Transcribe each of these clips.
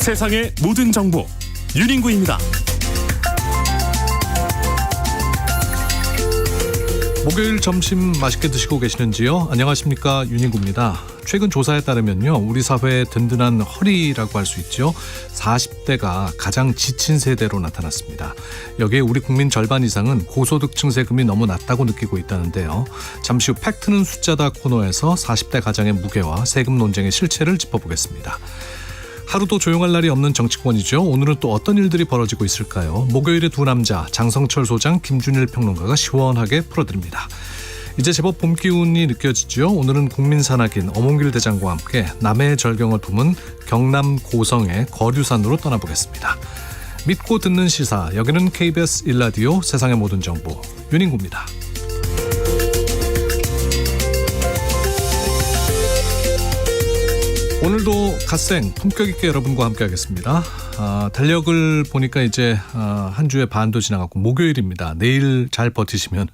세상의 모든 정보 윤인구입니다. 목요일 점심 맛있게 드시고 계시는지요? 안녕하십니까, 윤인구입니다. 최근 조사에 따르면요, 우리 사회의 든든한 허리라고 할 수 있죠. 40대가 가장 지친 세대로 나타났습니다. 여기에 우리 국민 절반 이상은 고소득층 세금이 너무 낮다고 느끼고 있다는데요. 잠시 후 팩트는 숫자다 코너에서 40대 가장의 무게와 세금 논쟁의 실체를 짚어보겠습니다. 하루도 조용할 날이 없는 정치권이죠. 오늘은 또 어떤 일들이 벌어지고 있을까요? 목요일의 두 남자, 장성철 소장, 김준일 평론가가 시원하게 풀어드립니다. 이제 제법 봄 기운이 느껴지죠. 오늘은 국민산악인 어몽길 대장과 함께 남해의 절경을 품은 경남 고성의 거류산으로 떠나보겠습니다. 믿고 듣는 시사, 여기는 KBS 1라디오 세상의 모든 정보 윤인구입니다. 오늘도 갓생 품격 있게 여러분과 함께 하겠습니다. 달력을 보니까 이제 한 주의 반도 지나갔고 목요일입니다. 내일 잘 버티시면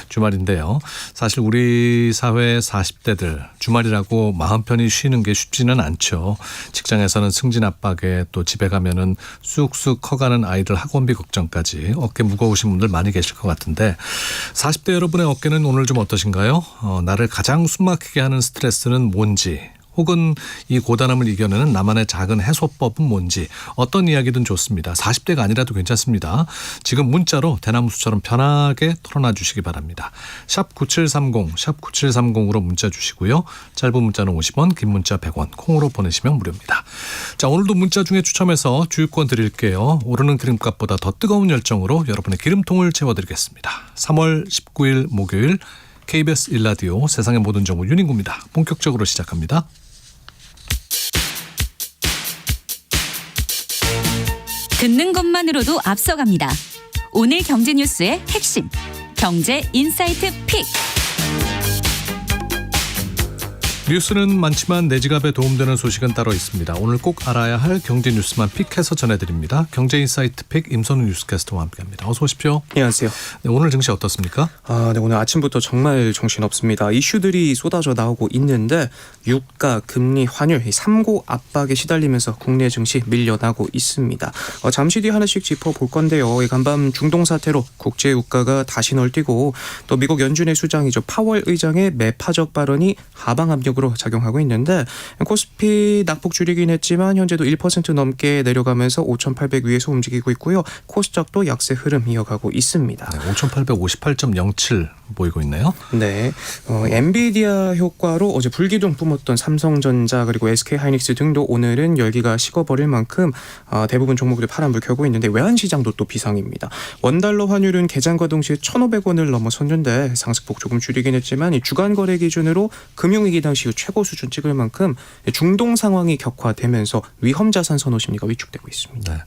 주말인데요. 사실 우리 사회 40대들 주말이라고 마음 편히 쉬는 게 쉽지는 않죠. 직장에서는 승진 압박에, 또 집에 가면은 쑥쑥 커가는 아이들 학원비 걱정까지 어깨 무거우신 분들 많이 계실 것 같은데, 40대 여러분의 어깨는 오늘 좀 어떠신가요? 나를 가장 숨막히게 하는 스트레스는 뭔지, 혹은 이 고단함을 이겨내는 나만의 작은 해소법은 뭔지, 어떤 이야기든 좋습니다. 40대가 아니라도 괜찮습니다. 지금 문자로 대나무숲처럼 편하게 털어놔 주시기 바랍니다. 샵 9730, 샵 9730으로 문자 주시고요. 짧은 문자는 50원, 긴 문자 100원, 콩으로 보내시면 무료입니다. 자, 오늘도 문자 중에 추첨해서 주유권 드릴게요. 오르는 기름값보다 더 뜨거운 열정으로 여러분의 기름통을 채워드리겠습니다. 3월 19일 목요일 KBS 1라디오 세상의 모든 정보 윤인구입니다. 본격적으로 시작합니다. 듣는 것만으로도 앞서갑니다. 오늘 경제 뉴스의 핵심, 경제 인사이트 픽. 뉴스는 많지만 내 지갑에 도움되는 소식은 따로 있습니다. 오늘 꼭 알아야 할 경제 뉴스만 픽해서 전해드립니다. 경제 인사이트 픽 임선우 뉴스캐스터와 함께합니다. 어서 오십시오. 안녕하세요. 네, 오늘 증시 어떻습니까? 네, 오늘 아침부터 정말 정신없습니다. 이슈들이 쏟아져 나오고 있는데 유가, 금리, 환율, 이 삼고 압박에 시달리면서 국내 증시 밀려나고 있습니다. 잠시 뒤 하나씩 짚어볼 건데요. 간밤 중동 사태로 국제 유가가 다시 널뛰고, 또 미국 연준의 수장이죠, 파월 의장의 매파적 발언이 하방 압력으로 작용하고 있는데, 코스피 낙폭 줄이긴 했지만 현재도 1% 넘게 내려가면서 5,800 위에서 움직이고 있고요. 코스닥도 약세 흐름 이어가고 있습니다. 네, 5,858.07 보이고 있네요. 네, 엔비디아 효과로 어제 불기둥 뿜었던 삼성전자 그리고 SK하이닉스 등도 오늘은 열기가 식어버릴 만큼 대부분 종목들이 파란불 켜고 있는데, 외환시장도 또 비상입니다. 원달러 환율은 개장과 동시에 1,500원을 넘어섰는데 상승폭 조금 줄이긴 했지만, 이 주간 거래 기준으로 금융위기 당시 최고 수준 찍을 만큼 중동 상황이 격화되면서 위험 자산 선호 심리가 위축되고 있습니다. 네.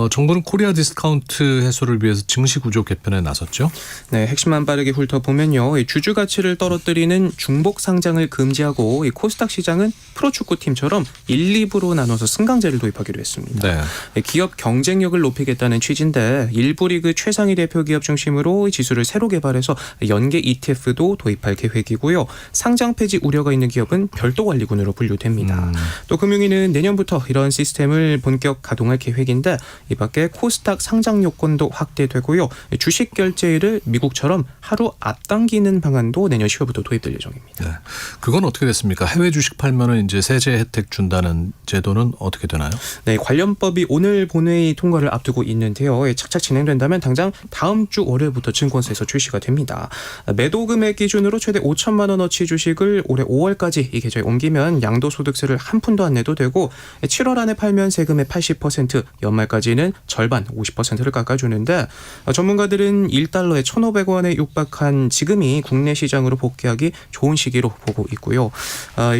정부는 코리아 디스카운트 해소를 위해서 증시 구조 개편에 나섰죠. 네, 핵심만 빠르게 훑어보면요, 이 주주 가치를 떨어뜨리는 중복 상장을 금지하고, 이 코스닥 시장은 프로축구팀처럼 1, 2부로 나눠서 승강제를 도입하기로 했습니다. 네. 기업 경쟁력을 높이겠다는 취지인데, 일부 리그 최상위 대표 기업 중심으로 지수를 새로 개발해서 연계 ETF도 도입할 계획이고요. 상장 폐지 우려가 있는 기업은 별도 관리군으로 분류됩니다. 또 금융위는 내년부터 이런 시스템을 본격 가동할 계획인데, 이 밖에 코스닥 상장 요건도 확대되고요. 주식 결제일을 미국처럼 하루 앞당기는 방안도 내년 10월부터 도입될 예정입니다. 네. 그건 어떻게 됐습니까? 해외 주식 팔면은 이제 세제 혜택 준다는 제도는 어떻게 되나요? 네, 관련법이 오늘 본회의 통과를 앞두고 있는데요. 착착 진행된다면 당장 다음 주 월요일부터 증권사에서 출시가 됩니다. 매도 금액 기준으로 최대 5천만 원어치 주식을 올해 5월까지 이 계좌에 옮기면 양도소득세를 한 푼도 안 내도 되고, 7월 안에 팔면 세금의 80%, 연말까지는 절반 50%를 깎아주는데, 전문가들은 1달러에 1,500원에 육박한 지금이 국내 시장으로 복귀하기 좋은 시기로 보고 있고요.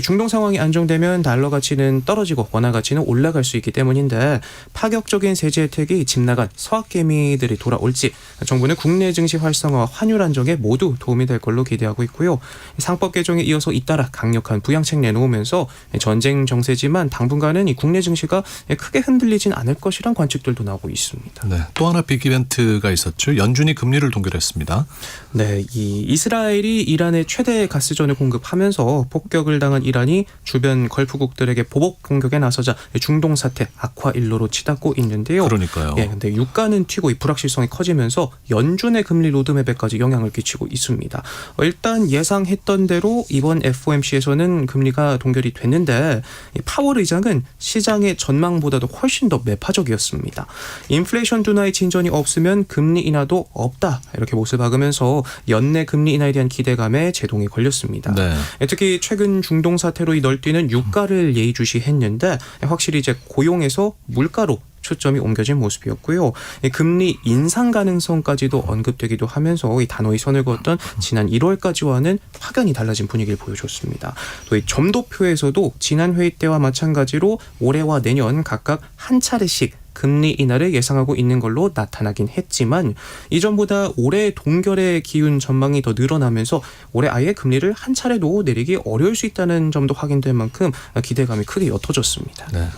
중동 상황이 안정되면 달러 가치는 떨어지고 원화 가치는 올라갈 수 있기 때문인데, 파격적인 세제 혜택이 집 나간 서학개미들이 돌아올지 정부는 국내 증시 활성화와 환율 안정에 모두 도움이 될 걸로 기대하고 있고요. 상법 개정에 이어서 잇따라 강 강력한 부양책 내놓으면서 전쟁 정세지만 당분간은 이 국내 증시가 크게 흔들리진 않을 것이란 관측들도 나오고 있습니다. 네, 또 하나 빅 이벤트가 있었죠. 연준이 금리를 동결했습니다. 네, 이 이스라엘이 이란에 최대 가스전을 공급하면서 폭격을 당한 이란이 주변 걸프국들에게 보복 공격에 나서자 중동 사태 악화 일로로 치닫고 있는데요. 그러니까요. 예, 근데 유가는 튀고 이 불확실성이 커지면서 연준의 금리 로드맵에까지 영향을 끼치고 있습니다. 일단 예상했던 대로 이번 FOMC에서는 금리가 동결이 됐는데 파월 의장은 시장의 전망보다도 훨씬 더 매파적이었습니다. 인플레이션 둔화의 진전이 없으면 금리 인하도 없다 이렇게 못을 박으면서 연내 금리 인하에 대한 기대감에 제동이 걸렸습니다. 네. 특히 최근 중동 사태로 널뛰는 유가를 예의주시했는데 확실히 이제 고용에서 물가로 초점이 옮겨진 모습이었고요. 금리 인상 가능성까지도 언급되기도 하면서 이 단호히 선을 그었던 지난 1월까지와는 확연히 달라진 분위기를 보여줬습니다. 또 이 점도표에서도 지난 회의 때와 마찬가지로 올해와 내년 각각 한 차례씩 금리 인하를 예상하고 있는 걸로 나타나긴 했지만 이전보다 올해 동결의 기운 전망이 더 늘어나면서 올해 아예 금리를 한 차례도 내리기 어려울 수 있다는 점도 확인될 만큼 기대감이 크게 옅어졌습니다. 네.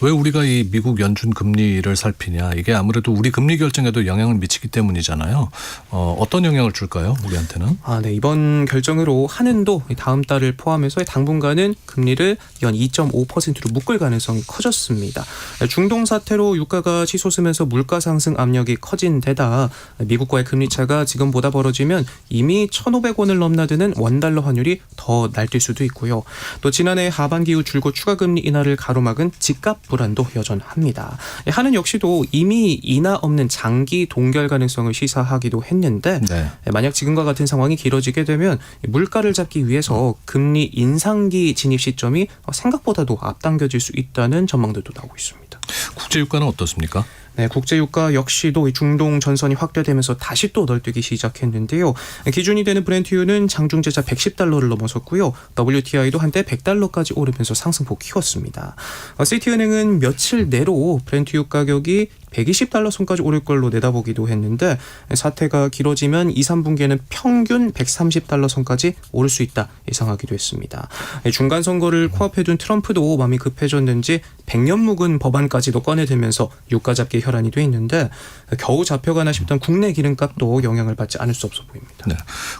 왜 우리가 이 미국 연준 금리를 살피냐? 이게 아무래도 우리 금리 결정에도 영향을 미치기 때문이잖아요. 어떤 영향을 줄까요? 우리한테는? 네. 이번 결정으로 한은도 다음 달을 포함해서 당분간은 금리를 연 2.5%로 묶을 가능성이 커졌습니다. 중동 사태로 유가가 치솟으면서 물가 상승 압력이 커진 데다 미국과의 금리 차가 지금보다 벌어지면 이미 1,500원을 넘나드는 원달러 환율이 더 날뛸 수도 있고요. 또 지난해 하반기 이후 줄곧 추가 금리 인하를 가로막은 집값 불안도 여전합니다. 한은 역시도 이미 인하 없는 장기 동결 가능성을 시사하기도 했는데 네. 만약 지금과 같은 상황이 길어지게 되면 물가를 잡기 위해서 금리 인상기 진입 시점이 생각보다도 앞당겨질 수 있다는 전망들도 나오고 있습니다. 국제 유가는 어떻습니까? 네, 국제유가 역시도 이 중동 전선이 확대되면서 다시 또 널뛰기 시작했는데요. 기준이 되는 브렌트유는 장중재자 110달러를 넘어섰고요. WTI도 한때 100달러까지 오르면서 상승폭 키웠습니다. 시티은행은 며칠 내로 브렌트유 가격이 120달러 선까지 오를 걸로 내다보기도 했는데 사태가 길어지면 2, 3분기에는 평균 130달러 선까지 오를 수 있다 예상하기도 했습니다. 중간 선거를 코앞에 둔 트럼프도 마음이 급해졌는지 100년 묵은 법안까지도 꺼내들면서 유가 잡기 혈안이 돼 있는데 겨우 잡혀가나 싶던 국내 기름값도 영향을 받지 않을 수 없어 보입니다. 네.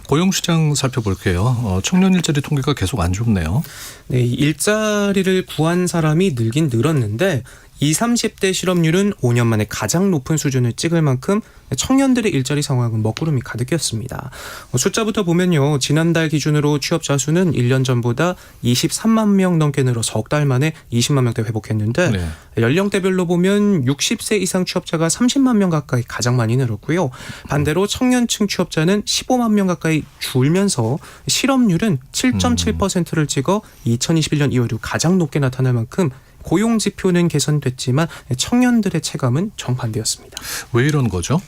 고용시장 살펴볼게요. 청년 일자리 통계가 계속 안 좋네요. 네, 일자리를 구한 사람이 늘긴 늘었는데 20, 30대 실업률은 5년 만에 가장 높은 수준을 찍을 만큼 청년들의 일자리 상황은 먹구름이 가득했습니다. 숫자부터 보면요. 지난달 기준으로 취업자 수는 1년 전보다 23만 명 넘게 늘어 석 달 만에 20만 명대 회복했는데 네. 연령대별로 보면 60세 이상 취업자가 30만 명 가까이 가장 많이 늘었고요. 반대로 청년층 취업자는 15만 명 가까이 줄면서 실업률은 7.7%를 찍어 2021년 2월 이후 가장 높게 나타날 만큼 고용 지표는 개선됐지만 청년들의 체감은 정반대였습니다. 왜 이런 거죠?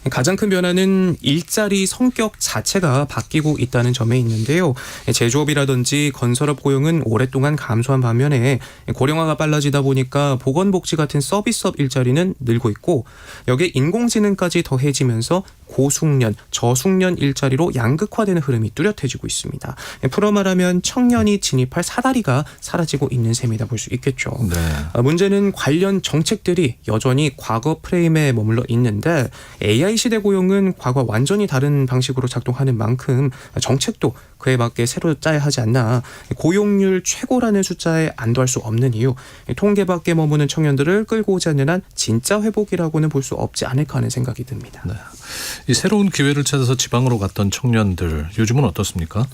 가장 큰 변화는 일자리 성격 자체가 바뀌고 있다는 점에 있는데요. 제조업이라든지 건설업 고용은 오랫동안 감소한 반면에 고령화가 빨라지다 보니까 보건복지 같은 서비스업 일자리는 늘고 있고 여기에 인공지능까지 더해지면서 고숙련, 저숙련 일자리로 양극화되는 흐름이 뚜렷해지고 있습니다. 풀어 말하면 청년이 진입할 사다리가 사라지고 있는 셈이다 볼 수 있겠죠. 네. 문제는 관련 정책들이 여전히 과거 프레임에 머물러 있는데 AI 시대 고용은 과거와 완전히 다른 방식으로 작동하는 만큼 정책도 그에 맞게 새로 짜야 하지 않나. 고용률 최고라는 숫자에 안도할 수 없는 이유, 통계 밖에 머무는 청년들을 끌고 오지 않는 한 진짜 회복이라고는 볼 수 없지 않을까 하는 생각이 듭니다. 네. 이 새로운 기회를 찾아서 지방으로 갔던 청년들 요즘은 어떻습니까?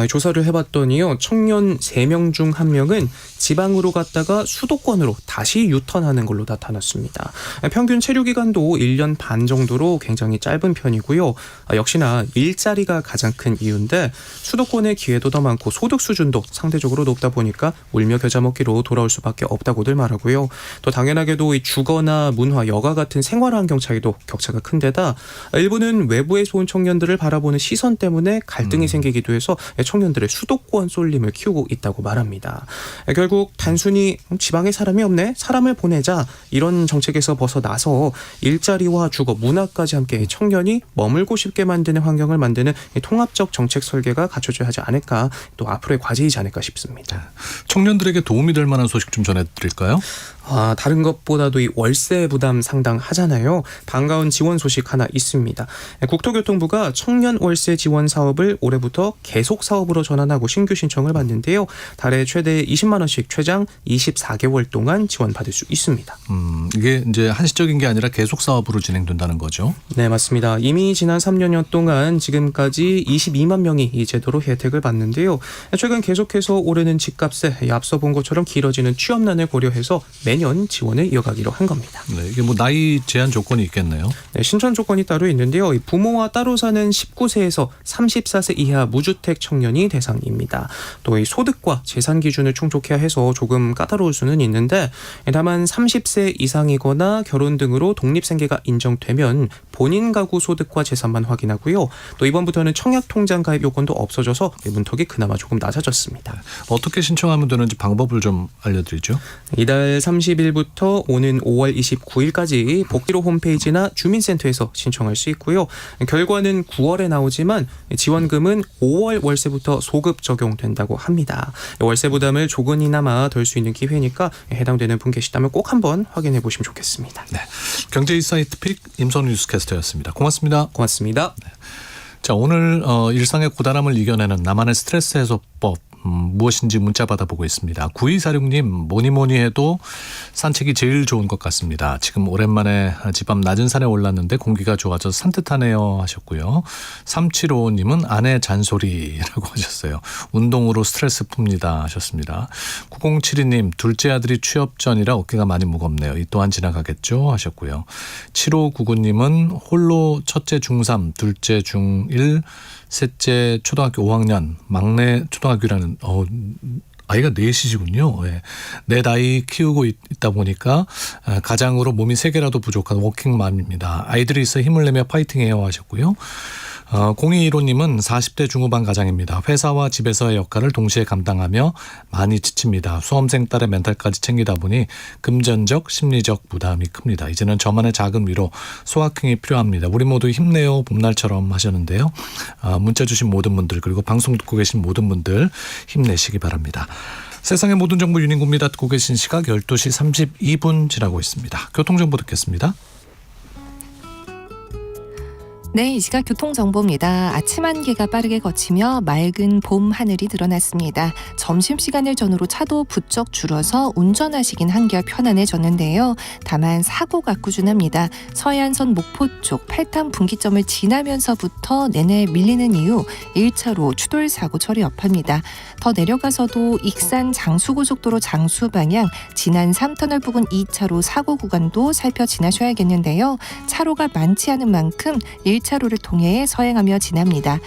조사를 해봤더니요. 청년 3명 중 1명은 지방으로 갔다가 수도권으로 다시 유턴하는 걸로 나타났습니다. 평균 체류 기간도 1년 반 정도로 굉장히 짧은 편이고요. 역시나 일자리가 가장 큰 이유인데 수도권의 기회도 더 많고 소득 수준도 상대적으로 높다 보니까 울며 겨자 먹기로 돌아올 수밖에 없다고들 말하고요. 또 당연하게도 이 주거나 문화, 여가 같은 생활 환경 차이도 격차가 큰 데다 일부는 외부에서 온 청년들을 바라보는 시선 때문에 갈등이 생기기도 해서 청년들의 수도권 쏠림을 키우고 있다고 말합니다. 결국 단순히 지방에 사람이 없네, 사람을 보내자 이런 정책에서 벗어나서 일자리와 주거, 문화까지 함께 청년이 머물고 싶게 만드는 환경을 만드는 통합적 정책 설계가 갖춰져야 하지 않을까, 또 앞으로의 과제이지 않을까 싶습니다. 청년들에게 도움이 될 만한 소식 좀 전해드릴까요? 다른 것보다도 이 월세 부담 상당하잖아요. 반가운 지원 소식 하나 있습니다. 국토교통부가 청년 월세 지원 사업을 올해부터 계속 사업으로 전환하고 신규 신청을 받는데요. 달에 최대 20만 원씩 최장 24개월 동안 지원받을 수 있습니다. 이게 이제 한시적인 게 아니라 계속 사업으로 진행된다는 거죠. 네, 맞습니다. 이미 지난 3년 동안 지금까지 22만 명이 이 제도로 혜택을 받는데요. 최근 계속해서 오르는 집값에 앞서 본 것처럼 길어지는 취업난을 고려해서 매년 지원을 이어가기로 한 겁니다. 네, 이게 뭐 나이 제한 조건이 있겠네요. 네, 신청 조건이 따로 있는데요. 이 부모와 따로 사는 19세에서 34세 이하 무주택 청년이 대상입니다. 또 이 소득과 재산 기준을 충족해야 해서 조금 까다로울 수는 있는데, 다만 30세 이상이거나 결혼 등으로 독립생계가 인정되면 본인 가구 소득과 재산만 확인하고요. 또 이번부터는 청약통장 가입 요건도 없어져서 문턱이 그나마 조금 낮아졌습니다. 어떻게 신청하면 되는지 방법을 좀 알려드리죠. 이달 30일부터 오는 5월 29일까지 복지로 홈페이지나 주민센터에서 신청할 수 있고요. 결과는 9월에 나오지만 지원금은 5월 월세부터 소급 적용된다고 합니다. 월세 부담을 조금이나마 덜 수 있는 기회니까 해당되는 분 계시다면 꼭 한번 확인해 보시면 좋겠습니다. 네, 경제인사이트 픽 임선우 뉴스캐스터였습니다. 고맙습니다. 고맙습니다. 자, 오늘 일상의 고단함을 이겨내는 나만의 스트레스 해소법 무엇인지 문자 받아보고 있습니다. 9246님, 뭐니 해도 산책이 제일 좋은 것 같습니다. 지금 오랜만에 집 앞 낮은 산에 올랐는데 공기가 좋아져서 산뜻하네요 하셨고요. 3755님은 아내 잔소리라고 하셨어요. 운동으로 스트레스 풉니다 하셨습니다. 9072님, 둘째 아들이 취업 전이라 어깨가 많이 무겁네요. 이 또한 지나가겠죠 하셨고요. 7599님은 홀로 첫째 중3, 둘째 중1, 셋째 초등학교 5학년, 막내 초등학교 1학년, 아이가 넷이시군요. 네. 넷 아이 키우고 있다 보니까 가장으로 몸이 3개라도 부족한 워킹맘입니다. 아이들이 있어 힘을 내며 파이팅해요 하셨고요. 0215님은 40대 중후반 가장입니다. 회사와 집에서의 역할을 동시에 감당하며 많이 지칩니다. 수험생 딸의 멘탈까지 챙기다 보니 금전적, 심리적 부담이 큽니다. 이제는 저만의 작은 위로 소확행이 필요합니다. 우리 모두 힘내요 봄날처럼 하셨는데요. 문자 주신 모든 분들, 그리고 방송 듣고 계신 모든 분들 힘내시기 바랍니다. 세상의 모든 정보 유닝구입니다. 듣고 계신 시각 12시 32분 지나고 있습니다. 교통정보 듣겠습니다. 네, 이 시각 교통정보입니다. 아침 안개가 빠르게 거치며 맑은 봄 하늘이 드러났습니다. 점심시간을 전후로 차도 부쩍 줄어서 운전하시긴 한결 편안해졌는데요. 다만 사고가 꾸준합니다. 서해안선 목포 쪽 8탄 분기점을 지나면서부터 내내 밀리는 이후 1차로 추돌 사고 처리 여파입니다. 더 내려가서도 익산 장수고속도로 장수 방향 진안 3터널 부근 2차로 사고 구간도 살펴 지나셔야겠는데요. 차로가 많지 않은 만큼 1차로를 통해 서행하며 지납니다.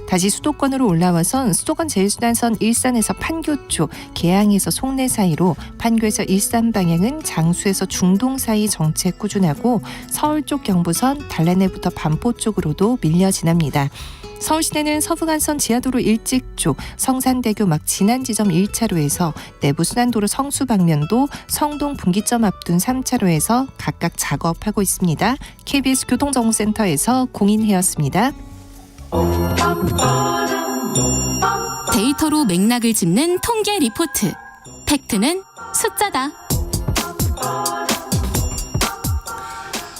다시 수도권으로 올라와선 수도권 제일순환선 일산에서 판교 쪽, 계양에서 송내 사이로, 판교에서 일산 방향은 장수에서 중동 사이 정체 꾸준하고 서울 쪽 경부선 달래내부터 반포 쪽으로도 밀려 지납니다. 서울시내는 서부간선 지하도로 일찍 쪽 성산대교 막 진안 지점 1차로에서 내부순환도로 성수 방면도 성동 분기점 앞둔 3차로에서 각각 작업하고 있습니다. KBS 교통정보센터에서 공인혜였습니다. 데이터로 맥락을 짚는 통계 리포트. 팩트는 숫자다.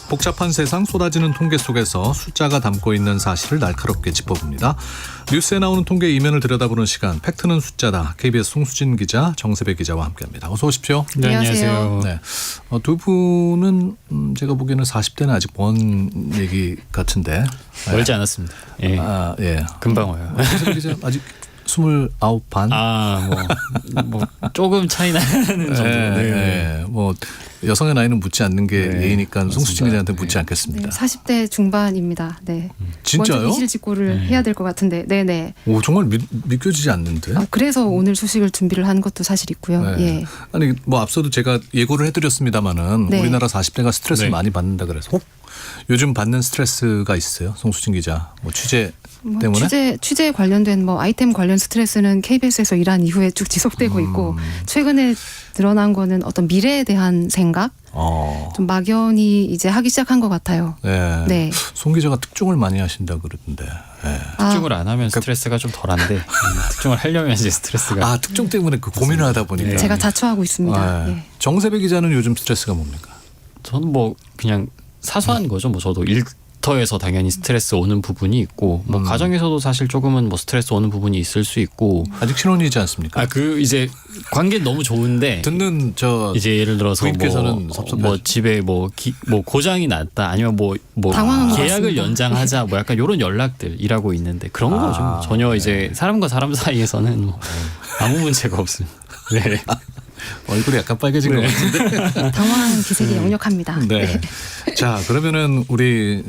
복잡한 세상 쏟아지는 통계 속에서 숫자가 담고 있는 사실을 날카롭게 짚어봅니다. 뉴스에 나오는 통계 이면을 들여다보는 시간, 팩트는 숫자다. KBS 송수진 기자, 정세배 기자와 함께합니다. 어서 오십시오. 네, 안녕하세요. 네, 두 분은 제가 보기에는 40대는 아직 먼 얘기 같은데. 멀지 않았습니다. 예. 예. 금방 와요. 정세배 기자 아직 29 반? 뭐 조금 차이 나는 정도. 네. 뭐 여성의 나이는 묻지 않는 게 네, 예의니까 송수진 맞습니다. 기자한테 묻지 네. 않겠습니다. 40대 중반입니다. 네. 진짜요? 먼저 이실직고를 해야 될 것 같은데. 네네. 오, 정말 믿겨지지 않는데. 그래서 오늘 소식을 준비를 한 것도 사실 있고요. 네. 예. 아니 뭐 앞서도 제가 예고를 해드렸습니다마는 네. 우리나라 40대가 스트레스를 네. 많이 받는다 그래서 혹 요즘 받는 스트레스가 있어요, 송수진 기자? 뭐 취재 때문에? 취재 관련된 뭐 아이템 관련 스트레스는 KBS에서 일한 이후에 쭉 지속되고 있고 최근에 드러난 거는 어떤 미래에 대한 생각 좀 막연히 이제 하기 시작한 것 같아요. 네. 네. 송 기자가 특종을 많이 하신다 그러던데. 네. 특종을 안 하면 스트레스가 좀 덜한데 특종을 하려면 이제 스트레스가 아 특종 때문에 그 고민을 하다 보니까. 네. 제가 자초하고 있습니다. 네. 예. 정세배 기자는 요즘 스트레스가 뭡니까? 저는 뭐 그냥 사소한 거죠. 뭐 저도 일터에서 당연히 스트레스 오는 부분이 있고 뭐 가정에서도 사실 조금은 뭐 스트레스 오는 부분이 있을 수 있고 아직 신혼이지 않습니까? 그 이제 관계는 너무 좋은데 듣는 저 이제 예를 들어서 부인께서는 뭐 섭섭해하시죠. 집에 뭐 고장이 났다 아니면 뭐 당황한 것 계약을 같습니다. 연장하자 뭐 약간 이런 연락들 일하고 있는데 그런 거죠. 전혀 이제 사람과 사람 사이에서는 뭐 아무 문제가 없습니다. 네. 얼굴이 약간 빨개진 것 같은데. 당황하는 기색이 역력합니다. 네. 자, 그러면은 우리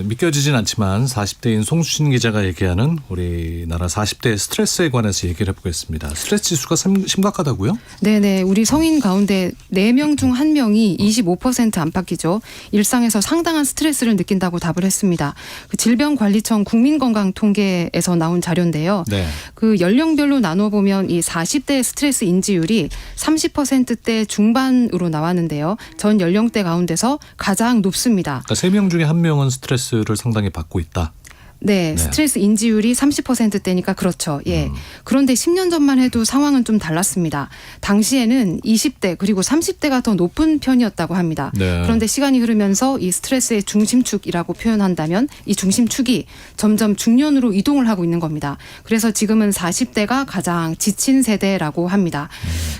믿겨지진 않지만 40대인 송수진 기자가 얘기하는 우리나라 40대 스트레스에 관해서 얘기를 해보겠습니다. 스트레스 지수가 심각하다고요? 네네. 우리 성인 가운데 4명 중 1명이 25% 안팎이죠. 일상에서 상당한 스트레스를 느낀다고 답을 했습니다. 그 질병관리청 국민건강통계에서 나온 자료인데요. 네. 그 연령별로 나눠보면 이 40대 스트레스 인지율이 30%대 중반으로 나왔는데요. 전 연령대 가운데서 가장 높습니다. 그러니까 3명 중에 1명은 스트레스를 상당히 받고 있다. 네, 스트레스 인지율이 30%대니까 그렇죠. 예. 그런데 10년 전만 해도 상황은 좀 달랐습니다. 당시에는 20대 그리고 30대가 더 높은 편이었다고 합니다. 네. 그런데 시간이 흐르면서 이 스트레스의 중심축이라고 표현한다면 이 중심축이 점점 중년으로 이동을 하고 있는 겁니다. 그래서 지금은 40대가 가장 지친 세대라고 합니다.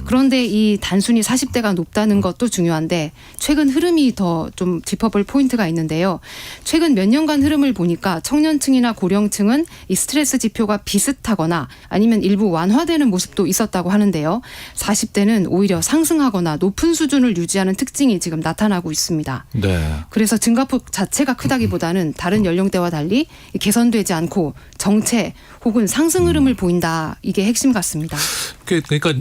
그런데 이 단순히 40대가 높다는 것도 중요한데 최근 흐름이 더 좀 짚어볼 포인트가 있는데요. 최근 몇 년간 흐름을 보니까 청년층이나 고령층은 이 스트레스 지표가 비슷하거나 아니면 일부 완화되는 모습도 있었다고 하는데요. 40대는 오히려 상승하거나 높은 수준을 유지하는 특징이 지금 나타나고 있습니다. 네. 그래서 증가폭 자체가 크다기보다는 다른 연령대와 달리 개선되지 않고 정체 혹은 상승 흐름을 보인다. 이게 핵심 같습니다. 그러니까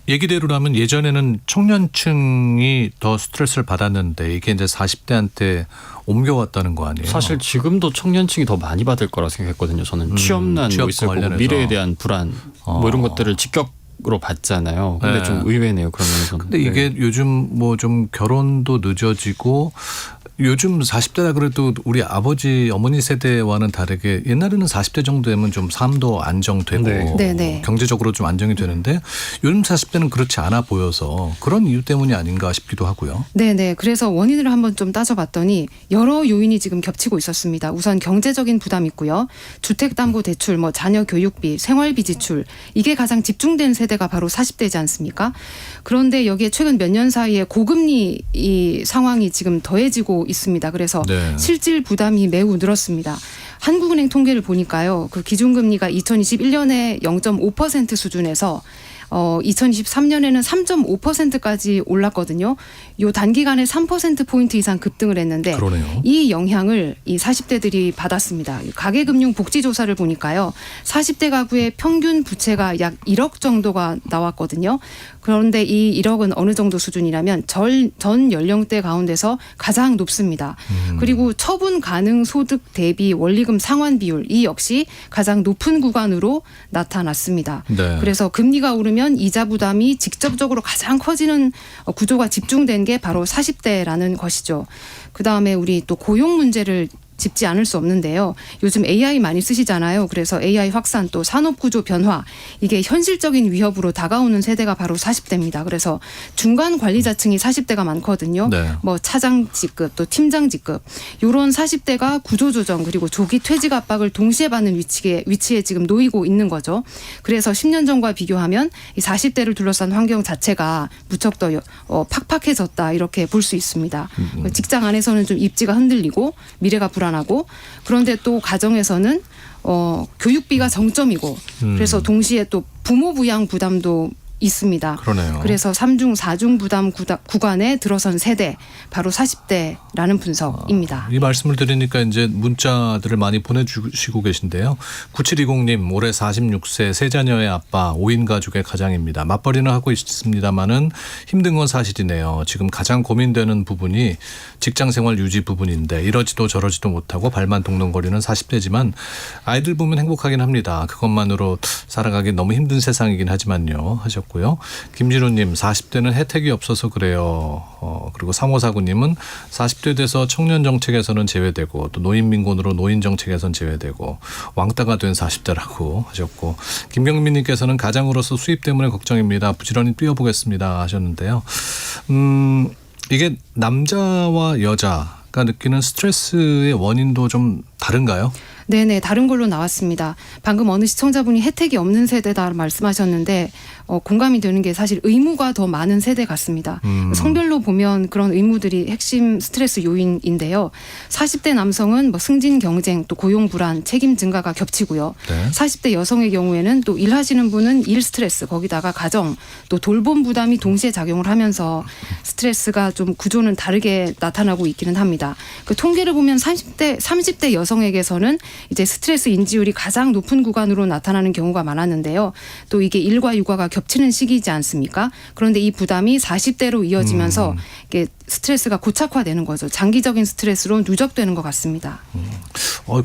얘기대로라면 예전에는 청년층이 더 스트레스를 받았는데 이게 이제 40대한테 옮겨왔다는 거 아니에요? 사실 지금도 청년층이 더 많이 받을 거라 생각했거든요. 저는 취업난 취업 뭐 있을 거고 관련해서. 미래에 대한 불안 뭐 이런 것들을 직격으로 받잖아요. 근데 네. 좀 의외네요. 그런 면에서는. 근데 이게 요즘 뭐 좀 결혼도 늦어지고 요즘 40대다 그래도 우리 아버지 어머니 세대와는 다르게 옛날에는 40대 정도 되면 좀 삶도 안정되고 네. 네네. 경제적으로 좀 안정이 되는데 요즘 40대는 그렇지 않아 보여서 그런 이유 때문이 아닌가 싶기도 하고요. 네네. 그래서 원인을 한번 좀 따져봤더니 여러 요인이 지금 겹치고 있었습니다. 우선 경제적인 부담이 있고요. 주택담보대출, 뭐 자녀 교육비, 생활비 지출 이게 가장 집중된 세대가 바로 40대지 않습니까? 그런데 여기에 최근 몇 년 사이에 고금리 이 상황이 지금 더해지고 있습니다. 그래서 네. 실질 부담이 매우 늘었습니다. 한국은행 통계를 보니까요. 그 기준금리가 2021년에 0.5% 수준에서 2023년에는 3.5%까지 올랐거든요. 요 단기간에 3%포인트 이상 급등을 했는데 그러네요. 이 영향을 이 40대들이 받았습니다. 가계금융복지조사를 보니까요. 40대 가구의 평균 부채가 약 1억 정도가 나왔거든요. 그런데 이 1억은 어느 정도 수준이냐면 전 연령대 가운데서 가장 높습니다. 그리고 처분 가능 소득 대비 원리금 상환 비율 이 역시 가장 높은 구간으로 나타났습니다. 네. 그래서 금리가 오르면 이자 부담이 직접적으로 가장 커지는 구조가 집중된 게 바로 40대라는 것이죠. 그다음에 우리 또 고용 문제를 짚지 않을 수 없는데요. 요즘 AI 많이 쓰시잖아요. 그래서 AI 확산 또 산업구조 변화 이게 현실적인 위협으로 다가오는 세대가 바로 40대입니다. 그래서 중간 관리자층이 40대가 많거든요. 네. 뭐 차장 직급 또 팀장 직급 이런 40대가 구조조정 그리고 조기 퇴직 압박을 동시에 받는 위치에 지금 놓이고 있는 거죠. 그래서 10년 전과 비교하면 이 40대를 둘러싼 환경 자체가 무척 더 팍팍해졌다 이렇게 볼 수 있습니다. 직장 안에서는 좀 입지가 흔들리고 미래가 불안하고 그런데 또 가정에서는 교육비가 정점이고 그래서 동시에 또 부모 부양 부담도 있습니다. 그러네요. 그래서 3중, 4중 부담 구간에 들어선 세대, 바로 40대라는 분석입니다. 이 말씀을 드리니까 이제 문자들을 많이 보내주시고 계신데요. 9720님 올해 46세 세 자녀의 아빠 5인 가족의 가장입니다. 맞벌이는 하고 있습니다마는 힘든 건 사실이네요. 지금 가장 고민되는 부분이 직장생활 유지 부분인데 이러지도 저러지도 못하고 발만 동동거리는 40대지만 아이들 보면 행복하긴 합니다. 그것만으로 살아가기 너무 힘든 세상이긴 하지만요 하셨고요. 김진호님 40대는 혜택이 없어서 그래요. 그리고 3549님은 40대 돼서 청년 정책에서는 제외되고 또 노인민곤으로 노인 정책에서는 제외되고 왕따가 된 40대라고 하셨고 김경민님께서는 가장으로서 수입 때문에 걱정입니다. 부지런히 뛰어보겠습니다 하셨는데요. 이게 남자와 여자가 느끼는 스트레스의 원인도 좀 다른가요? 네네, 다른 걸로 나왔습니다. 방금 어느 시청자분이 혜택이 없는 세대다 말씀하셨는데 공감이 되는 게 사실 의무가 더 많은 세대 같습니다. 성별로 보면 그런 의무들이 핵심 스트레스 요인인데요. 40대 남성은 뭐 승진 경쟁, 또 고용 불안, 책임 증가가 겹치고요. 네. 40대 여성의 경우에는 또 일하시는 분은 일 스트레스, 거기다가 가정, 또 돌봄 부담이 동시에 작용을 하면서 스트레스가 좀 구조는 다르게 나타나고 있기는 합니다. 그 통계를 보면 30대 여성에게서는 이제 스트레스 인지율이 가장 높은 구간으로 나타나는 경우가 많았는데요. 또 이게 일과 육아가 겹치는 시기이지 않습니까? 그런데 이 부담이 40대로 이어지면서 이게 스트레스가 고착화되는 거죠. 장기적인 스트레스로 누적되는 것 같습니다.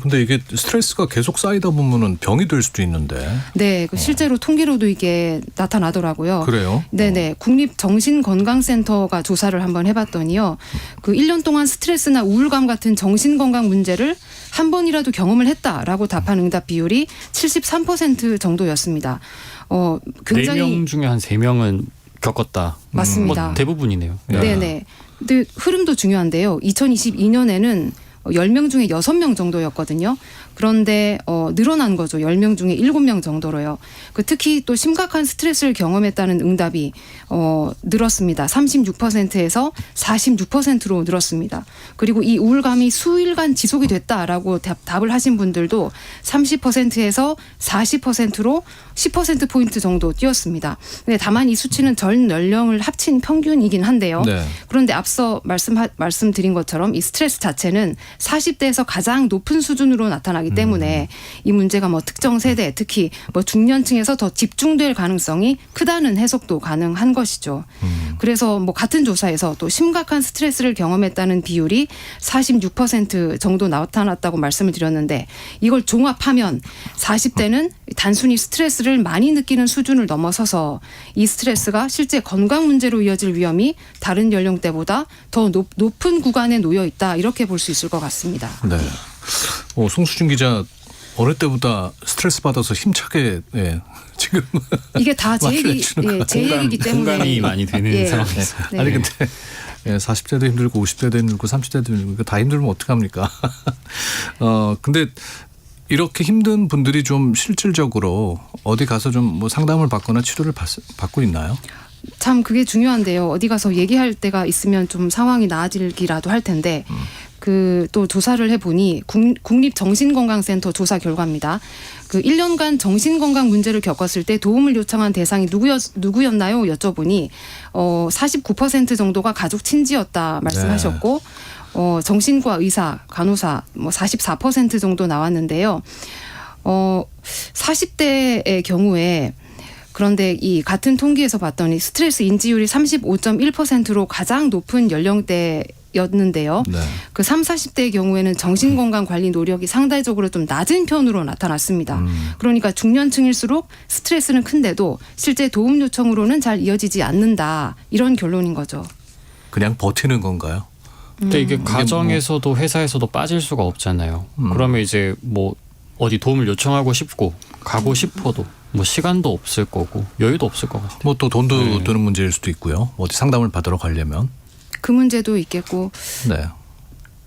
근데 이게 스트레스가 계속 쌓이다 보면은 병이 될 수도 있는데. 네, 그 실제로 통계로도 이게 나타나더라고요. 그래요? 네네. 국립정신건강센터가 조사를 한번 해봤더니요. 그 1년 동안 스트레스나 우울감 같은 정신건강 문제를 한 번이라도 경험을 했다라고 답한 응답 비율이 73% 정도였습니다. 굉장히 4명 중에 한 3명은 겪었다. 맞습니다. 뭐 대부분이네요. 네네. 근데 흐름도 중요한데요. 2022년에는 10명 중에 6명 정도였거든요. 그런데 늘어난 거죠. 10명 중에 7명 정도로요. 특히 또 심각한 스트레스를 경험했다는 응답이 늘었습니다. 36%에서 46%로 늘었습니다. 그리고 이 우울감이 수일간 지속이 됐다라고 답을 하신 분들도 30%에서 40%로 10%포인트 정도 뛰었습니다. 근데 다만 이 수치는 전 연령을 합친 평균이긴 한데요. 네. 그런데 앞서 말씀드린 것처럼 이 스트레스 자체는 40대에서 가장 높은 수준으로 나타나기 때문에 이 문제가 뭐 특정 세대, 특히 뭐 중년층에서 더 집중될 가능성이 크다는 해석도 가능한 것이죠. 그래서 뭐 같은 조사에서 또 심각한 스트레스를 경험했다는 비율이 46% 정도 나타났다고 말씀을 드렸는데 이걸 종합하면 40대는 단순히 스트레스를 많이 느끼는 수준을 넘어서서 이 스트레스가 실제 건강 문제로 이어질 위험이 다른 연령대보다 더 높은 구간에 놓여 있다 이렇게 볼 수 있을 것 같습니다. 네. 송수진 기자 어느 때보다 스트레스 받아서 힘차게 지금 이게 다 제 얘기이기 때문에 공감이 많이 되는 상황이었어요. 네. 아니 근데 40대도 힘들고 50대도 힘들고 30대도 힘들고 다 힘들면 어떡합니까? 근데 이렇게 힘든 분들이 좀 실질적으로 어디 가서 좀 뭐 상담을 받거나 치료를 받고 있나요? 참 그게 중요한데요. 어디 가서 얘기할 때가 있으면 좀 상황이 나아지기라도 할 텐데 그 또 조사를 해보니 국립정신건강센터 조사 결과입니다. 그 1년간 정신건강 문제를 겪었을 때 도움을 요청한 대상이 누구였나요? 여쭤보니 49% 정도가 가족 친지였다 말씀하셨고 정신과 의사, 간호사 뭐 44% 정도 나왔는데요. 40대의 경우에 그런데 이 같은 통계에서 봤더니 스트레스 인지율이 35.1%로 가장 높은 연령대였는데요. 네. 그 30, 40대의 경우에는 정신건강 관리 노력이 상대적으로 좀 낮은 편으로 나타났습니다. 그러니까 중년층일수록 스트레스는 큰데도 실제 도움 요청으로는 잘 이어지지 않는다. 이런 결론인 거죠. 그냥 버티는 건가요? 근데 이게 가정에서도 회사에서도 빠질 수가 없잖아요. 그러면 이제 뭐 어디 도움을 요청하고 싶고 가고 싶어도 뭐 시간도 없을 거고 여유도 없을 것 같아요. 뭐 또 돈도 드는 문제일 수도 있고요. 어디 상담을 받으러 가려면. 그 문제도 있겠고. 네.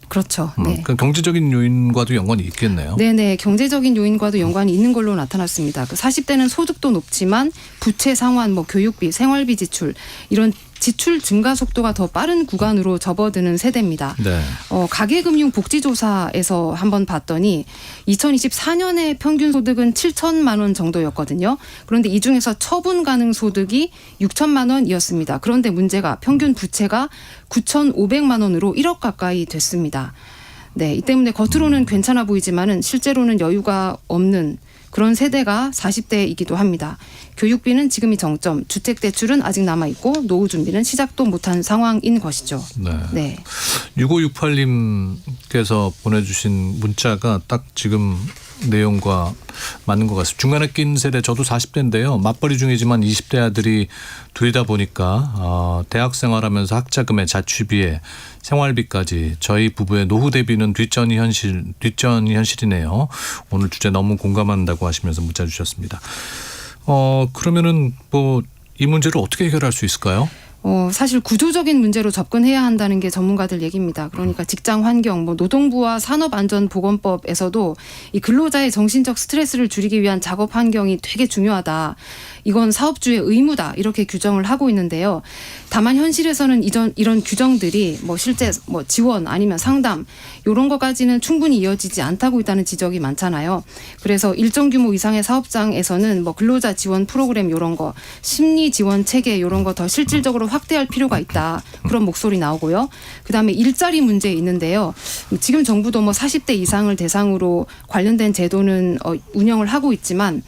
그렇죠. 네. 그 경제적인 요인과도 연관이 있겠네요. 네네. 경제적인 요인과도 연관이 있는 걸로 나타났습니다. 그 40대는 소득도 높지만 부채 상환, 뭐 교육비, 생활비 지출 이런 지출 증가 속도가 더 빠른 구간으로 접어드는 세대입니다. 네. 가계금융복지조사에서 한번 봤더니 2024년에 평균 소득은 7천만 원 정도였거든요. 그런데 이 중에서 처분 가능 소득이 6천만 원이었습니다. 그런데 문제가 평균 부채가 9,500만 원으로 1억 가까이 됐습니다. 네, 이 때문에 겉으로는 괜찮아 보이지만은 실제로는 여유가 없는 그런 세대가 40대이기도 합니다. 교육비는 지금이 정점, 주택대출은 아직 남아있고 노후 준비는 시작도 못한 상황인 것이죠. 네. 네. 6568님께서 보내주신 문자가 딱 지금 내용과 맞는 것 같습니다. 중간에 낀 세대 저도 40대인데요. 맞벌이 중이지만 20대 아들이 둘이다 보니까 대학 생활하면서 학자금에 자취비에 생활비까지 저희 부부의 노후 대비는 뒷전이 현실이네요. 오늘 주제 너무 공감한다고 하시면서 문자 주셨습니다. 그러면은 뭐 이 문제를 어떻게 해결할 수 있을까요? 사실 구조적인 문제로 접근해야 한다는 게 전문가들 얘기입니다. 그러니까 직장 환경, 노동부와 산업안전보건법에서도 이 근로자의 정신적 스트레스를 줄이기 위한 작업 환경이 되게 중요하다. 이건 사업주의 의무다. 이렇게 규정을 하고 있는데요. 다만 현실에서는 이런 규정들이 실제 지원 아니면 상담 이런 것까지는 충분히 이어지지 않다고 있다는 지적이 많잖아요. 그래서 일정 규모 이상의 사업장에서는 근로자 지원 프로그램 이런 거, 심리 지원 체계 이런 거 더 실질적으로 확대할 필요가 있다. 그런 목소리 나오고요. 그다음에 일자리 문제 있는데요. 지금 정부도 40대 이상을 대상으로 관련된 제도는 운영을 하고 있지만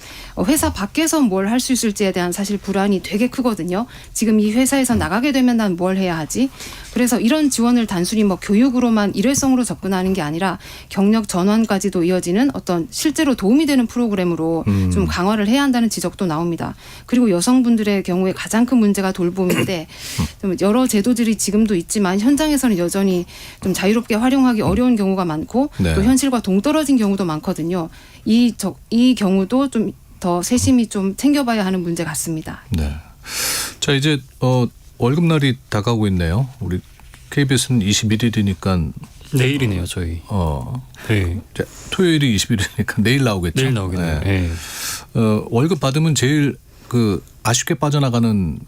회사 밖에서 뭘 할 수 있을지에 대한 사실 불안이 되게 크거든요. 지금 이 회사에서 나가게 되면 난 뭘 해야 하지? 그래서 이런 지원을 단순히 교육으로만 일회성으로 접근하는 게 아니라 경력 전환까지도 이어지는 어떤 실제로 도움이 되는 프로그램으로 좀 강화를 해야 한다는 지적도 나옵니다. 그리고 여성분들의 경우에 가장 큰 문제가 돌봄인데 좀 여러 제도들이 지금도 있지만 현장에서는 여전히 좀 자유롭게 활용하기 어려운 경우가 많고 네. 또 현실과 동떨어진 경우도 많거든요. 이 경우도 좀 더 세심히 좀 챙겨봐야 하는 문제 같습니다. 네. 자, 이제 월급날이 다가오고 있네요. 우리 KBS는 21일이니까 내일이네요, 저희. 네. 토요일이 21일이니까 내일 나오겠죠. 내일 나오겠네요. 네. 월급 받으면 제일 아쉽게 빠져나가는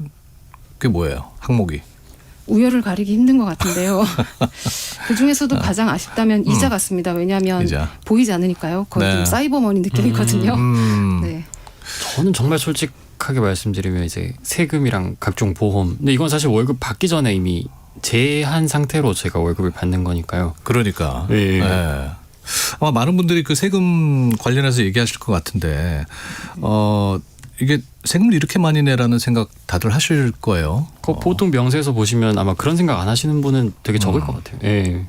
게 뭐예요? 항목이? 우열을 가리기 힘든 것 같은데요. 그중에서도 가장 아쉽다면 이자 같습니다. 왜냐하면 이자. 보이지 않으니까요. 거의 네. 좀 사이버머니 느낌이거든요. 네. 저는 정말 솔직하게 말씀드리면 이제 세금이랑 각종 보험. 근데 이건 사실 월급 받기 전에 이미 제한 상태로 제가 월급을 받는 거니까요. 그러니까. 네. 네. 아마 많은 분들이 그 세금 관련해서 얘기하실 것 같은데 이게 세금을 이렇게 많이 내라는 생각 다들 하실 거예요. 보통 명세에서 보시면 아마 그런 생각 안 하시는 분은 되게 적을 것 같아요. 예.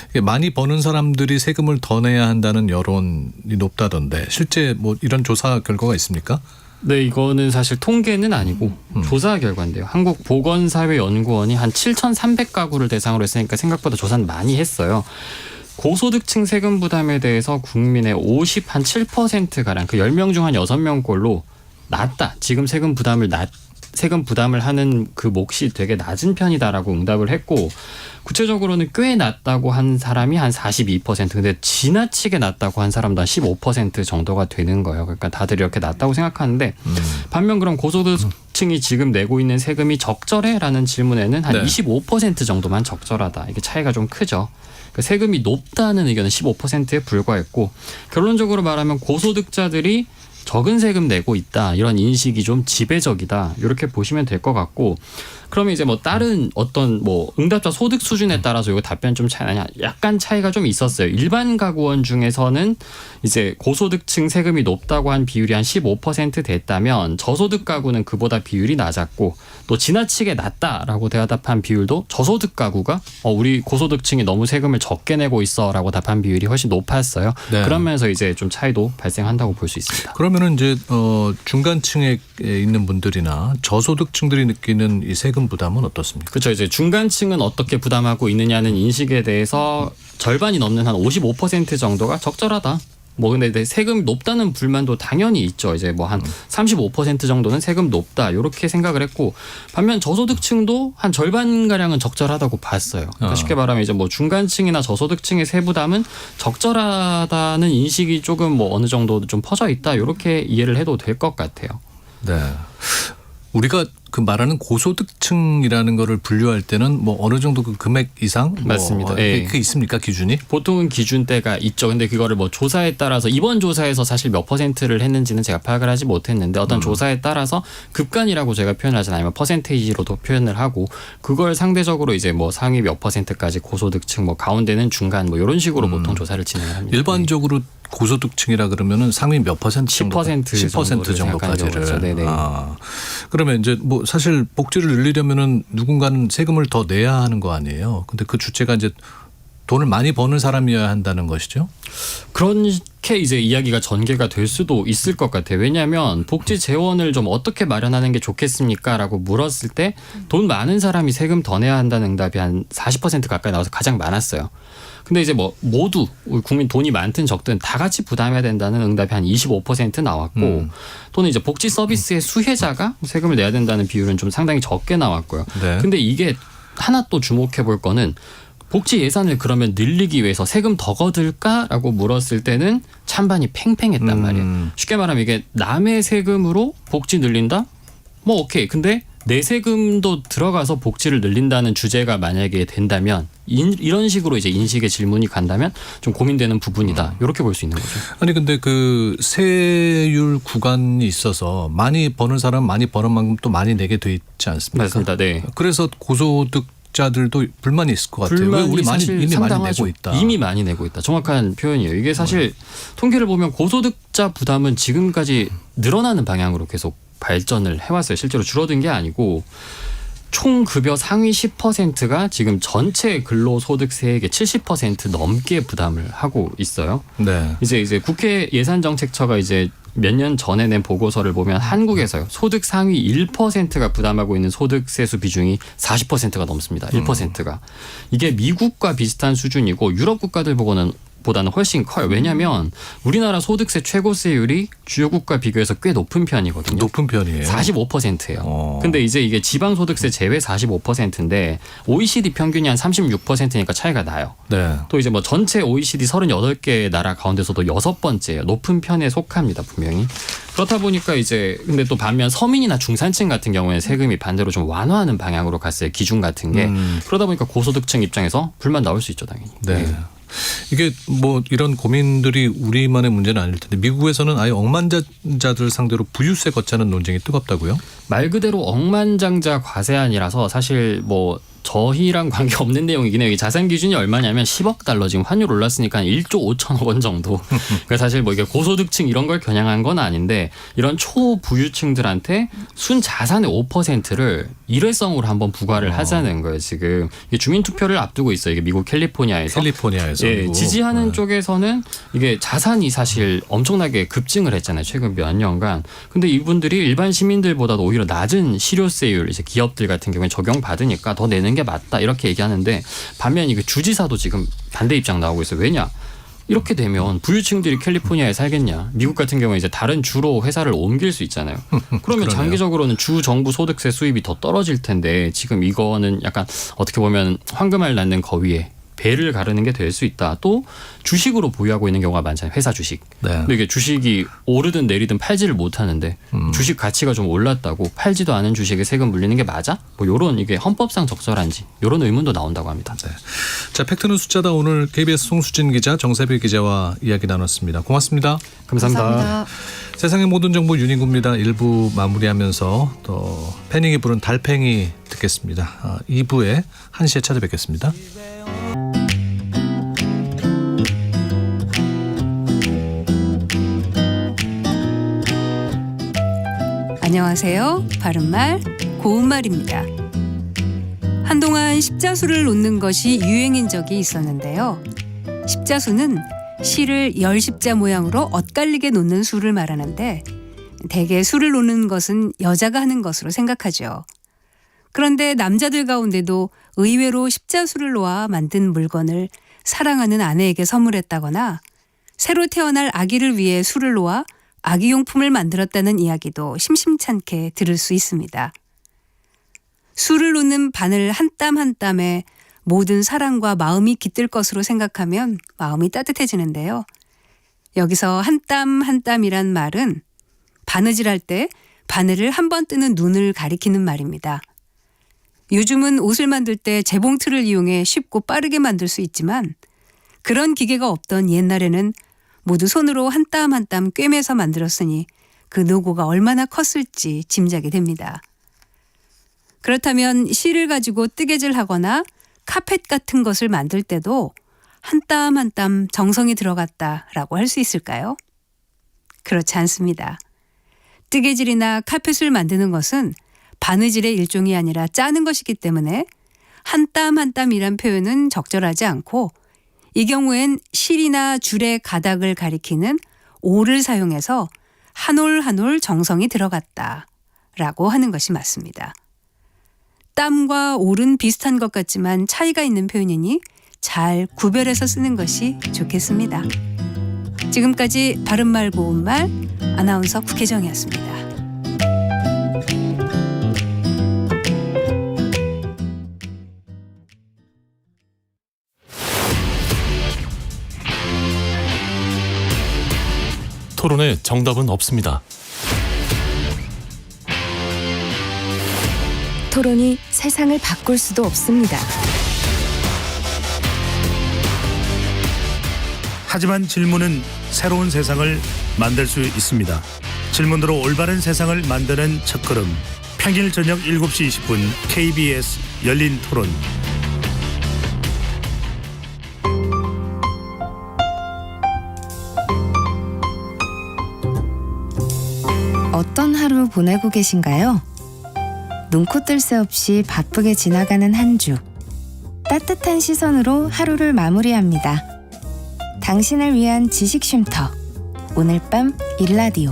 이게 많이 버는 사람들이 세금을 더 내야 한다는 여론이 높다던데 실제 이런 조사 결과가 있습니까? 네, 이거는 사실 통계는 아니고 조사 결과인데요. 한국보건사회연구원이 한 7,300가구를 대상으로 했으니까 생각보다 조사는 많이 했어요. 고소득층 세금 부담에 대해서 국민의 57%가량 그 10명 중 한 6명꼴로 낮다. 지금 세금 부담을 하는 그 몫이 되게 낮은 편이다라고 응답을 했고 구체적으로는 꽤 낮다고 한 사람이 한 42%. 근데 지나치게 낮다고 한 사람도 한 15% 정도가 되는 거예요. 그러니까 다들 이렇게 낮다고 생각하는데 반면 그럼 고소득층이 지금 내고 있는 세금이 적절해? 라는 질문에는 한 25% 정도만 적절하다. 이게 차이가 좀 크죠. 그러니까 세금이 높다는 의견은 15%에 불과했고 결론적으로 말하면 고소득자들이 적은 세금 내고 있다. 이런 인식이 좀 지배적이다. 이렇게 보시면 될 것 같고 그러면 이제 다른 어떤 응답자 소득 수준에 따라서 이거 답변 좀 약간 차이가 좀 있었어요. 일반 가구원 중에서는 이제 고소득층 세금이 높다고 한 비율이 한 15% 됐다면 저소득 가구는 그보다 비율이 낮았고 또 지나치게 낮다라고 대답한 비율도 저소득 가구가 우리 고소득층이 너무 세금을 적게 내고 있어라고 답한 비율이 훨씬 높았어요. 네. 그러면서 이제 좀 차이도 발생한다고 볼 수 있습니다. 그러면은 이제 중간층에 있는 분들이나 저소득층들이 느끼는 이 세금 부담은 어떻습니까? 그렇죠. 이제 중간층은 어떻게 부담하고 있느냐는 인식에 대해서 절반이 넘는 한 55% 정도가 적절하다. 근데 세금 높다는 불만도 당연히 있죠. 이제 한 35% 정도는 세금 높다. 이렇게 생각을 했고 반면 저소득층도 한 절반가량은 적절하다고 봤어요. 그러니까 쉽게 말하면 이제 중간층이나 저소득층의 세부담은 적절하다는 인식이 조금 어느 정도 좀 퍼져 있다. 이렇게 이해를 해도 될 것 같아요. 네. 우리가 그 말하는 고소득층이라는 거를 분류할 때는 뭐 어느 정도 그 금액 이상 맞습니다. 뭐 예. 그게 있습니까 기준이? 보통은 기준대가 있죠. 근데 그거를 뭐 조사에 따라서 이번 조사에서 사실 몇 퍼센트를 했는지는 제가 파악을 하지 못했는데 어떤 조사에 따라서 급간이라고 저희가 표현을 하잖아요. 아니면 퍼센테이지로도 표현을 하고 그걸 상대적으로 이제 뭐 상위 몇 퍼센트까지 고소득층 뭐 가운데는 중간 뭐 이런 식으로 보통 조사를 진행을 합니다. 일반적으로 고소득층이라 그러면 상위 몇 퍼센트 정도? 10% 10% 정도까지를. 생각하는 네네. 그러면 이제 뭐 사실 복지를 늘리려면은 누군가는 세금을 더 내야 하는 거 아니에요. 근데 그 주체가 이제 돈을 많이 버는 사람이어야 한다는 것이죠. 그렇게 이제 이야기가 전개가 될 수도 있을 것 같아요. 왜냐하면 복지 재원을 좀 어떻게 마련하는 게 좋겠습니까?라고 물었을 때 돈 많은 사람이 세금 더 내야 한다는 응답이 한 40% 가까이 나와서 가장 많았어요. 근데 이제 뭐 모두 우리 국민 돈이 많든 적든 다 같이 부담해야 된다는 응답이 한 25% 나왔고 또는 이제 복지 서비스의 수혜자가 세금을 내야 된다는 비율은 좀 상당히 적게 나왔고요. 네. 근데 이게 하나 또 주목해 볼 거는 복지 예산을 그러면 늘리기 위해서 세금 더 거둘까라고 물었을 때는 찬반이 팽팽했단 말이에요. 쉽게 말하면 이게 남의 세금으로 복지 늘린다? 뭐 오케이. 근데 내 세금도 들어가서 복지를 늘린다는 주제가 만약에 된다면 이런 식으로 이제 인식의 질문이 간다면 좀 고민되는 부분이다. 이렇게 볼 수 있는 거죠. 아니 근데 그 세율 구간이 있어서 많이 버는 사람 많이 버는 만큼 또 많이 내게 돼 있지 않습니까? 맞습니다. 네. 그래서 고소득자들도 불만이 있을 것 같아요. 왜 불만이 우리 많이 사실 이미 많이 상당하죠. 내고 있다. 이미 많이 내고 있다. 정확한 표현이에요. 이게 사실 통계를 보면 고소득자 부담은 지금까지 늘어나는 방향으로 계속 발전을 해왔어요. 실제로 줄어든 게 아니고 총 급여 상위 10%가 지금 전체 근로소득세액의 70% 넘게 부담을 하고 있어요. 네. 이제 국회 예산정책처가 이제 몇 년 전에 낸 보고서를 보면 한국에서요. 소득 상위 1%가 부담하고 있는 소득세수 비중이 40%가 넘습니다. 1%가. 이게 미국과 비슷한 수준이고 유럽 국가들 보다는 훨씬 커요. 왜냐하면 우리나라 소득세 최고세율이 주요 국가 비교해서 꽤 높은 편이거든요. 높은 편이에요. 45%예요. 근데 이제 이게 지방소득세 제외 45%인데 OECD 평균이 한 36%니까 차이가 나요. 네. 또 이제 뭐 전체 OECD 38개 나라 가운데서도 6번째예요. 높은 편에 속합니다, 분명히. 그렇다 보니까 이제 근데 또 반면 서민이나 중산층 같은 경우에는 세금이 반대로 좀 완화하는 방향으로 갔어요. 기준 같은 게. 그러다 보니까 고소득층 입장에서 불만 나올 수 있죠, 당연히. 네. 이게 뭐 이런 고민들이 우리만의 문제는 아닐 텐데 미국에서는 아예 억만장자들 상대로 부유세 걷자는 논쟁이 뜨겁다고요? 말 그대로 억만장자 과세안이라서 사실 뭐 저희랑 관계없는 내용이긴 해요. 자산 기준이 얼마냐면 10억 달러 지금 환율 올랐으니까 1조 5천억 원 정도. 그러니까 사실 뭐 이게 고소득층 이런 걸 겨냥한 건 아닌데 이런 초부유층들한테 순 자산의 5%를 일회성으로 한번 부과를 하자는 거예요. 지금 이게 주민투표를 앞두고 있어요. 이게 미국 캘리포니아에서. 캘리포니아에서. 예, 지지하는 쪽에서는 이게 자산이 사실 엄청나게 급증을 했잖아요. 최근 몇 년간. 근데 이분들이 일반 시민들보다도 오히려 낮은 실효세율 이제 기업들 같은 경우에 적용받으니까 더 내는 게 맞다 이렇게 얘기하는데 반면 이게 주지사도 지금 반대 입장 나오고 있어요. 왜냐? 이렇게 되면 부유층들이 캘리포니아에 살겠냐? 미국 같은 경우에 이제 다른 주로 회사를 옮길 수 있잖아요. 그러면 그러네요. 장기적으로는 주 정부 소득세 수입이 더 떨어질 텐데 지금 이거는 약간 어떻게 보면 황금알 낳는 거위에 배를 가르는 게 될 수 있다. 또 주식으로 보유하고 있는 경우가 많잖아요. 회사 주식. 네. 근데 이게 주식이 오르든 내리든 팔지를 못하는데 주식 가치가 좀 올랐다고 팔지도 않은 주식에 세금 물리는 게 맞아? 뭐 이런 이게 헌법상 적절한지 이런 의문도 나온다고 합니다. 네. 자, 팩트는 숫자다. 오늘 KBS 송수진 기자, 정세배 기자와 이야기 나눴습니다. 고맙습니다. 감사합니다. 세상의 모든 정보 윤인구입니다. 1부 마무리하면서 또 패닝이 부른 달팽이 듣겠습니다. 2부에 1시에 찾아뵙겠습니다. 안녕하세요. 바른말 고운말입니다. 한동안 십자수를 놓는 것이 유행인 적이 있었는데요. 십자수는 실을 10십자 모양으로 엇갈리게 놓는 수를 말하는데 대개 수를 놓는 것은 여자가 하는 것으로 생각하죠. 그런데 남자들 가운데도 의외로 십자수를 놓아 만든 물건을 사랑하는 아내에게 선물했다거나 새로 태어날 아기를 위해 수를 놓아 아기용품을 만들었다는 이야기도 심심찮게 들을 수 있습니다. 수를 놓는 바늘 한 땀 한 땀에 모든 사랑과 마음이 깃들 것으로 생각하면 마음이 따뜻해지는데요. 여기서 한 땀 한 땀이란 말은 바느질할 때 바늘을 한 번 뜨는 눈을 가리키는 말입니다. 요즘은 옷을 만들 때 재봉틀을 이용해 쉽고 빠르게 만들 수 있지만 그런 기계가 없던 옛날에는 모두 손으로 한 땀 한 땀 꿰매서 만들었으니 그 노고가 얼마나 컸을지 짐작이 됩니다. 그렇다면 실을 가지고 뜨개질하거나 카펫 같은 것을 만들 때도 한 땀 한 땀 정성이 들어갔다라고 할 수 있을까요? 그렇지 않습니다. 뜨개질이나 카펫을 만드는 것은 바느질의 일종이 아니라 짜는 것이기 때문에 한 땀 한 땀이란 표현은 적절하지 않고 이 경우엔 실이나 줄의 가닥을 가리키는 올을 사용해서 한 올 한 올 정성이 들어갔다라고 하는 것이 맞습니다. 땀과 올은 비슷한 것 같지만 차이가 있는 표현이니 잘 구별해서 쓰는 것이 좋겠습니다. 지금까지 바른말 고운말 아나운서 국혜정이었습니다. 토론에 정답은 없습니다. 토론이 세상을 바꿀 수도 없습니다. 하지만 질문은 새로운 세상을 만들 수 있습니다. 질문으로 올바른 세상을 만드는 첫걸음. 평일 저녁 7시 20분 KBS 열린 토론. 어떤 하루 보내고 계신가요? 눈코 뜰 새 없이 바쁘게 지나가는 한 주. 따뜻한 시선으로 하루를 마무리합니다. 당신을 위한 지식 쉼터. 오늘 밤 일라디오.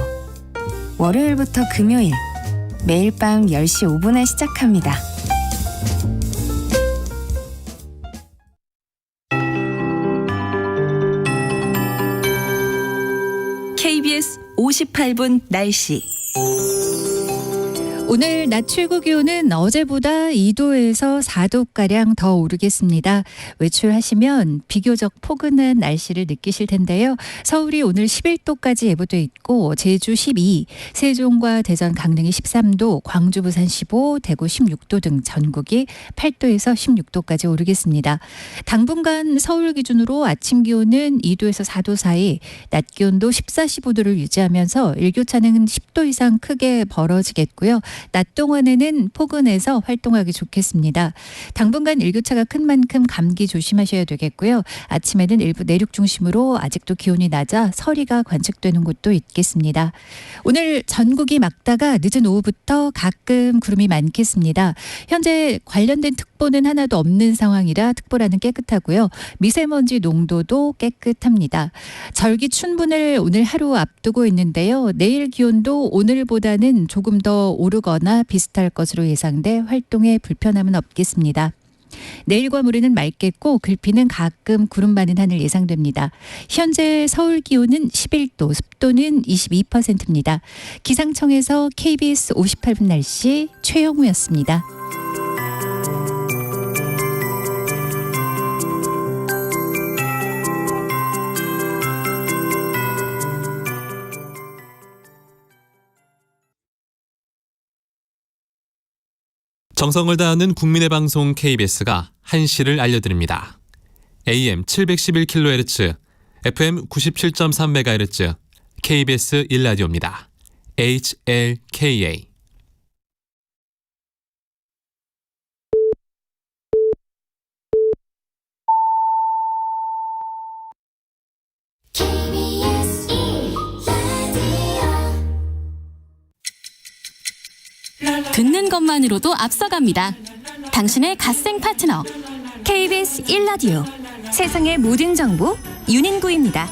월요일부터 금요일. 매일 밤 10시 5분에 시작합니다. KBS 58분 날씨. 오늘 낮 최고 기온은 어제보다 2도에서 4도가량 더 오르겠습니다. 외출하시면 비교적 포근한 날씨를 느끼실 텐데요. 서울이 오늘 11도까지 예보돼 있고 제주 12, 세종과 대전 강릉이 13도, 광주 부산 15, 대구 16도 등 전국이 8도에서 16도까지 오르겠습니다. 당분간 서울 기준으로 아침 기온은 2도에서 4도 사이, 낮 기온도 14, 15도를 유지하면서 일교차는 10도 이상 크게 벌어지겠고요. 낮 동안에는 포근해서 활동하기 좋겠습니다. 당분간 일교차가 큰 만큼 감기 조심하셔야 되겠고요. 아침에는 일부 내륙 중심으로 아직도 기온이 낮아 서리가 관측되는 곳도 있겠습니다. 오늘 전국이 맑다가 늦은 오후부터 가끔 구름이 많겠습니다. 현재 관련된 특보는 하나도 없는 상황이라 특보라는 깨끗하고요. 미세먼지 농도도 깨끗합니다. 절기 춘분을 오늘 하루 앞두고 있는데요. 내일 기온도 오늘보다는 조금 더 오르거나 비슷할 것으로 예상돼 활동에 불편함은 없겠습니다. 내일과 모레는 맑겠고 글피는 가끔 구름 많은 하늘 예상됩니다. 현재 서울 기온은 11도, 습도는 22%입니다. 기상청에서 KBS 58분 날씨 최영우였습니다. 정성을 다하는 국민의 방송 KBS가 한시를 알려드립니다. AM 711kHz, FM 97.3MHz, KBS 1라디오입니다. HLKA. 듣는 것만으로도 앞서갑니다. 당신의 갓생 파트너 KBS 1라디오. 세상의 모든 정보 윤인구입니다.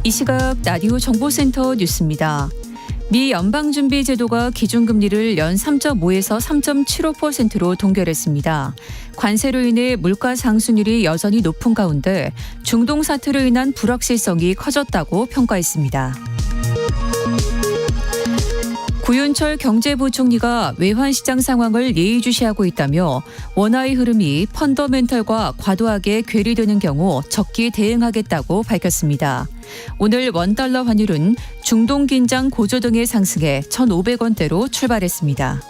이 시각 라디오 정보센터 뉴스입니다. 미 연방준비제도가 기준금리를 연 3.5에서 3.75%로 동결했습니다. 관세로 인해 물가 상승률이 여전히 높은 가운데 중동 사태로 인한 불확실성이 커졌다고 평가했습니다. 구윤 김현철 경제부총리가 외환시장 상황을 예의주시하고 있다며 원화의 흐름이 펀더멘털과 과도하게 괴리되는 경우 적기 대응하겠다고 밝혔습니다. 오늘 원달러 환율은 중동 긴장 고조 등의 상승에 1,500원대로 출발했습니다.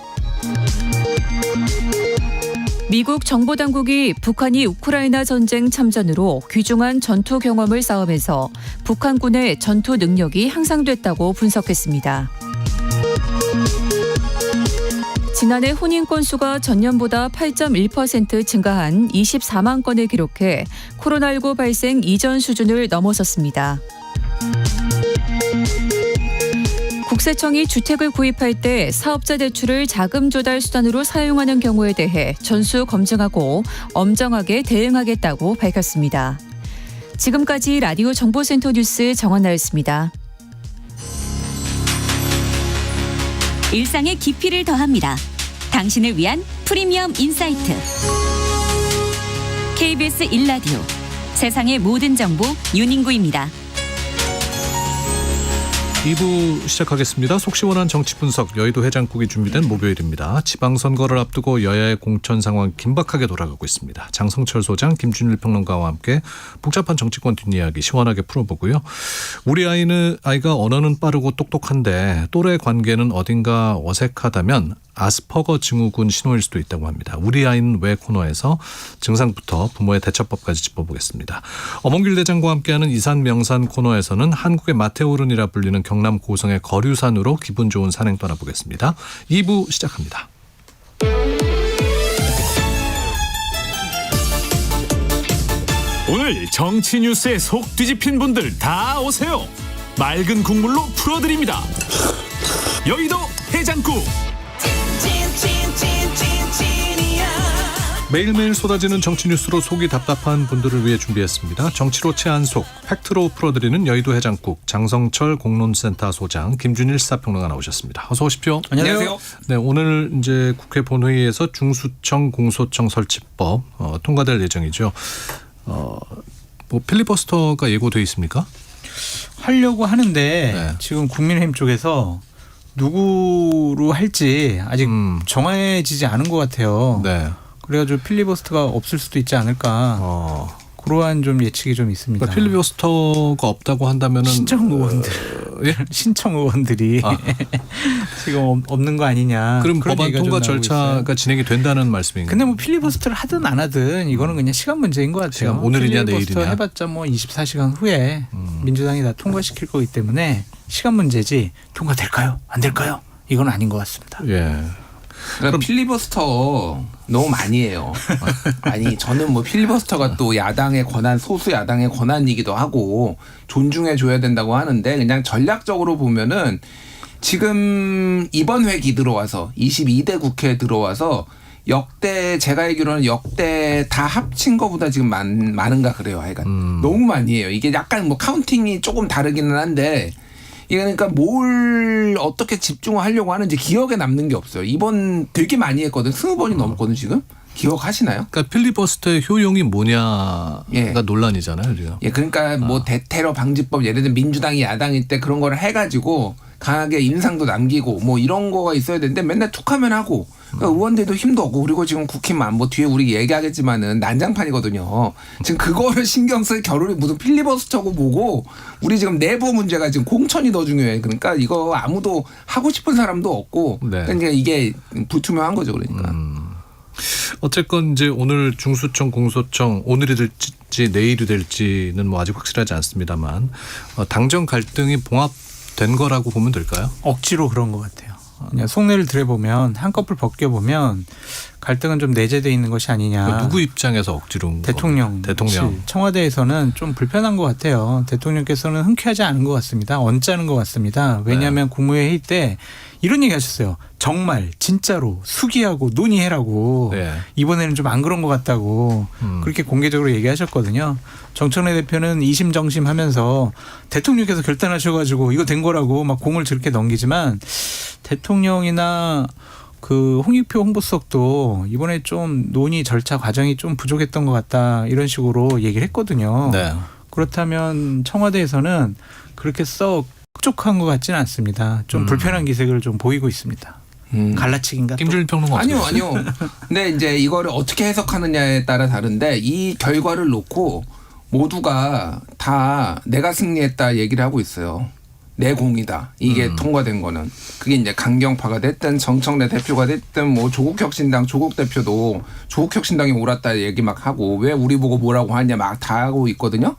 미국 정보당국이 북한이 우크라이나 전쟁 참전으로 귀중한 전투 경험을 쌓으면서 북한군의 전투 능력이 향상됐다고 분석했습니다. 지난해 혼인 건수가 전년보다 8.1% 증가한 24만 건을 기록해 코로나19 발생 이전 수준을 넘어섰습니다. 국세청이 주택을 구입할 때 사업자 대출을 자금 조달 수단으로 사용하는 경우에 대해 전수 검증하고 엄정하게 대응하겠다고 밝혔습니다. 지금까지 라디오 정보센터 뉴스 정원나였습니다. 일상의 깊이를 더합니다. 당신을 위한 프리미엄 인사이트. KBS 1라디오. 세상의 모든 정보 윤인구입니다. 2부 시작하겠습니다. 속 시원한 정치 분석 여의도 해장국이 준비된 목요일입니다. 지방선거를 앞두고 여야의 공천 상황 긴박하게 돌아가고 있습니다. 장성철 소장, 김준일 평론가와 함께 복잡한 정치권 뒷이야기 시원하게 풀어보고요. 우리 아이가 언어는 빠르고 똑똑한데 또래 관계는 어딘가 어색하다면 아스퍼거 증후군 신호일 수도 있다고 합니다. 우리 아이는 왜 코너에서 증상부터 부모의 대처법까지 짚어보겠습니다. 어몽길 대장과 함께하는 이산 명산 코너에서는 한국의 마테오른이라 불리는 경남 고성의 거류산으로 기분 좋은 산행 떠나보겠습니다. 2부 시작합니다. 오늘 정치 뉴스에 속 뒤집힌 분들 다 오세요. 맑은 국물로 풀어드립니다. 여의도 해장국. 매일매일 쏟아지는 정치 뉴스로 속이 답답한 분들을 위해 준비했습니다. 정치로 채안 속, 팩트로 풀어드리는 여의도 해장국 장성철 공론센터 소장, 김준일 시사평론가 나오셨습니다. 어서 오십시오. 안녕하세요. 네, 오늘 이제 국회 본회의에서 중수청 공소청 설치법 통과될 예정이죠. 뭐 필리버스터가 예고돼 있습니까? 하려고 하는데 네. 지금 국민의힘 쪽에서 누구로 할지 아직 정해지지 않은 것 같아요. 네. 그래가지고 필리버스터가 없을 수도 있지 않을까. 그러한 좀 예측이 좀 있습니다. 그러니까 필리버스터가 없다고 한다면은 신청 의원들, 예? 신청 의원들이 지금 없는 거 아니냐. 그럼 법안 통과 절차가 진행이 된다는 말씀인가요? 근데 뭐 필리버스터를 하든 안 하든 이거는 그냥 시간 문제인 것 같아요. 시간, 오늘이냐 필리버스터 내일이냐. 해봤자 뭐 24시간 후에 민주당이 다 통과시킬 거기 때문에 시간 문제지 통과될까요? 안 될까요? 이건 아닌 것 같습니다. 예. 그러니까 필리버스터 너무 많이 해요. 아니 저는 뭐 필리버스터가 또 야당의 권한, 소수 야당의 권한이기도 하고 존중해 줘야 된다고 하는데 그냥 전략적으로 보면은 지금 이번 회기 들어와서 22대 국회에 들어와서 역대 제가 알기로는 역대 다 합친 거보다 지금 많은가 그래요. 하여간 너무 많이 해요. 이게 약간 뭐 카운팅이 조금 다르기는 한데 이게 그러니까 뭘 어떻게 집중하려고 하는지 기억에 남는 게 없어요. 이번 되게 많이 했거든. 20번이 넘었거든 지금. 기억하시나요? 그러니까 필리버스터의 효용이 뭐냐가 논란이잖아요, 지금. 예, 그러니까 뭐 대테러 방지법 예를 들면 민주당이 야당일 때 그런 거를 해가지고 강하게 인상도 남기고 뭐 이런 거가 있어야 되는데 맨날 툭하면 하고 그러니까 의원들도 힘도 없고 그리고 지금 국힘만 뭐 뒤에 우리 얘기하겠지만은 난장판이거든요. 지금 그거를 신경 쓸 겨를이 무슨 필리버스터고 뭐고 우리 지금 내부 문제가 지금 공천이 더 중요해. 그러니까 이거 아무도 하고 싶은 사람도 없고 네. 그러니까 이게 불투명한 거죠. 그러니까. 어쨌건 이제 오늘 중수청 공소청 오늘이 될지 내일이 될지는 뭐 아직 확실하지 않습니다만 당정 갈등이 봉합된 거라고 보면 될까요? 억지로 그런 것 같아요. 그냥 속내를 들여보면 한꺼풀 벗겨보면 갈등은 좀 내재되어 있는 것이 아니냐. 그러니까 누구 입장에서 억지로 대통령. 청와대에서는 좀 불편한 것 같아요. 대통령께서는 흔쾌하지 않은 것 같습니다. 언짢은 것 같습니다. 왜냐하면 국무회의 때 이런 얘기 하셨어요. 정말 진짜로 수기하고 논의해라고. 네. 이번에는 좀 안 그런 것 같다고 그렇게 공개적으로 얘기하셨거든요. 정청래 대표는 이심정심하면서 대통령께서 결단하셔가지고 이거 된 거라고 막 공을 저렇게 넘기지만 대통령이나 그 홍익표 홍보수석도 이번에 좀 논의 절차 과정이 좀 부족했던 것 같다 이런 식으로 얘기를 했거든요. 네. 그렇다면 청와대에서는 그렇게 썩 흡족한 것 같지는 않습니다. 좀 불편한 기색을 좀 보이고 있습니다. 갈라치기인가? 김준일 평론가 아니요. 근데 이제 이거를 어떻게 해석하느냐에 따라 다른데 이 결과를 놓고 모두가 다 내가 승리했다 얘기를 하고 있어요. 내 공이다. 이게 통과된 거는. 그게 이제 강경파가 됐든 정청래 대표가 됐든 뭐 조국혁신당 조국 대표도 조국혁신당이 옳았다 얘기 막 하고 왜 우리 보고 뭐라고 하냐 막 다 하고 있거든요.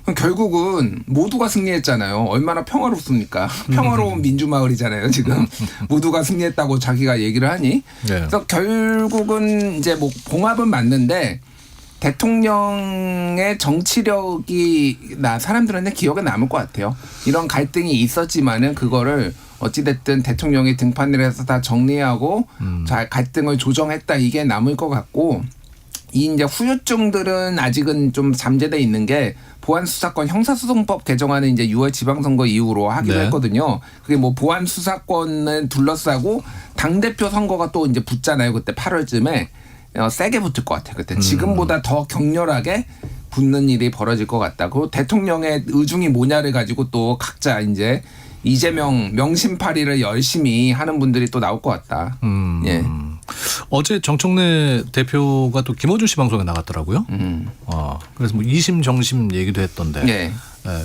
그럼 결국은 모두가 승리했잖아요. 얼마나 평화롭습니까? 평화로운 민주마을이잖아요. 지금 모두가 승리했다고 자기가 얘기를 하니. 그래서 결국은 이제 뭐 봉합은 맞는데 대통령의 정치력이 사람들한테 기억에 남을 것 같아요. 이런 갈등이 있었지만은 그거를 어찌됐든 대통령이 등판을 해서 다 정리하고 잘 갈등을 조정했다 이게 남을 것 같고 이 이제 후유증들은 아직은 좀 잠재돼 있는 게 보안수사권 형사소송법 개정안은 이제 6월 지방선거 이후로 하기로 했거든요. 그게 뭐 보안수사권을 둘러싸고 당대표 선거가 또 이제 붙잖아요. 그때 8월쯤에. 세게 붙을 것 같아요. 그때 지금보다 더 격렬하게 붙는 일이 벌어질 것 같다. 그리고 대통령의 의중이 뭐냐를 가지고 또 각자 이제 이재명 명심파리를 열심히 하는 분들이 또 나올 것 같다. 예. 어제 정청래 대표가 또 김어준 씨 방송에 나갔더라고요. 그래서 뭐 이심정심 얘기도 했던데. 예.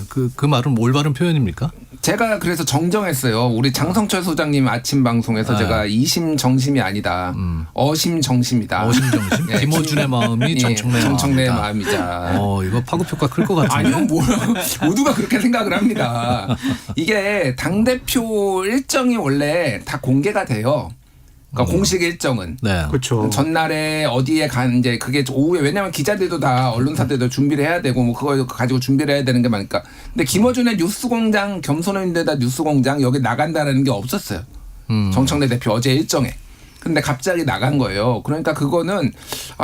그 말은 올바른 표현입니까? 제가 그래서 정정했어요. 우리 장성철 소장님 아침 방송에서 제가 이심정심이 아니다. 어심정심이다. 어심정심? 예. 김어준의 마음이 정청래의 마음이자. 이거 파급효과 클 것 같은데. 아니요. 모두가 그렇게 생각을 합니다. 이게 당대표 일정이 원래 다 공개가 돼요. 그러니까 공식 일정은. 그렇죠. 전날에 어디에 간 이제 그게 오후에 왜냐면 기자들도 다 언론사들도 준비를 해야 되고 뭐 그거 가지고 준비를 해야 되는 게 많으니까. 근데 김어준의 뉴스공장 겸손인데다 뉴스공장 여기 나간다라는 게 없었어요. 정청래 대표 어제 일정에. 근데 갑자기 나간 거예요. 그러니까 그거는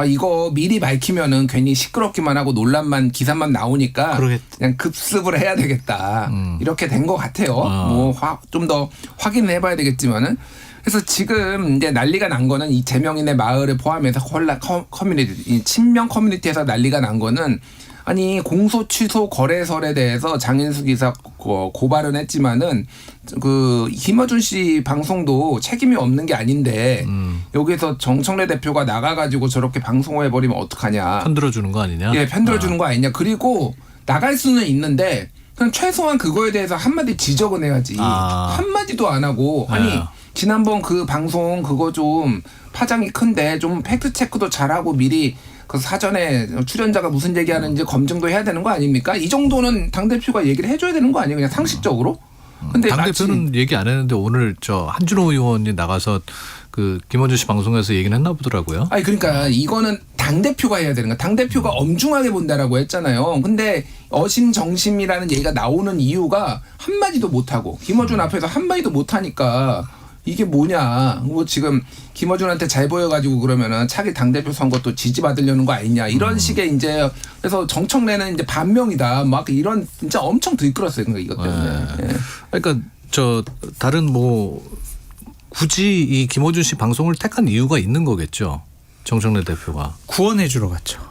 이거 미리 밝히면은 괜히 시끄럽기만 하고 논란만 기사만 나오니까 그냥 급습을 해야 되겠다. 이렇게 된 것 같아요. 뭐 좀 더 확인을 해봐야 되겠지만은. 그래서 지금 이제 난리가 난 거는 이 제명인의 마을을 포함해서 커뮤니티, 친명 커뮤니티에서 난리가 난 거는 아니 공소 취소 거래설에 대해서 장인수 기사 고발은 했지만은 그 김어준 씨 방송도 책임이 없는 게 아닌데 여기서 정청래 대표가 나가가지고 저렇게 방송을 해버리면 어떡하냐. 편들어주는 거 아니냐. 예, 편들어주는 거 아니냐. 그리고 나갈 수는 있는데 그냥 최소한 그거에 대해서 한마디 지적은 해야지. 한마디도 안 하고 아니 지난번 그 방송 그거 좀 파장이 큰데 좀 팩트 체크도 잘하고 미리 그 사전에 출연자가 무슨 얘기하는지 검증도 해야 되는 거 아닙니까? 이 정도는 당대표가 얘기를 해줘야 되는 거 아니에요? 그냥 상식적으로? 근데 당대표는 얘기 안 했는데 오늘 한준호 의원이 나가서 그 김어준 씨 방송에서 얘기는 했나 보더라고요. 아니 그러니까 이거는 당대표가 해야 되는 거야. 당대표가 엄중하게 본다라고 했잖아요. 근데 어심정심이라는 얘기가 나오는 이유가 한마디도 못하고 김어준 앞에서 한마디도 못하니까 이게 뭐냐. 뭐 지금 김어준한테 잘 보여가지고 그러면은 차기 당대표 선거 또 지지받으려는 거 아니냐. 이런 식의 이제 그래서 정청래는 이제 반명이다. 막 이런 진짜 엄청 들끓었어요. 그러니까 이것 때문에. 예. 그러니까 다른 뭐 굳이 이 김어준 씨 방송을 택한 이유가 있는 거겠죠. 정청래 대표가. 구원해 주러 갔죠.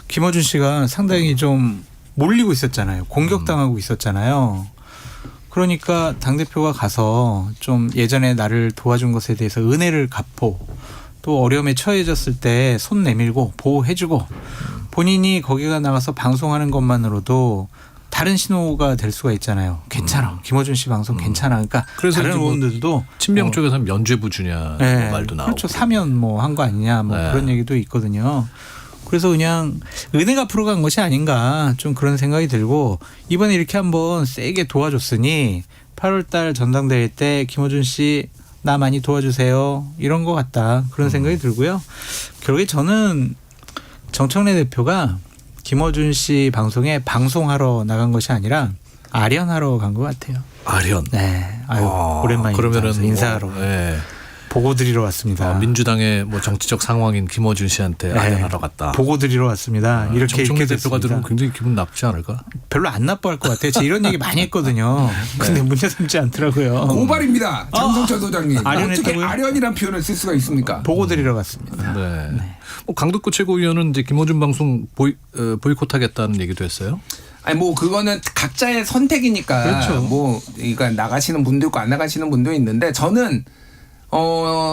김어준 씨가 상당히 좀 몰리고 있었잖아요. 공격당하고 있었잖아요. 그러니까 당대표가 가서 좀 예전에 나를 도와준 것에 대해서 은혜를 갚고 또 어려움에 처해졌을 때 손 내밀고 보호해주고 본인이 거기가 나가서 방송하는 것만으로도 다른 신호가 될 수가 있잖아요. 괜찮아. 김어준 씨 방송 괜찮아. 그러니까 그래서 다른 의원들도 친명 쪽에서는 면죄부 주냐 말도 나오고. 그렇죠. 사면 뭐 한 거 아니냐 뭐 그런 얘기도 있거든요. 그래서 그냥 은혜가 풀어간 것이 아닌가 좀 그런 생각이 들고 이번에 이렇게 한번 세게 도와줬으니 8월 달 전당대회 때 김어준 씨 나 많이 도와주세요. 이런 것 같다. 그런 생각이 들고요. 결국에 저는 정청래 대표가 김어준 씨 방송에 방송하러 나간 것이 아니라 아련하러 간 것 같아요. 아련. 네. 아유, 오랜만에 그러면은 인사하러. 보고 드리러 왔습니다. 민주당의 뭐 정치적 상황인 김어준 씨한테 아련하러 갔다. 보고 드리러 왔습니다. 이렇게 정청래 대표가 들으면 굉장히 기분 나쁘지 않을까? 별로 안 나빠할 것 같아요. 제가 이런 얘기 많이 했거든요. 근데 문제 삼지 않더라고요. 고발입니다. 장성철 소장님. 어떻게 아련했다고요? 아련이란 표현을 쓸 수가 있습니까? 보고 드리러 갔습니다. 네. 뭐 강덕구 최고위원은 이제 김어준 방송 보이콧하겠다는 얘기도 했어요. 아니 뭐 그거는 각자의 선택이니까 그렇죠. 뭐 그러니까 나가시는 분도 있고 안 나가시는 분도 있는데 저는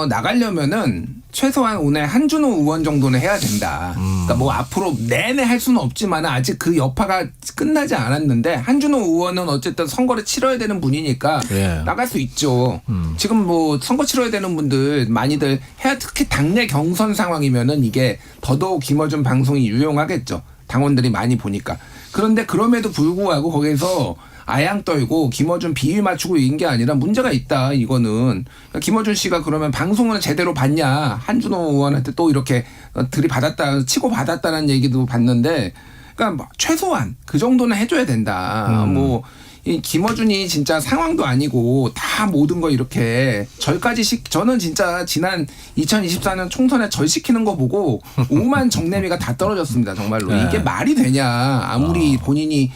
나가려면은 최소한 오늘 한준호 의원 정도는 해야 된다. 그러니까 뭐 앞으로 내내 할 수는 없지만 아직 그 여파가 끝나지 않았는데 한준호 의원은 어쨌든 선거를 치러야 되는 분이니까 예. 나갈 수 있죠. 지금 뭐 선거 치러야 되는 분들 많이들 해야 특히 당내 경선 상황이면은 이게 더더욱 김어준 방송이 유용하겠죠. 당원들이 많이 보니까. 그런데 그럼에도 불구하고 거기서 아양 떨고 김어준 비위 맞추고 이긴 게 아니라 문제가 있다 이거는. 그러니까 김어준 씨가 그러면 방송을 제대로 봤냐 한준호 의원한테 또 이렇게 들이받았다 치고 받았다는 얘기도 봤는데 그러니까 최소한 그 정도는 해줘야 된다. 뭐 이 김어준이 진짜 상황도 아니고 다 모든 거 이렇게 절까지 저는 진짜 지난 2024년 총선에 절시키는 거 보고 오만 정내미가 다 떨어졌습니다. 정말로. 네. 이게 말이 되냐. 아무리 본인이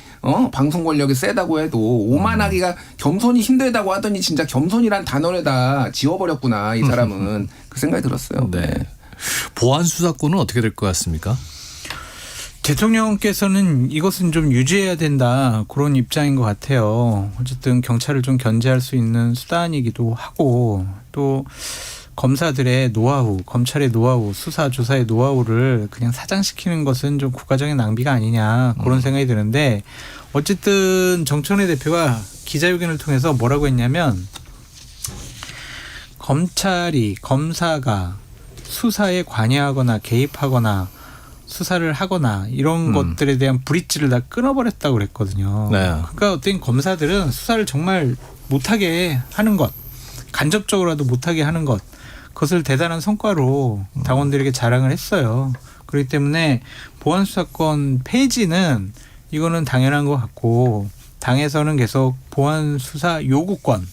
방송 권력이 세다고 해도 오만하기가 겸손이 힘들다고 하더니 진짜 겸손이란 단어를 다 지워버렸구나 이 사람은. 그 생각이 들었어요. 네. 보안 수사권은 어떻게 될 것 같습니까? 대통령께서는 이것은 좀 유지해야 된다 그런 입장인 것 같아요. 어쨌든 경찰을 좀 견제할 수 있는 수단이기도 하고 또 검사들의 노하우, 검찰의 노하우, 수사 조사의 노하우를 그냥 사장시키는 것은 좀 국가적인 낭비가 아니냐 그런 생각이 드는데 어쨌든 정청래 대표가 기자회견을 통해서 뭐라고 했냐면 검사가 수사에 관여하거나 개입하거나 수사를 하거나 이런 것들에 대한 브릿지를 다 끊어버렸다고 그랬거든요. 네. 그러니까 어떤 검사들은 수사를 정말 못하게 하는 것, 간접적으로라도 못하게 하는 것, 그것을 대단한 성과로 당원들에게 자랑을 했어요. 그렇기 때문에 보안수사권 폐지는 이거는 당연한 것 같고 당에서는 계속 보안수사 요구권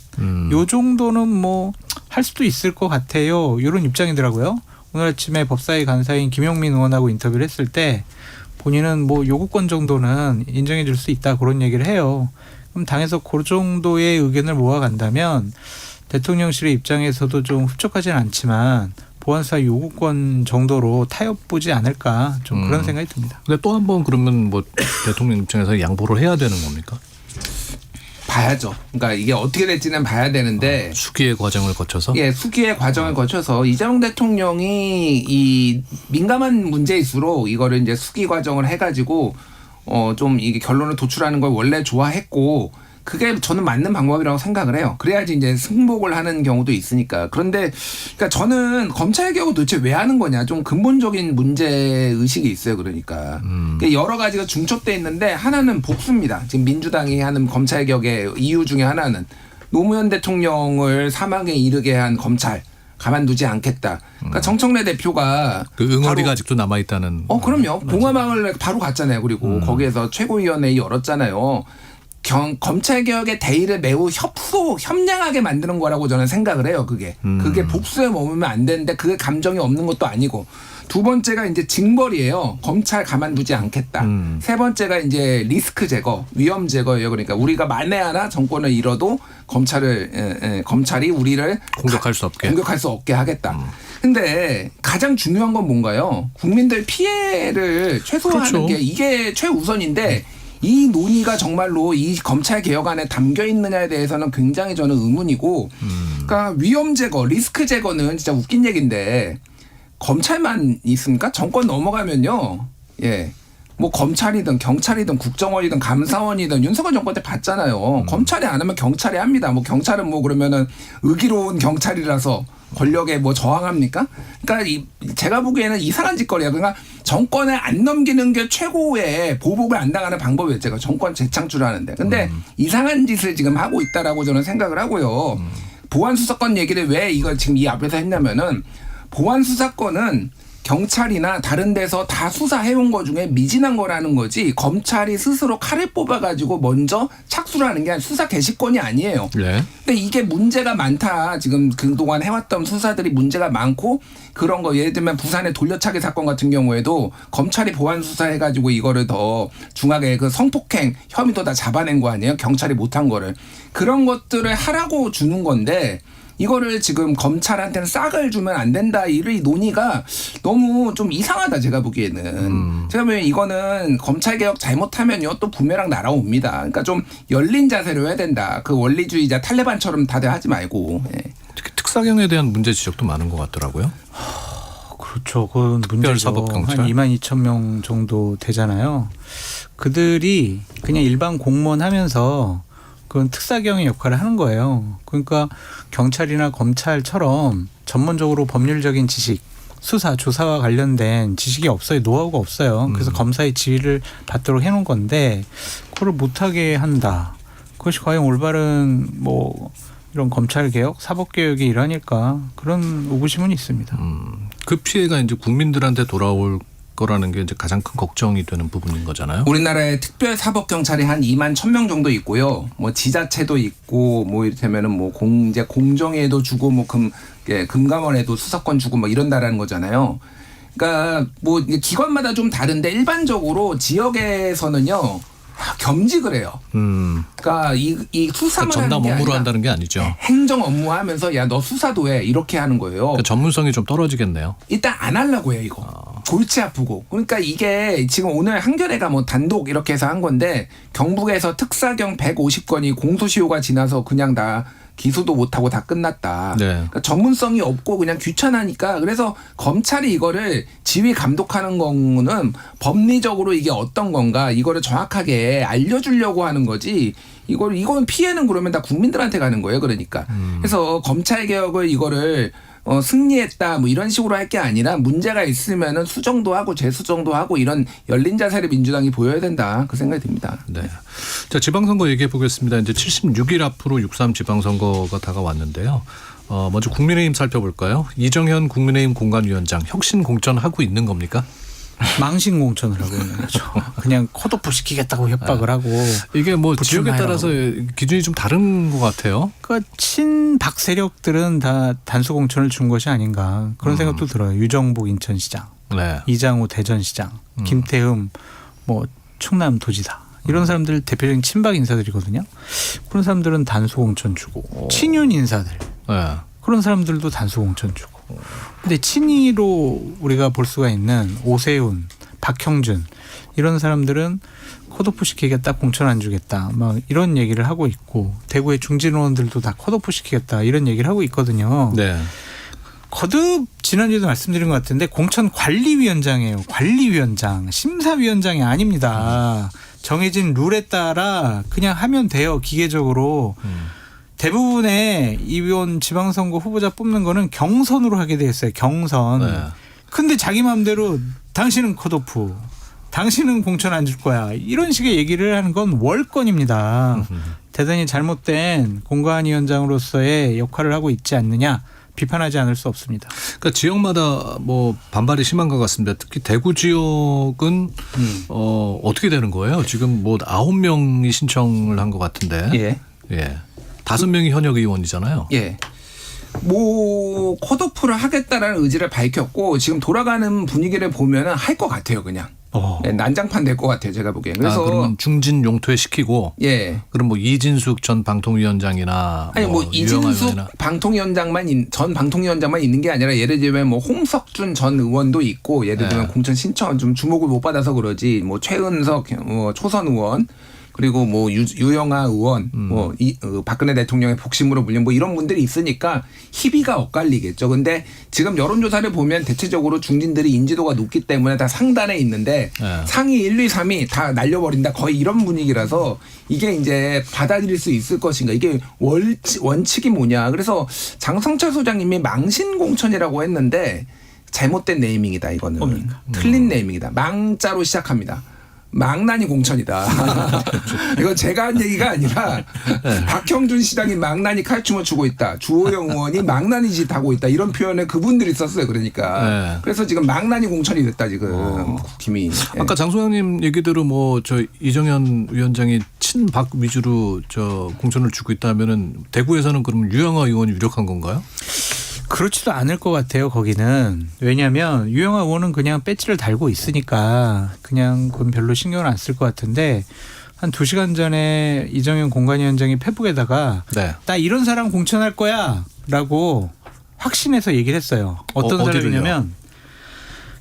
요 정도는 뭐 할 수도 있을 것 같아요. 이런 입장이더라고요. 오늘 아침에 법사위 간사인 김용민 의원하고 인터뷰를 했을 때 본인은 뭐 요구권 정도는 인정해 줄 수 있다 그런 얘기를 해요. 그럼 당에서 그 정도의 의견을 모아간다면 대통령실의 입장에서도 좀 흡족하지는 않지만 보안수사 요구권 정도로 타협보지 않을까 좀 그런 생각이 듭니다. 근데 또 한 번 그러면 뭐 대통령 입장에서 양보를 해야 되는 겁니까? 봐야죠. 그러니까 이게 어떻게 될지는 봐야 되는데 수기의 과정을 거쳐서? 예, 수기의 과정을 거쳐서 이재명 대통령이 이 민감한 문제일수록 이거를 이제 수기 과정을 해가지고 좀 이게 결론을 도출하는 걸 원래 좋아했고 그게 저는 맞는 방법이라고 생각을 해요. 그래야지 이제 승복을 하는 경우도 있으니까. 그런데 그러니까 저는 검찰 개혁을 도대체 왜 하는 거냐 좀 근본적인 문제 의식이 있어요. 그러니까 여러 가지가 중첩돼 있는데 하나는 복수입니다. 지금 민주당이 하는 검찰 개혁의 이유 중에 하나는 노무현 대통령을 사망에 이르게 한 검찰 가만두지 않겠다. 그러니까 정청래 대표가 그 응어리가 아직도 남아 있다는. 그럼요. 봉화마을 바로 갔잖아요. 그리고 거기에서 최고위원회 열었잖아요. 검찰개혁의 대의를 매우 협량하게 만드는 거라고 저는 생각을 해요. 그게 복수에 머물면 안 되는데 그게 감정이 없는 것도 아니고 두 번째가 이제 징벌이에요. 검찰 가만두지 않겠다. 세 번째가 이제 리스크 제거, 위험 제거예요. 그러니까 우리가 만에 하나 정권을 잃어도 검찰이 우리를 공격할 수 없게 하겠다. 근데 가장 중요한 건 뭔가요? 국민들 피해를 최소화하는 그렇죠. 게 이게 최우선인데 이 논의가 정말로 이 검찰 개혁안에 담겨 있느냐에 대해서는 굉장히 저는 의문이고, 그러니까 위험 제거, 리스크 제거는 진짜 웃긴 얘기인데 검찰만 있습니까? 정권 넘어가면요, 예, 뭐 검찰이든 경찰이든 국정원이든 감사원이든 윤석열 정권 때 봤잖아요. 검찰이 안 하면 경찰이 합니다. 뭐 경찰은 뭐 그러면은 의기로운 경찰이라서 권력에 뭐 저항합니까? 그러니까 제가 보기에는 이상한 짓거리야. 그러니까 정권에 안 넘기는 게 최고의 보복을 안 당하는 방법이었죠. 제가 정권 재창출하는데. 근데 이상한 짓을 지금 하고 있다라고 저는 생각을 하고요. 보안수사권 얘기를 왜 이걸 지금 이 앞에서 했냐면은 보안수사권은 경찰이나 다른 데서 다 수사해온 거 중에 미진한 거라는 거지 검찰이 스스로 칼을 뽑아가지고 먼저 착수를 하는 게 아니라 수사 개시권이 아니에요. 네. 근데 이게 문제가 많다. 지금 그동안 해왔던 수사들이 문제가 많고 그런 거 예를 들면 부산의 돌려차기 사건 같은 경우에도 검찰이 보안 수사해가지고 이거를 더 중하게 그 성폭행 혐의도 다 잡아낸 거 아니에요. 경찰이 못한 거를. 그런 것들을 하라고 주는 건데 이거를 지금 검찰한테는 싹을 주면 안 된다. 이 논의가 너무 좀 이상하다 제가 보기에는. 제가 보기엔 이거는 검찰개혁 잘못하면요 또 부메랑 날아옵니다. 그러니까 좀 열린 자세로 해야 된다. 그 원리주의자 탈레반처럼 다들 하지 말고. 예. 특히 특사경에 대한 문제 지적도 많은 것 같더라고요. 그렇죠. 그건 문제죠. 한 22,000명 정도 되잖아요. 그들이 그냥 일반 공무원 하면서 그건 특사경의 역할을 하는 거예요. 그러니까 경찰이나 검찰처럼 전문적으로 법률적인 지식, 수사, 조사와 관련된 지식이 없어요. 노하우가 없어요. 그래서 검사의 지휘를 받도록 해놓은 건데 그걸 못하게 한다. 그것이 과연 올바른 뭐 이런 검찰개혁, 사법개혁의 일환일까 그런 의구심은 있습니다. 그 피해가 이제 국민들한테 돌아올 거라는 게 이제 가장 큰 걱정이 되는 부분인 거잖아요. 우리나라에 특별 사법 경찰이 한 2만 1,000명 정도 있고요. 뭐 지자체도 있고 뭐 이를테면은 뭐 이제 공정에도 주고 뭐 금감원에도 수사권 주고 뭐 이런다라는 거잖아요. 그러니까 뭐 기관마다 좀 다른데 일반적으로 지역에서는요. 겸직을 해요. 그러니까 이 수사만 그러니까 전담 하는 게 업무로 아니라 한다는 게 아니죠. 행정 업무 하면서 야 너 수사도 해 이렇게 하는 거예요. 그러니까 전문성이 좀 떨어지겠네요. 일단 안 하려고 해요 이거. 골치 아프고. 그러니까 이게 지금 오늘 한겨레가 뭐 단독 이렇게 해서 한 건데 경북에서 특사경 150건이 공소시효가 지나서 그냥 다 기소도 못하고 다 끝났다. 네. 그러니까 전문성이 없고 그냥 귀찮으니까 그래서 검찰이 이거를 지휘 감독하는 거는 법리적으로 이게 어떤 건가 이거를 정확하게 알려주려고 하는 거지. 이건 피해는 그러면 다 국민들한테 가는 거예요. 그러니까. 그래서 검찰 개혁을 이거를 승리했다 뭐 이런 식으로 할 게 아니라 문제가 있으면은 수정도 하고 재수정도 하고 이런 열린 자세를 민주당이 보여야 된다 그 생각이 듭니다. 네. 자 지방선거 얘기해 보겠습니다. 이제 76일 앞으로 6.3 지방선거가 다가왔는데요. 먼저 국민의힘 살펴볼까요? 이정현 국민의힘 공관위원장 혁신 공천하고 있는 겁니까? 망신 공천을 하고 있는 거죠. 그냥 컷오프 시키겠다고 협박을 하고. 이게 뭐 지역에 따라서 기준이 좀 다른 것 같아요. 그러니까 친박 세력들은 다 단수 공천을 준 것이 아닌가 그런 생각도 들어요. 유정복 인천시장, 네. 이장우 대전시장, 김태흠 뭐 충남도지사 이런 사람들 대표적인 친박 인사들이거든요. 그런 사람들은 단수 공천 주고 친윤 인사들 그런 사람들도 단수 공천 주고. 근데 친이로 우리가 볼 수가 있는 오세훈, 박형준 이런 사람들은 컷오프 시키겠다, 공천 안 주겠다 막 이런 얘기를 하고 있고 대구의 중진 의원들도 다 컷오프 시키겠다 이런 얘기를 하고 있거든요. 네. 거듭 지난주에도 말씀드린 것 같은데 공천관리위원장이에요. 관리위원장, 심사위원장이 아닙니다. 정해진 룰에 따라 그냥 하면 돼요. 기계적으로. 대부분의 이번 지방선거 후보자 뽑는 거는 경선으로 하게 돼 있어요. 경선. 네. 근데 자기 마음대로 당신은 컷오프, 당신은 공천 안 줄 거야. 이런 식의 얘기를 하는 건 월권입니다. 대단히 잘못된 공관위원장으로서의 역할을 하고 있지 않느냐. 비판하지 않을 수 없습니다. 그러니까 지역마다 뭐 반발이 심한 것 같습니다. 특히 대구 지역은 어떻게 되는 거예요? 지금 뭐 9명이 신청을 한 것 같은데. 예. 5명이 현역 의원이잖아요. 예. 뭐 컷오프를 하겠다라는 의지를 밝혔고 지금 돌아가는 분위기를 보면은 할 것 같아요, 그냥. 네, 난장판 될 것 같아요, 제가 보기엔. 그래서 그러면 중진 용퇴 시키고. 예. 그럼 뭐 이진숙 전 방통위원장이나 아니 뭐 이진숙 전 방통위원장만 있는 게 아니라 예를 들면 뭐 홍석준 전 의원도 있고 예를 들면 공천 신청 좀 주목을 못 받아서 그러지 뭐 최은석 뭐 초선 의원. 그리고 뭐 유영아 의원, 뭐 박근혜 대통령의 복심으로 물린 뭐 이런 분들이 있으니까 희비가 엇갈리겠죠. 근데 지금 여론조사를 보면 대체적으로 중진들이 인지도가 높기 때문에 다 상단에 있는데 상위 1, 2, 3위 다 날려버린다. 거의 이런 분위기라서 이게 이제 받아들일 수 있을 것인가. 이게 원칙이 뭐냐. 그래서 장성철 소장님이 망신공천이라고 했는데 잘못된 네이밍이다. 이거는. 틀린 네이밍이다. 망자로 시작합니다. 망나니 공천이다. 이건 제가 한 얘기가 아니라 박형준 시장이 망나니 칼춤을 추고 있다. 주호영 의원이 망나니 짓 하고 있다. 이런 표현을 그분들이 썼어요. 그러니까. 그래서 지금 망나니 공천이 됐다. 지금 국힘이. 아까 장 소장님 얘기대로 뭐 저 이정현 위원장이 친박 위주로 저 공천을 주고 있다면은 대구에서는 그럼 유영아 의원이 유력한 건가요? 그렇지도 않을 것 같아요. 거기는. 왜냐하면 유영아 의원은 그냥 배지를 달고 있으니까 그냥 그건 별로 신경을 안 쓸 것 같은데 한 2시간 전에 이정현 공관위원장이 페북에다가 네. 나 이런 사람 공천할 거야 라고 확신해서 얘기를 했어요. 어떤 어디를요? 사람이냐면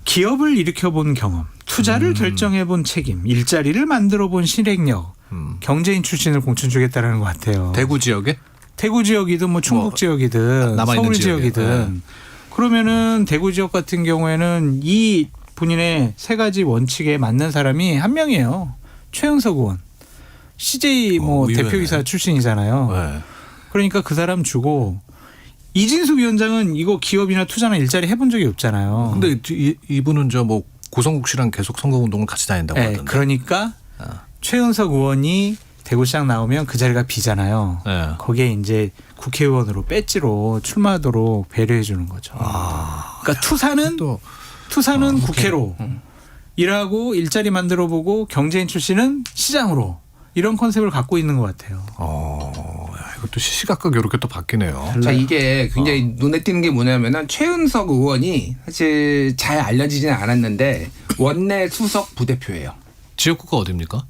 기업을 일으켜본 경험, 투자를 결정해본 책임, 일자리를 만들어본 실행력, 경제인 출신을 공천 주겠다라는 것 같아요. 대구 지역에? 대구 지역이든 뭐 충북 지역이든 남아있는 서울 지역에. 지역이든 그러면은 대구 지역 같은 경우에는 이 본인의 세 가지 원칙에 맞는 사람이 한 명이에요. 최은석 의원. CJ 뭐 의외네. 대표이사 출신이잖아요. 네. 그러니까 그 사람 주고 이진숙 위원장은 이거 기업이나 투자나 일자리 해본 적이 없잖아요. 근데 이분은 저 뭐 고성국 씨랑 계속 선거운동을 같이 다닌다고 네, 하던데. 그러니까 최은석 의원이 대구시장 나오면 그 자리가 비잖아요. 네. 거기에 이제 국회의원으로 배지로 출마하도록 배려해 주는 거죠. 그러니까 투사는 국회로 일하고 일자리 만들어 보고 경제인 출신은 시장으로 이런 컨셉을 갖고 있는 것 같아요. 이것도 시시각각 이렇게 또 바뀌네요. 자, 이게 굉장히 눈에 띄는 게 뭐냐면은 최은석 의원이 사실 잘 알려지지는 않았는데 원내 수석 부대표예요. 지역구가 어디입니까?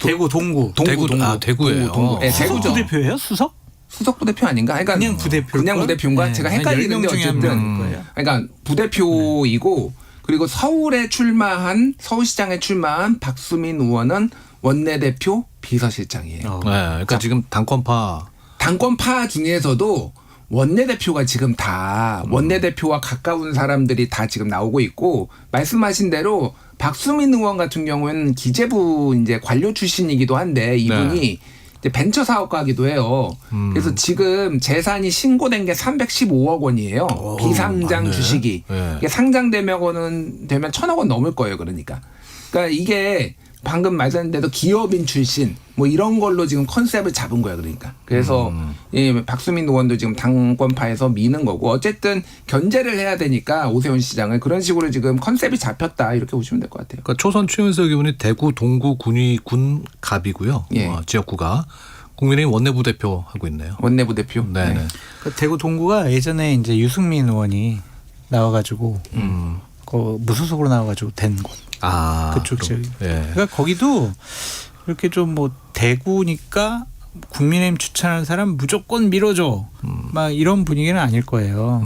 대구 동구. 대구예요. 동구. 네, 수석 대구죠. 부대표예요? 수석? 수석 부대표 아닌가? 그러니까 그냥 부대표. 그냥 부대표인가? 네, 제가 한 헷갈리는데 10명 중에 한 어쨌든 명일 거예요. 그러니까 부대표이고 그리고 서울에 출마한 서울시장에 출마한 박수민 의원은 원내대표 비서실장이에요. 네, 그러니까 지금 당권파 중에서도 원내대표가 지금 다 원내대표와 가까운 사람들이 다 지금 나오고 있고 말씀하신 대로 박수민 의원 같은 경우에는 기재부 이제 관료 출신이기도 한데 이분이 이제 벤처 사업가기도 해요. 그래서 지금 재산이 신고된 게 315억 원이에요. 비상장 맞네. 주식이. 네. 이게 상장되면 1,000억 원 넘을 거예요. 그러니까 이게 방금 말씀드린 대로 기업인 출신 뭐 이런 걸로 지금 컨셉을 잡은 거야. 그러니까. 그래서 이 박수민 의원도 지금 당권파에서 미는 거고 어쨌든 견제를 해야 되니까 오세훈 시장을 그런 식으로 지금 컨셉이 잡혔다 이렇게 보시면 될 것 같아요. 그러니까 초선 최은석 의원이 대구 동구 군위군 갑이고요. 예. 지역구가 국민의힘 원내부대표 하고 있네요. 원내부대표. 네. 그 대구 동구가 예전에 이제 유승민 의원이 나와가지고 그 무소속으로 나와가지고 된 곳. 그쪽 지역. 예. 그러니까 거기도 이렇게 좀 뭐 대구니까 국민의힘 추천하는 사람 무조건 밀어줘. 막 이런 분위기는 아닐 거예요.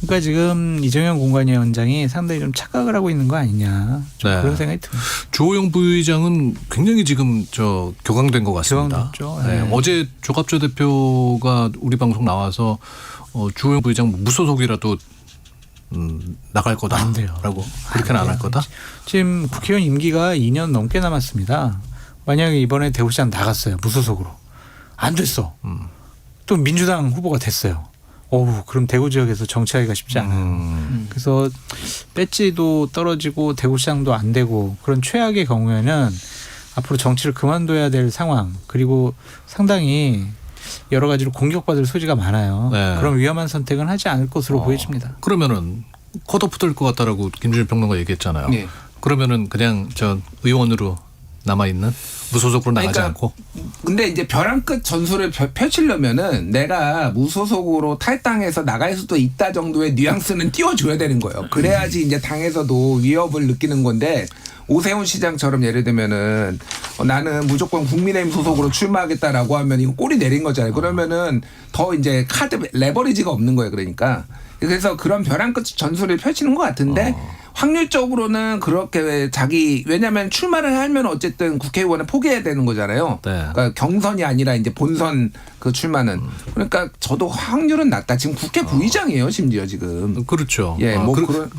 그러니까 지금 이정현 공관위원장이 상당히 좀 착각을 하고 있는 거 아니냐. 좀 네. 그런 생각이 듭니다. 주호영 부의장은 굉장히 지금 격앙된 것 같습니다. 격앙됐죠. 네. 네. 어제 조갑조 대표가 우리 방송 나와서 주호영 부의장 무소속이라도 나갈 거다. 안 돼요. 라고 그렇게는 안 할 거다. 지금 국회의원 임기가 2년 넘게 남았습니다. 만약에 이번에 대구시장 나갔어요. 무소속으로. 안 됐어. 또 민주당 후보가 됐어요. 그럼 대구 지역에서 정치하기가 쉽지 않아요. 그래서 배지도 떨어지고 대구시장도 안 되고 그런 최악의 경우에는 앞으로 정치를 그만둬야 될 상황 그리고 상당히 여러 가지로 공격받을 소지가 많아요. 네. 그런 위험한 선택은 하지 않을 것으로 보여집니다. 그러면은 컷오프 될 것 같다라고 김준일 평론가 얘기했잖아요. 네. 그러면은 그냥 의원으로 남아 있는 무소속으로 나가지 그러니까 않고. 근데 이제 벼랑 끝 전술을 펼치려면은 내가 무소속으로 탈당해서 나갈 수도 있다 정도의 뉘앙스는 띄워줘야 되는 거예요. 그래야지 이제 당에서도 위협을 느끼는 건데 오세훈 시장처럼 예를 들면은 나는 무조건 국민의힘 소속으로 출마하겠다라고 하면 이거 꼬리 내린 거잖아요. 그러면은 더 이제 카드 레버리지가 없는 거예요. 그러니까. 그래서 그런 벼랑 끝 전술을 펼치는 것 같은데 확률적으로는 그렇게 왜냐하면 출마를 하면 어쨌든 국회의원을 포기해야 되는 거잖아요. 네. 그러니까 경선이 아니라 이제 본선 그 출마는 그러니까 저도 확률은 낮다. 지금 국회 부의장이에요, 심지어 지금. 그렇죠. 예,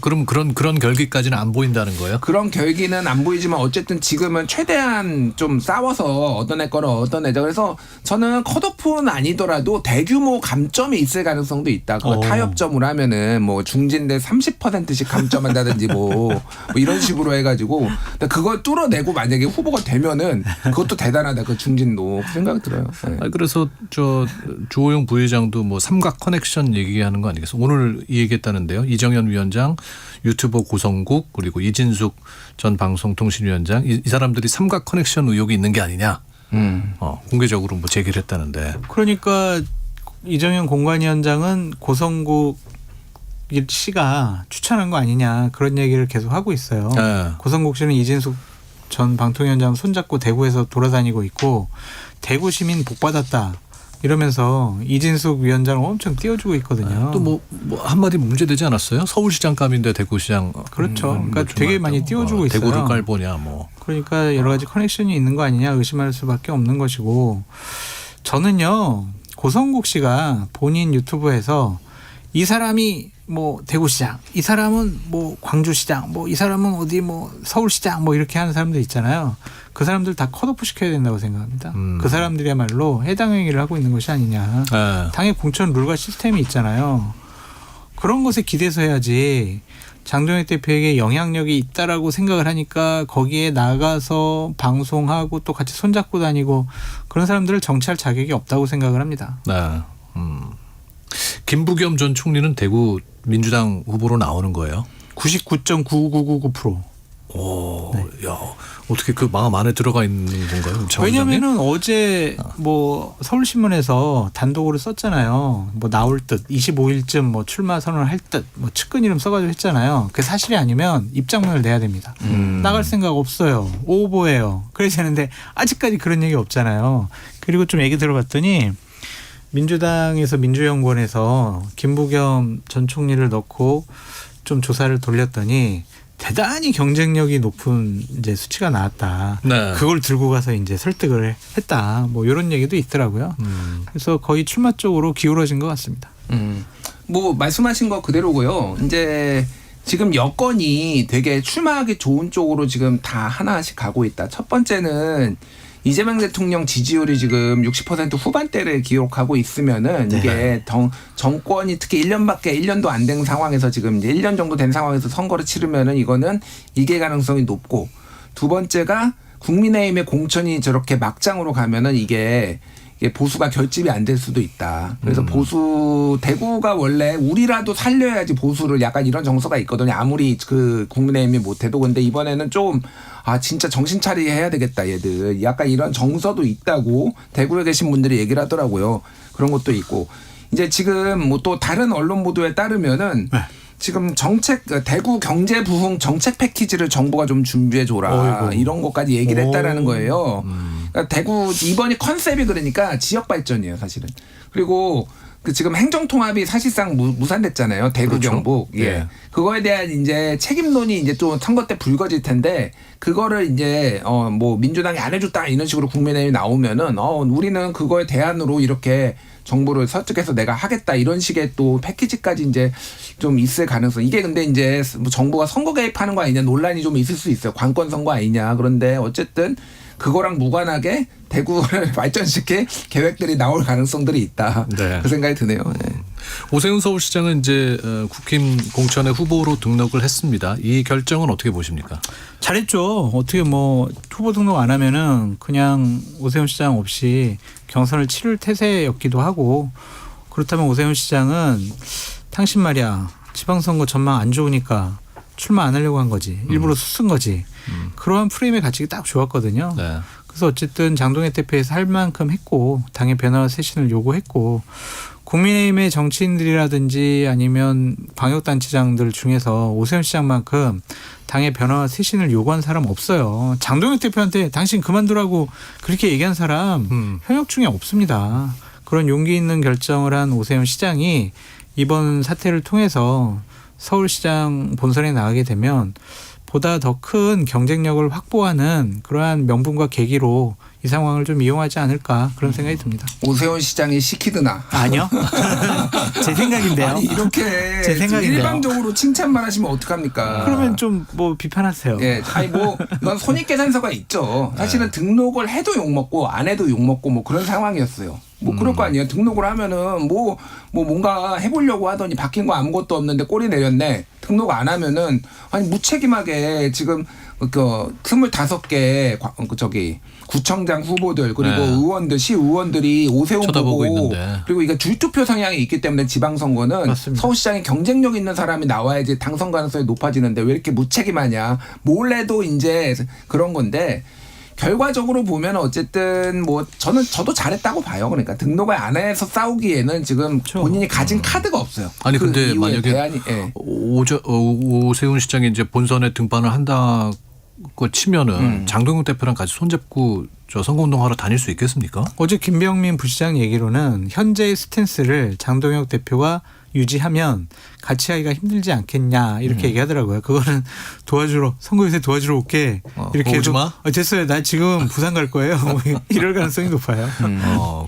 그럼 그런 결기까지는 안 보인다는 거예요? 그런 결기는 안 보이지만 어쨌든 지금은 최대한 좀 싸워서 얻어낼 거를 얻어내자. 그래서 저는 컷오프는 아니더라도 대규모 감점이 있을 가능성도 있다. 그거 타협점으로 하면은 뭐 중진대 30%씩 감점한다든지 뭐 이런 식으로 해가지고 그걸 뚫어내고 만약에 후보가 되면은 그것도 대단하다. 그 중진도 그 생각이 들어요. 네. 그래서 주호영 부회장도 뭐 삼각 커넥션 얘기하는 거 아니겠어요? 오늘 이 얘기했다는데요. 이정현 위원장, 유튜버 고성국 그리고 이진숙 전 방송통신위원장 이 사람들이 삼각 커넥션 의혹이 있는 게 아니냐. 공개적으로 뭐 제기를 했다는데. 그러니까 이정현 공관위원장은 고성국 씨가 추천한 거 아니냐 그런 얘기를 계속 하고 있어요. 네. 고성국 씨는 이진숙 전 방통위원장 손잡고 대구에서 돌아다니고 있고 대구 시민 복 받았다. 이러면서 이진숙 위원장을 엄청 띄워주고 있거든요. 또 뭐 한마디 문제되지 않았어요? 서울시장 감인데 대구시장. 그렇죠. 그러니까 되게 많이 띄워주고 있어요. 대구를 깔보냐 뭐. 그러니까 여러 가지 커넥션이 있는 거 아니냐 의심할 수밖에 없는 것이고 저는요 고성국 씨가 본인 유튜브에서 이 사람이 뭐 대구시장, 이 사람은 뭐 광주시장, 뭐 이 사람은 어디 뭐 서울시장 뭐 이렇게 하는 사람들 있잖아요. 그 사람들 다 컷오프 시켜야 된다고 생각합니다. 그 사람들이야말로 해당 행위를 하고 있는 것이 아니냐. 당의 공천 룰과 시스템이 있잖아요. 그런 것에 기대서 해야지. 장동혁 대표에게 영향력이 있다라고 생각을 하니까 거기에 나가서 방송하고 또 같이 손잡고 다니고 그런 사람들을 정치할 자격이 없다고 생각을 합니다. 네. 김부겸 전 총리는 대구 민주당 후보로 나오는 거예요? 99.9999%. 오, 네. 야, 어떻게 그 마음 안에 들어가 있는 건가요? 왜냐면은 어제 뭐 서울신문에서 단독으로 썼잖아요. 뭐 나올 듯 25일쯤 뭐 출마 선언을 할 듯 뭐 측근 이름 써가지고 했잖아요. 그게 사실이 아니면 입장문을 내야 됩니다. 나갈 생각 없어요. 오보예요. 그래야 되는데 아직까지 그런 얘기 없잖아요. 그리고 좀 얘기 들어봤더니 민주당에서 민주연구원에서 김부겸 전 총리를 넣고 좀 조사를 돌렸더니 대단히 경쟁력이 높은 이제 수치가 나왔다. 네. 그걸 들고 가서 이제 설득을 했다. 뭐 이런 얘기도 있더라고요. 그래서 거의 출마 쪽으로 기울어진 것 같습니다. 뭐 말씀하신 거 그대로고요. 이제 지금 여건이 되게 출마하기 좋은 쪽으로 지금 다 하나씩 가고 있다. 첫 번째는 이재명 대통령 지지율이 지금 60% 후반대를 기록하고 있으면은 네. 이게 정권이 특히 1년도 안 된 상황에서 지금 이제 1년 정도 된 상황에서 선거를 치르면은 이거는 이길 가능성이 높고 두 번째가 국민의힘의 공천이 저렇게 막장으로 가면은 이게 보수가 결집이 안 될 수도 있다. 그래서 보수 대구가 원래 우리라도 살려야지 보수를 약간 이런 정서가 있거든요. 아무리 그 국민의힘이 못해도 근데 이번에는 좀 진짜 정신 차리게 해야 되겠다 얘들. 약간 이런 정서도 있다고 대구에 계신 분들이 얘기를 하더라고요. 그런 것도 있고 이제 지금 뭐 또 다른 언론 보도에 따르면은. 지금 대구 경제 부흥 정책 패키지를 정부가 좀 준비해 줘라 이런 것까지 얘기를 했다라는 거예요. 그러니까 대구 이번이 컨셉이 그러니까 지역 발전이에요 사실은. 그리고 그 지금 행정통합이 사실상 무산됐잖아요. 대구 그렇죠. 경북. 예. 네. 그거에 대한 이제 책임론이 이제 또 선거 때 불거질 텐데 그거를 이제 뭐 민주당이 안 해줬다 이런 식으로 국민의힘이 나오면은 우리는 그거에 대안으로 이렇게 정부를 설득해서 내가 하겠다 이런 식의 또 패키지까지 이제 좀 있을 가능성. 이게 근데 이제 뭐 정부가 선거 개입하는 거 아니냐 논란이 좀 있을 수 있어요. 관권 선거 아니냐. 그런데 어쨌든 그거랑 무관하게 대구를 발전시킬 계획들이 나올 가능성들이 있다. 네. 그 생각이 드네요. 네. 오세훈 서울시장은 이제 국힘 공천의 후보로 등록을 했습니다. 이 결정은 어떻게 보십니까? 잘했죠. 어떻게 뭐 후보 등록 안 하면은 그냥 오세훈 시장 없이 경선을 치를 태세였기도 하고 그렇다면 오세훈 시장은 당신 말이야 지방선거 전망 안 좋으니까 출마 안 하려고 한 거지. 일부러 수쓴 거지. 그러한 프레임의 가치가 딱 좋았거든요. 네. 그래서 어쨌든 장동혁 대표에서 할 만큼 했고 당의 변화와 쇄신을 요구했고 국민의힘의 정치인들이라든지 아니면 방역단체장들 중에서 오세훈 시장만큼 당의 변화와 쇄신을 요구한 사람 없어요. 장동혁 대표한테 당신 그만두라고 그렇게 얘기한 사람 현역 중에 없습니다. 그런 용기 있는 결정을 한 오세훈 시장이 이번 사태를 통해서 서울시장 본선에 나가게 되면 보다 더 큰 경쟁력을 확보하는 그러한 명분과 계기로 이 상황을 좀 이용하지 않을까 그런 생각이 듭니다. 오세훈 시장이 시키드나. 아니요. 제 생각인데요. 아니 이렇게 제 생각인데요. 일방적으로 칭찬만 하시면 어떡합니까? 그러면 좀 뭐 비판하세요. 예, 아니 뭐 이건 손익계산서가 있죠. 사실은 등록을 해도 욕 먹고 안 해도 욕 먹고 뭐 그런 상황이었어요. 뭐 그럴 거 아니에요. 등록을 하면은 뭐 뭔가 해보려고 하더니 바뀐 거 아무것도 없는데 꼬리 내렸네. 등록 안 하면은 아니 무책임하게 지금 그 25개 구청장 후보들 그리고 의원들 시의원들이 오세훈 보고 있는데. 그리고 이게 줄투표 성향이 있기 때문에 지방선거는 맞습니다. 서울시장에 경쟁력 있는 사람이 나와야지 당선 가능성이 높아지는데 왜 이렇게 무책임하냐. 몰래도 이제 그런 건데 결과적으로 보면 어쨌든 뭐 저도 잘했다고 봐요. 그러니까 등록을 안 해서 싸우기에는 지금 본인이 가진 카드가 없어요. 아니 근데 이후에 만약에 대안이, 예. 오세훈 시장이 이제 본선에 등판을 한다고 거 치면은 장동혁 대표랑 같이 손잡고 저 선거운동하러 다닐 수 있겠습니까? 어제 김병민 부시장 얘기로는 현재의 스탠스를 장동혁 대표가 유지하면 같이 하기가 힘들지 않겠냐 이렇게 얘기하더라고요. 그거는 선거 유세 도와주러 올게 이렇게 오지 해도 마? 됐어요. 나 지금 부산 갈 거예요. 뭐 이럴 가능성이 높아요.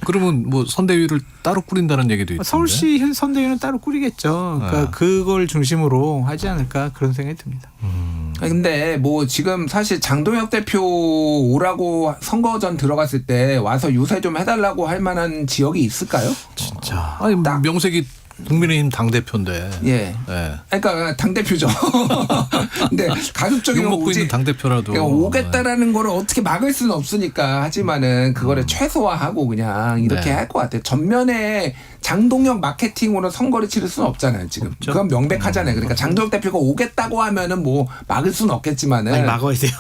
그러면 뭐 선대위를 따로 꾸린다는 얘기도 있던데. 서울시 선대위는 따로 꾸리겠죠. 그러니까 그걸 중심으로 하지 않을까 그런 생각이 듭니다. 근데 뭐 지금 사실 장동혁 대표 오라고 선거전 들어갔을 때 와서 유세 좀 해달라고 할 만한 지역이 있을까요? 진짜. 아니 명색이 국민의힘 당대표인데. 예. 그러니까 당대표죠. 근데 가급적이면 욕먹고 있는 당대표라도. 그러니까 오겠다라는 거를 어떻게 막을 수는 없으니까 하지만은 그거를 최소화하고 그냥 이렇게 할 것 같아요. 전면에 장동혁 마케팅으로 선거를 치를 수는 없잖아요. 지금. 그건 명백하잖아요. 그러니까 장동혁 대표가 오겠다고 하면은 뭐 막을 수는 없겠지만은. 아니, 막아야 돼요.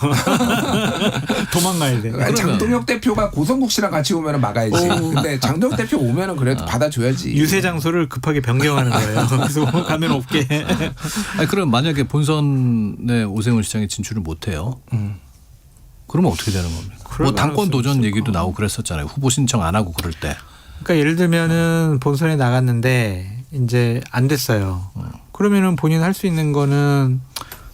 도망가야 돼. 장동혁 대표가 고성국 씨랑 같이 오면은 막아야지. 근데 장동혁 대표 오면은 그래도 받아줘야지. 유세 장소를 급하게 변경하는 거예요. 그래서 가면 없게. 아니 그럼 만약에 본선에 오세훈 시장이 진출을 못해요. 그러면 어떻게 되는 겁니까? 뭐 당권 도전 얘기도 나오고 그랬었잖아요. 후보 신청 안 하고 그럴 때. 그러니까 예를 들면은 본선에 나갔는데 이제 안 됐어요. 그러면은 본인 할 수 있는 거는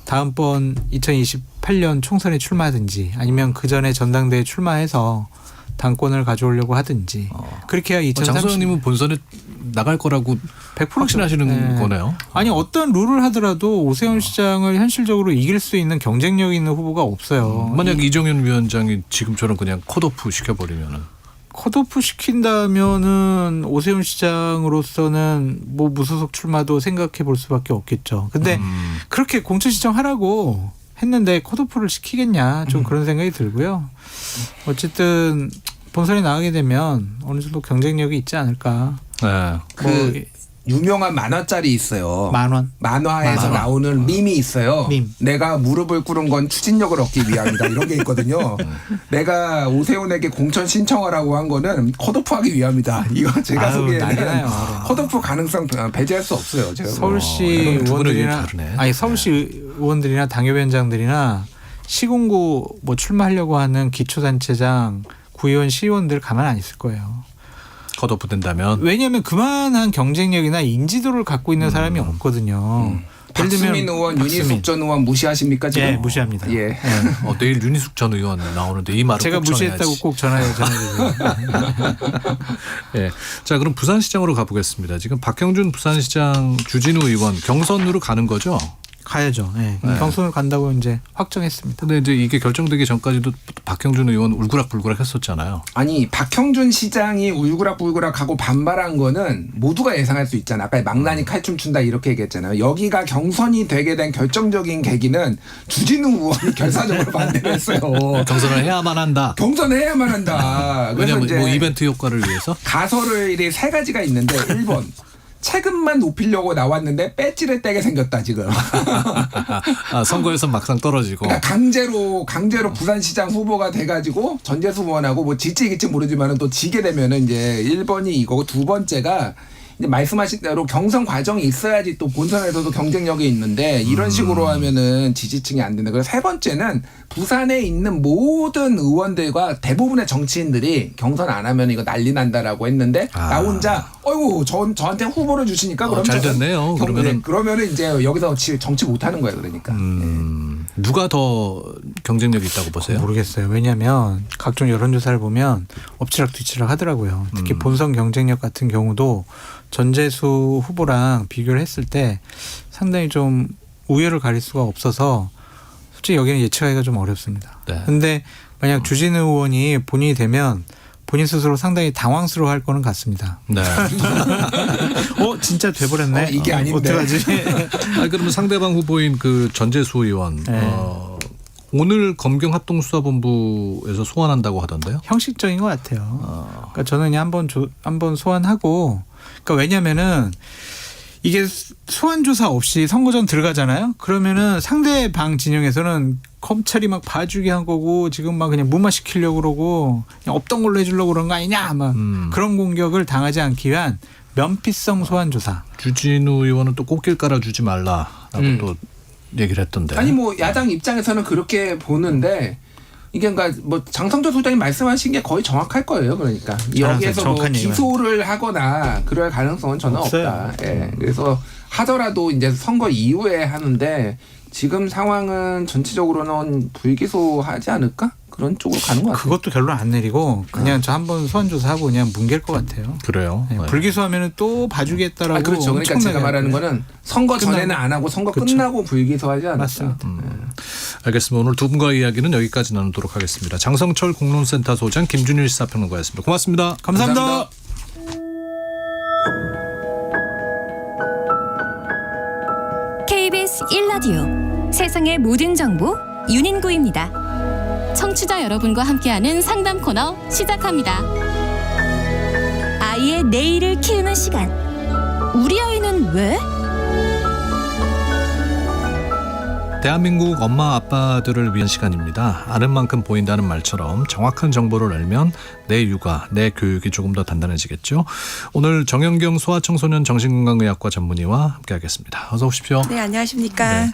다음번 2028년 총선에 출마하든지 아니면 그 전에 전당대회 출마해서 당권을 가져오려고 하든지 그렇게 해야 2030. 장소영님은 본선에 나갈 거라고 100% 확신하시는 거네요. 아니 어떤 룰을 하더라도 오세훈 시장을 현실적으로 이길 수 있는 경쟁력 있는 후보가 없어요. 만약 이정현 위원장이 지금처럼 그냥 컷오프 시켜버리면은. 컷오프 시킨다면은 오세훈 시장으로서는 뭐 무소속 출마도 생각해 볼 수밖에 없겠죠. 근데 그렇게 공천 신청하라고 했는데 컷오프를 시키겠냐 좀 그런 생각이 들고요. 어쨌든 본선에 나가게 되면 어느 정도 경쟁력이 있지 않을까. 네. 그 유명한 만화짤이 있어요. 만화에서 나오는 밈이 있어요. 내가 무릎을 꿇은 건 추진력을 얻기 위함이다. 이런 게 있거든요. 내가 오세훈에게 공천 신청하라고 한 거는 컷오프하기 위함이다. 이거 제가 보기에는 컷오프 가능성 배제할 수 없어요. 제가 서울시 의원들이나 서울시 의원들이나 당협위원장들이나 시군구 뭐 출마하려고 하는 기초단체장, 구의원, 시의원들 가만 안 있을 거예요. 컷오프 된다면. 왜냐하면 그만한 경쟁력이나 인지도를 갖고 있는 사람이 없거든요. 박수민 의원, 윤희숙 전 의원 무시하십니까 지금? 예, 무시합니다. 예. 내일 윤희숙 전 의원 나오는데 이 말을 제가 꼭 무시했다고 꼭 전해주세요. 예. 자, 그럼 부산시장으로 가보겠습니다. 지금 박형준 부산시장, 주진우 의원 경선으로 가는 거죠? 가야죠. 네. 경선을 간다고 이제 확정했습니다. 근데 이제 이게 결정되기 전까지도 박형준 의원 울그락불그락 했었잖아요. 아니 박형준 시장이 울그락불그락하고 반발한 거는 모두가 예상할 수 있잖아요. 아까 망나니 칼춤 춘다 이렇게 얘기했잖아요. 여기가 경선이 되게 된 결정적인 계기는 주진우 의원이 결사적으로 반대를 했어요. 경선을 해야만 한다. 경선을 해야만 한다. 왜냐하면 뭐 이벤트 효과를 위해서? 가설이 세 가지가 있는데 1번. 체급만 높이려고 나왔는데 배지를 떼게 생겼다 지금. 선거에서 막상 떨어지고. 그러니까 강제로 부산시장 후보가 돼가지고 전재수 의원하고 뭐 질지 이길지 모르지만은 또 지게 되면은 이제 1번이 이거고 두 번째가 이제 말씀하신 대로 경선 과정이 있어야지 또 본선에서도 경쟁력이 있는데 이런 식으로 하면은 지지층이 안 된다. 그래서 세 번째는 부산에 있는 모든 의원들과 대부분의 정치인들이 경선 안 하면 이거 난리 난다라고 했는데 나 혼자 어이구 저한테 후보를 주시니까 그럼 잘 됐네요. 그러면은 이제 여기서 정치 못 하는 거예요. 그러니까. 누가 더 경쟁력이 있다고 보세요? 모르겠어요. 왜냐하면 각종 여론조사를 보면 엎치락뒤치락 하더라고요. 특히 본선 경쟁력 같은 경우도 전재수 후보랑 비교를 했을 때 상당히 좀 우열을 가릴 수가 없어서 솔직히 여기는 예측하기가 좀 어렵습니다. 그런데 만약 주진우 의원이 본인이 되면 본인 스스로 상당히 당황스러워할 거는 같습니다. 네. 진짜 돼버렸네. 이게 아닌데. 어떡하지? 그러면 상대방 후보인 그 전재수 의원 오늘 검경합동수사본부에서 소환한다고 하던데요? 형식적인 것 같아요. 그러니까 저는 그냥 한번 소환하고, 그러니까 왜냐면은 이게 소환 조사 없이 선거전 들어가잖아요. 그러면은 상대방 진영에서는 검찰이 막 봐주게 한 거고 지금 막 그냥 무마시키려고 그러고 그냥 없던 걸로 해주려고 그런 거 아니냐 막 그런 공격을 당하지 않기 위한 면피성 소환 조사. 주진우 의원은 또 꽃길 깔아주지 말라라고 또 얘기를 했던데. 아니 뭐 야당 입장에서는 그렇게 보는데 이게 그러니까 뭐 장성철 소장님 말씀하신 게 거의 정확할 거예요. 그러니까 여기에서 뭐 기소를 하거나 그럴 가능성은 전혀 없다. 예. 그래서 하더라도 이제 선거 이후에 하는데 지금 상황은 전체적으로는 불기소하지 않을까? 그런 쪽으로 가는 것 같아요. 그것도 결론 안 내리고 그냥 저 한번 소환조사하고 그냥 뭉갤 것 같아요. 그래요? 네. 불기소하면은 또 봐주겠다라고. 그렇죠. 그러니까 제가 말하는 거는 선거 전에는 안 하고 선거 그렇죠. 끝나고 불기소하지 않을까. 맞습니다. 알겠습니다. 오늘 두 분과의 이야기는 여기까지 나누도록 하겠습니다. 장성철 공론센터 소장, 김준일 시사평론가였습니다. 고맙습니다. 감사합니다. KBS 1라디오 세상의 모든 정보 윤인구입니다. 청취자 여러분과 함께하는 상담 코너 시작합니다. 아이의 내일을 키우는 시간. 우리 아이는 왜? 대한민국 엄마 아빠들을 위한 시간입니다. 아는 만큼 보인다는 말처럼 정확한 정보를 알면 내 육아, 내 교육이 조금 더 단단해지겠죠. 오늘 정영경 소아청소년 정신건강의학과 전문의와 함께하겠습니다. 어서 오십시오. 네, 안녕하십니까. 네.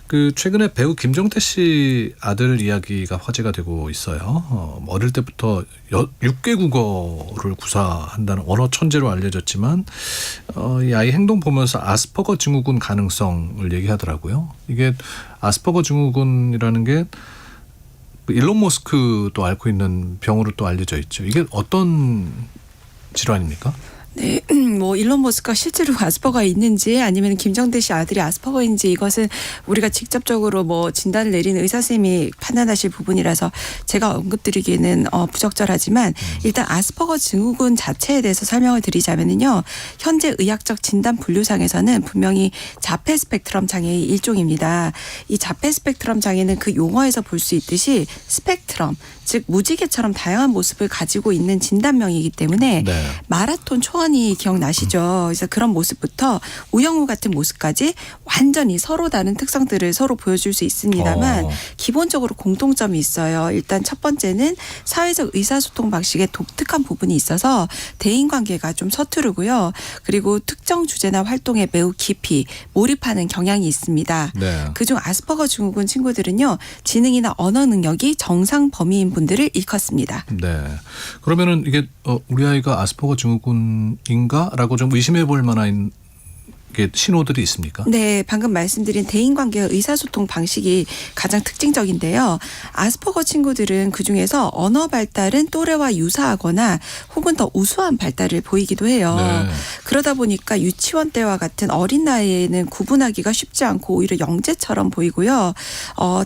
그 최근에 배우 김종태 씨 아들 이야기가 화제가 되고 있어요. 어릴 때부터 6개 국어를 구사한다는 언어 천재로 알려졌지만 이 아이 행동 보면서 아스퍼거 증후군 가능성을 얘기하더라고요. 이게 아스퍼거 증후군이라는 게 일론 머스크도 앓고 있는 병으로 또 알려져 있죠. 이게 어떤 질환입니까? 네, 뭐 일론 머스크가 실제로 아스퍼거가 있는지 아니면 김정태 씨 아들이 아스퍼거인지 이것은 우리가 직접적으로 뭐 진단을 내리는 의사 선생님이 판단하실 부분이라서 제가 언급드리기에는 부적절하지만 일단 아스퍼거 증후군 자체에 대해서 설명을 드리자면요, 현재 의학적 진단 분류상에서는 분명히 자폐 스펙트럼 장애의 일종입니다. 이 자폐 스펙트럼 장애는 그 용어에서 볼 수 있듯이 스펙트럼, 즉 무지개처럼 다양한 모습을 가지고 있는 진단명이기 때문에 네. 마라톤 초원이 기억나시죠? 그래서 그런 모습부터 우영우 같은 모습까지 완전히 서로 다른 특성들을 서로 보여줄 수 있습니다만 기본적으로 공통점이 있어요. 일단 첫 번째는 사회적 의사소통 방식에 독특한 부분이 있어서 대인관계가 좀 서투르고요. 그리고 특정 주제나 활동에 매우 깊이 몰입하는 경향이 있습니다. 네. 그중 아스퍼거 증후군 친구들은요, 지능이나 언어 능력이 정상 범위인 분들을 일컫습니다. 네. 그러면은 이게 우리 아이가 아스퍼거 증후군인가라고 좀 의심해 볼 만한 게 신호들이 있습니까? 네, 방금 말씀드린 대인관계와 의사소통 방식이 가장 특징적인데요. 아스퍼거 친구들은 그중에서 언어 발달은 또래와 유사하거나 혹은 더 우수한 발달을 보이기도 해요. 네. 그러다 보니까 유치원 때와 같은 어린 나이에는 구분하기가 쉽지 않고 오히려 영재처럼 보이고요.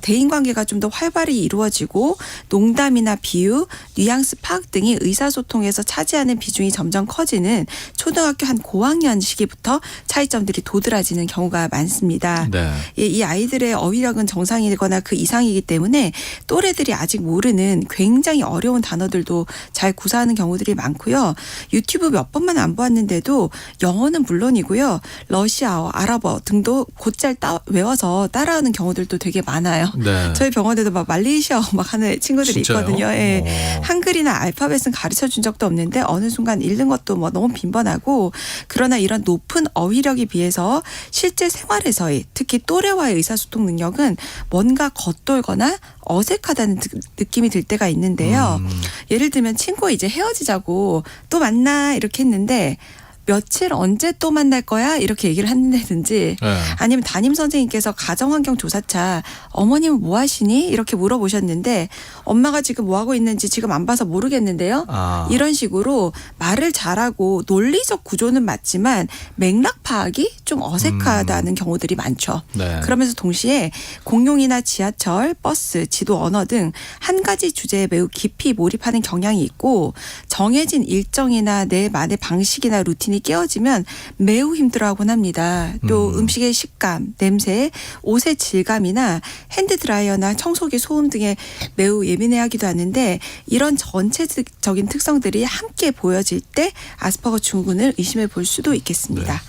대인관계가 좀 더 활발히 이루어지고 농담이나 비유, 뉘앙스 파악 등이 의사소통에서 차지하는 비중이 점점 커지는 초등학교 한 고학년 시기부터 차이점들이 도드라지는 경우가 많습니다. 네. 이 아이들의 어휘력은 정상이거나 그 이상이기 때문에 또래들이 아직 모르는 굉장히 어려운 단어들도 잘 구사하는 경우들이 많고요. 유튜브 몇 번만 안 보았는데도 영어는 물론이고요. 러시아어, 아랍어 등도 곧잘 외워서 따라하는 경우들도 되게 많아요. 네. 저희 병원에도 막 말레이시아어 막 하는 친구들이 진짜요? 있거든요. 예. 한글이나 알파벳은 가르쳐 준 적도 없는데 어느 순간 읽는 것도 뭐 너무 빈번하고, 그러나 이런 높은 어휘력에 비해서 실제 생활에서의 특히 또래와의 의사소통 능력은 뭔가 겉돌거나 어색하다는 느낌이 들 때가 있는데요. 예를 들면 친구가 이제 헤어지자고 또 만나 이렇게 했는데 며칠 언제 또 만날 거야? 이렇게 얘기를 한다든지 네. 아니면 담임 선생님께서 가정환경조사차 어머님은 뭐 하시니? 이렇게 물어보셨는데 엄마가 지금 뭐 하고 있는지 지금 안 봐서 모르겠는데요. 이런 식으로 말을 잘하고 논리적 구조는 맞지만 맥락 파악이 좀 어색하다는 경우들이 많죠. 네. 그러면서 동시에 공용이나 지하철, 버스, 지도 언어 등 한 가지 주제에 매우 깊이 몰입하는 경향이 있고, 정해진 일정이나 내 말의 방식이나 루틴이 깨어지면 매우 힘들어하곤 합니다. 또 음식의 식감, 냄새, 옷의 질감이나 핸드드라이어나 청소기 소음 등에 매우 예민해하기도 하는데, 이런 전체적인 특성들이 함께 보여질 때 아스퍼거 증후군을 의심해 볼 수도 있겠습니다. 네.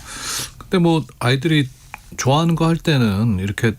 근데 뭐 아이들이 좋아하는 거 할 때는 이렇게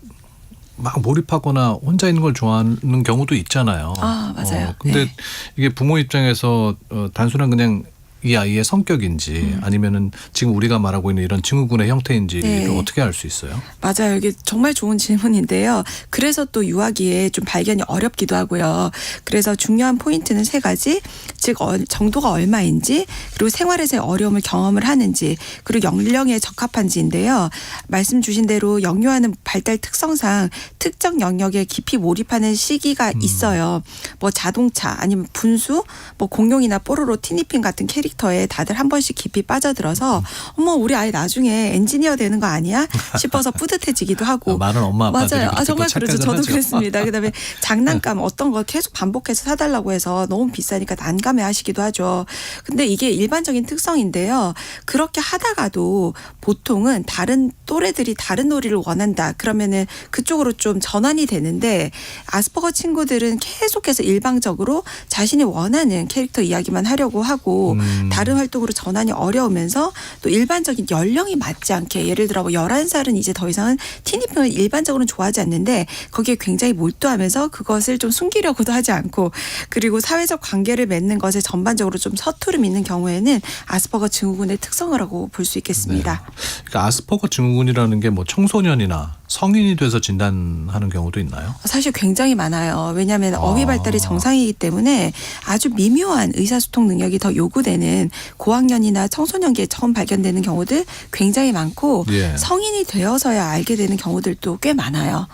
막 몰입하거나 혼자 있는 걸 좋아하는 경우도 있잖아요. 아, 맞아요. 근데 네. 이게 부모 입장에서 단순한 그냥 이 아이의 성격인지 아니면은 지금 우리가 말하고 있는 이런 증후군의 형태인지를 네. 어떻게 알 수 있어요? 맞아요. 이게 정말 좋은 질문인데요. 그래서 또 유아기에 좀 발견이 어렵기도 하고요. 그래서 중요한 포인트는 3가지. 즉 정도가 얼마인지, 그리고 생활에서의 어려움을 경험을 하는지, 그리고 연령에 적합한지인데요. 말씀 주신 대로 영유아는 발달 특성상 특정 영역에 깊이 몰입하는 시기가 있어요. 뭐 자동차 아니면 분수, 뭐 공룡이나 뽀로로, 티니핑 같은 캐릭터에 다들 한 번씩 깊이 빠져들어서 어머 우리 아이 나중에 엔지니어 되는 거 아니야 싶어서 뿌듯해지기도 하고. 많은 엄마 아빠들이 맞아요. 정말 그렇죠. 저도 하죠. 그랬습니다. 그다음에 장난감 어떤 거 계속 반복해서 사달라고 해서 너무 비싸니까 난감해하시기도 하죠. 근데 이게 일반적인 특성인데요. 그렇게 하다가도 보통은 다른 또래들이 다른 놀이를 원한다. 그러면은 그쪽으로 좀 전환이 되는데, 아스퍼거 친구들은 계속해서 일방적으로 자신이 원하는 캐릭터 이야기만 하려고 하고 다른 활동으로 전환이 어려우면서 또 일반적인 연령이 맞지 않게, 예를 들어 뭐 11살은 이제 더 이상은 티니핑을 일반적으로는 좋아하지 않는데 거기에 굉장히 몰두하면서 그것을 좀 숨기려고도 하지 않고, 그리고 사회적 관계를 맺는 것에 전반적으로 좀 서투름 있는 경우에는 아스퍼거 증후군의 특성이라고 볼 수 있겠습니다. 네. 그러니까 아스퍼거 증후군이라는 게 뭐 청소년이나 성인이 돼서 진단하는 경우도 있나요? 사실 굉장히 많아요. 왜냐하면 어휘 발달이 정상이기 때문에 아주 미묘한 의사소통 능력이 더 요구되는 고학년이나 청소년기에 처음 발견되는 경우들 굉장히 많고, 예. 성인이 되어서야 알게 되는 경우들도 꽤 많아요.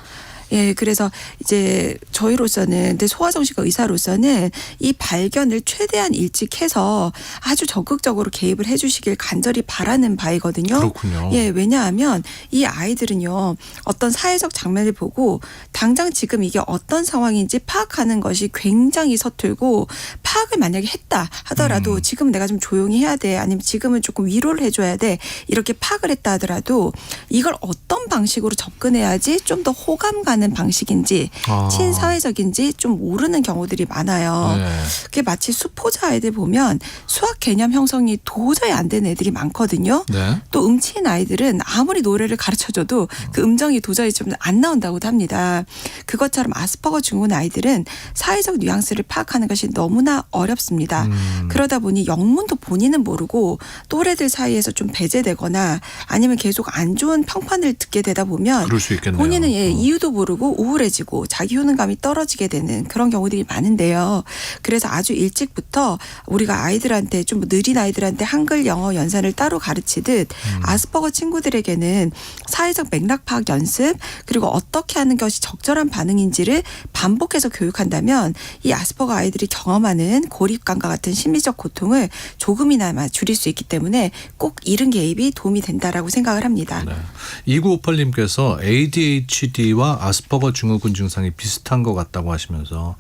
예, 그래서 이제 저희로서는, 근데 소아정신과 의사로서는 이 발견을 최대한 일찍 해서 아주 적극적으로 개입을 해 주시길 간절히 바라는 바이거든요. 그렇군요. 예, 왜냐하면 이 아이들은요, 어떤 사회적 장면을 보고 당장 지금 이게 어떤 상황인지 파악하는 것이 굉장히 서툴고, 파악을 만약에 했다 하더라도 지금 내가 좀 조용히 해야 돼, 아니면 지금은 조금 위로를 해줘야 돼, 이렇게 파악을 했다 하더라도 이걸 어떤 방식으로 접근해야지 좀 더 호감 가는 방식인지 친사회적인지 좀 모르는 경우들이 많아요. 네. 그게 마치 수포자 아이들 보면 수학 개념 형성이 도저히 안 되는 애들이 많거든요. 네. 또 음치인 아이들은 아무리 노래를 가르쳐줘도 그 음정이 도저히 좀 안 나온다고도 합니다. 그것처럼 아스퍼거 증후군 아이들은 사회적 뉘앙스를 파악하는 것이 너무나 어렵습니다. 그러다 보니 영문도 본인은 모르고 또래들 사이에서 좀 배제되거나 아니면 계속 안 좋은 평판을 듣게 되다 보면 그럴 수 있겠네요. 본인은 이유도 모르고 우울해지고 자기 효능감이 떨어지게 되는 그런 경우들이 많은데요. 그래서 아주 일찍부터 우리가 아이들한테 좀 느린 아이들한테 한글, 영어, 연산을 따로 가르치듯 아스퍼거 친구들에게는 사회적 맥락 파악 연습, 그리고 어떻게 하는 것이 적절한 반응인지를 반복해서 교육한다면 이 아스퍼거 아이들이 경험하는 고립감과 같은 심리적 고통을 조금이나마 줄일 수 있기 때문에 꼭 이른 개입이 도움이 된다라고 생각을 합니다. 네. 2958님께서 ADHD와 아스퍼거 증후군 증상이 비슷한 것 같다고 하시면서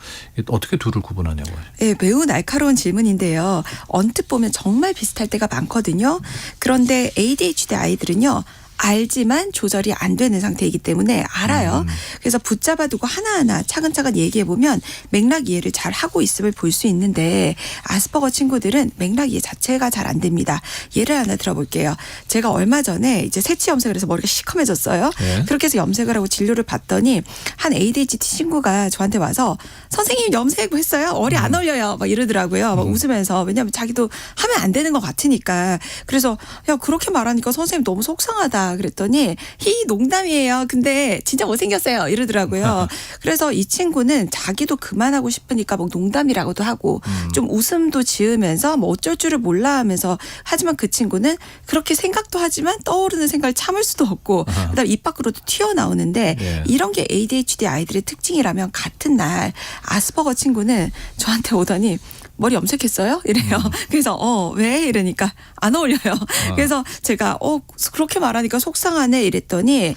어떻게 둘을 구분하냐고 하죠. 네, 매우 날카로운 질문인데요. 언뜻 보면 정말 비슷할 때가 많거든요. 그런데 ADHD 아이들은요, 알지만 조절이 안 되는 상태이기 때문에 알아요. 그래서 붙잡아두고 하나하나 차근차근 얘기해보면 맥락 이해를 잘 하고 있음을 볼 수 있는데, 아스퍼거 친구들은 맥락 이해 자체가 잘 안 됩니다. 예를 하나 들어볼게요. 제가 얼마 전에 이제 새치 염색을 해서 머리가 시커매졌어요. 네. 그렇게 해서 염색을 하고 진료를 받더니 한 ADHD 친구가 저한테 와서 선생님 염색했어요? 머리 안 어울려요. 막 이러더라고요. 막 웃으면서. 왜냐하면 자기도 하면 안 되는 것 같으니까. 그래서 야, 그렇게 말하니까 선생님 너무 속상하다. 그랬더니 농담이에요. 근데 진짜 못생겼어요. 이러더라고요. 그래서 이 친구는 자기도 그만하고 싶으니까 뭐 농담이라고도 하고 좀 웃음도 지으면서 뭐 어쩔 줄을 몰라 하면서, 하지만 그 친구는 그렇게 생각도 하지만 떠오르는 생각을 참을 수도 없고 그다음에 입 밖으로도 튀어나오는데 네. 이런 게 ADHD 아이들의 특징이라면, 같은 날 아스퍼거 친구는 저한테 오더니 머리 염색했어요? 이래요. 그래서 왜? 이러니까 안 어울려요. 그래서 제가 그렇게 말하니까 속상하네 이랬더니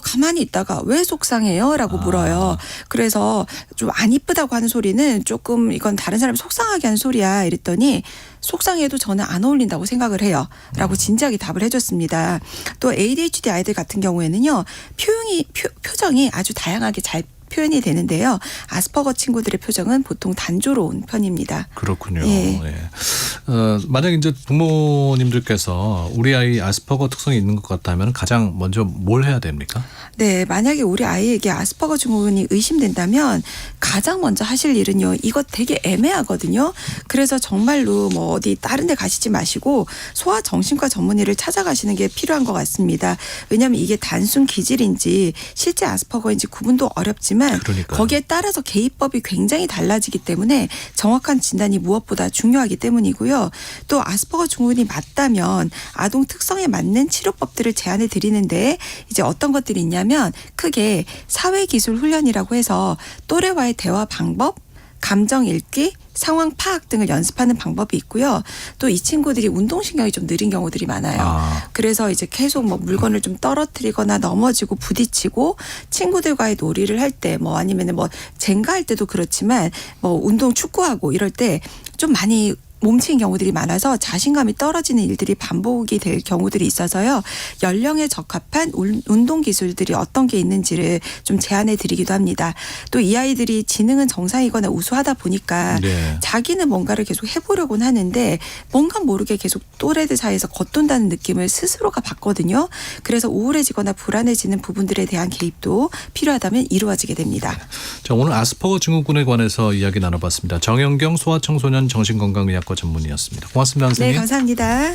가만히 있다가 왜 속상해요? 라고 물어요. 그래서 좀 안 이쁘다고 하는 소리는 조금 이건 다른 사람이 속상하게 하는 소리야 이랬더니, 속상해도 저는 안 어울린다고 생각을 해요. 라고 진지하게 답을 해줬습니다. 또 ADHD 아이들 같은 경우에는요, 표정이 아주 다양하게 잘 표현이 되는데요. 아스퍼거 친구들의 표정은 보통 단조로운 편입니다. 그렇군요. 예. 예. 만약 이제 부모님들께서 우리 아이 아스퍼거 특성이 있는 것 같다면 가장 먼저 뭘 해야 됩니까? 네, 만약에 우리 아이에게 아스퍼거 증후군이 의심된다면 가장 먼저 하실 일은요. 이거 되게 애매하거든요. 그래서 정말로 뭐 어디 다른 데 가시지 마시고 소아정신과 전문의를 찾아가시는 게 필요한 것 같습니다. 왜냐하면 이게 단순 기질인지 실제 아스퍼거인지 구분도 어렵지만 그러니까요. 거기에 따라서 개입법이 굉장히 달라지기 때문에 정확한 진단이 무엇보다 중요하기 때문이고요. 또 아스퍼거 증후군이 맞다면 아동 특성에 맞는 치료법들을 제안해 드리는데 이제 어떤 것들이 있냐면 크게 사회기술 훈련이라고 해서 또래와의 대화 방법, 감정 읽기, 상황 파악 등을 연습하는 방법이 있고요. 또 이 친구들이 운동신경이 좀 느린 경우들이 많아요. 그래서 이제 계속 뭐 물건을 좀 떨어뜨리거나 넘어지고 부딪히고 친구들과의 놀이를 할 때 뭐 아니면은 뭐 젠가 할 때도 그렇지만 뭐 운동 축구하고 이럴 때 좀 많이 몸치인 경우들이 많아서 자신감이 떨어지는 일들이 반복이 될 경우들이 있어서요. 연령에 적합한 운동 기술들이 어떤 게 있는지를 좀 제안해 드리기도 합니다. 또 이 아이들이 지능은 정상이거나 우수하다 보니까 네. 자기는 뭔가를 계속 해보려고는 하는데 뭔가 모르게 계속 또래들 사이에서 겉돈다는 느낌을 스스로가 받거든요. 그래서 우울해지거나 불안해지는 부분들에 대한 개입도 필요하다면 이루어지게 됩니다. 자, 오늘 아스퍼거 증후군에 관해서 이야기 나눠봤습니다. 정영경 소아청소년 정신건강의학과 전문의였습니다. 고맙습니다, 선생님. 네, 감사합니다.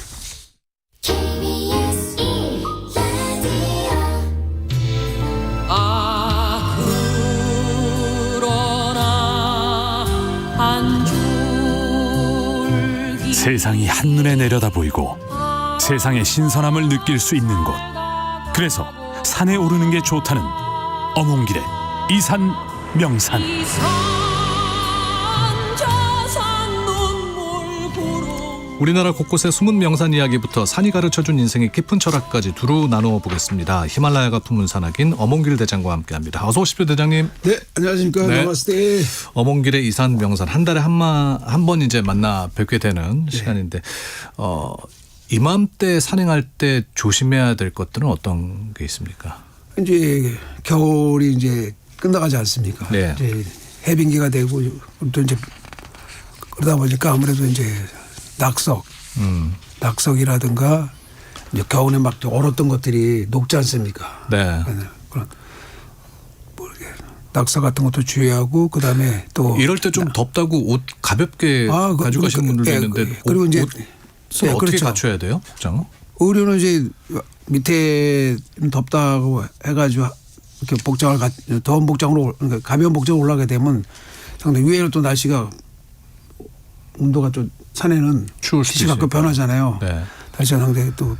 세상이 한눈에 내려다 보이고 세상의 신선함을 느낄 수 있는 곳. 그래서 산에 오르는 게 좋다는 어몽길의 이산 명산. 우리나라 곳곳의 숨은 명산 이야기부터 산이 가르쳐준 인생의 깊은 철학까지 두루 나누어 보겠습니다. 히말라야가 품은 산악인 어몽길 대장과 함께합니다. 어서 오십시오, 대장님. 네, 안녕하십니까. 네. 나마스테. 어몽길의 이산 명산 한 달에 한 번 이제 만나 뵙게 되는 시간인데 이맘때 산행할 때 조심해야 될 것들은 어떤 게 있습니까? 이제 겨울이 이제 끝나가지 않습니까? 네. 이제 해빙기가 되고 또 이제 그러다 보니까 아무래도 이제 낙석이라든가 이제 겨울에 막 얼었던 것들이 녹지 않습니까? 네. 그런 낙서 같은 것도 주의하고 그다음에 또 이럴 때 좀 덥다고 옷 가볍게 가져가시는 분들도 있는데 그리고 이제 옷을 어떻게 그렇죠. 갖춰야 돼요, 복장은? 의료는 이제 밑에 덥다고 해가지고 이렇게 복장을 더운 복장으로 그러니까 가벼운 복장으로 올라가게 되면 상당히 위에는 또 날씨가 온도가 좀 산에는 추울 수도 시시각각 있으니까. 변하잖아요. 네. 날씨가 상당히 또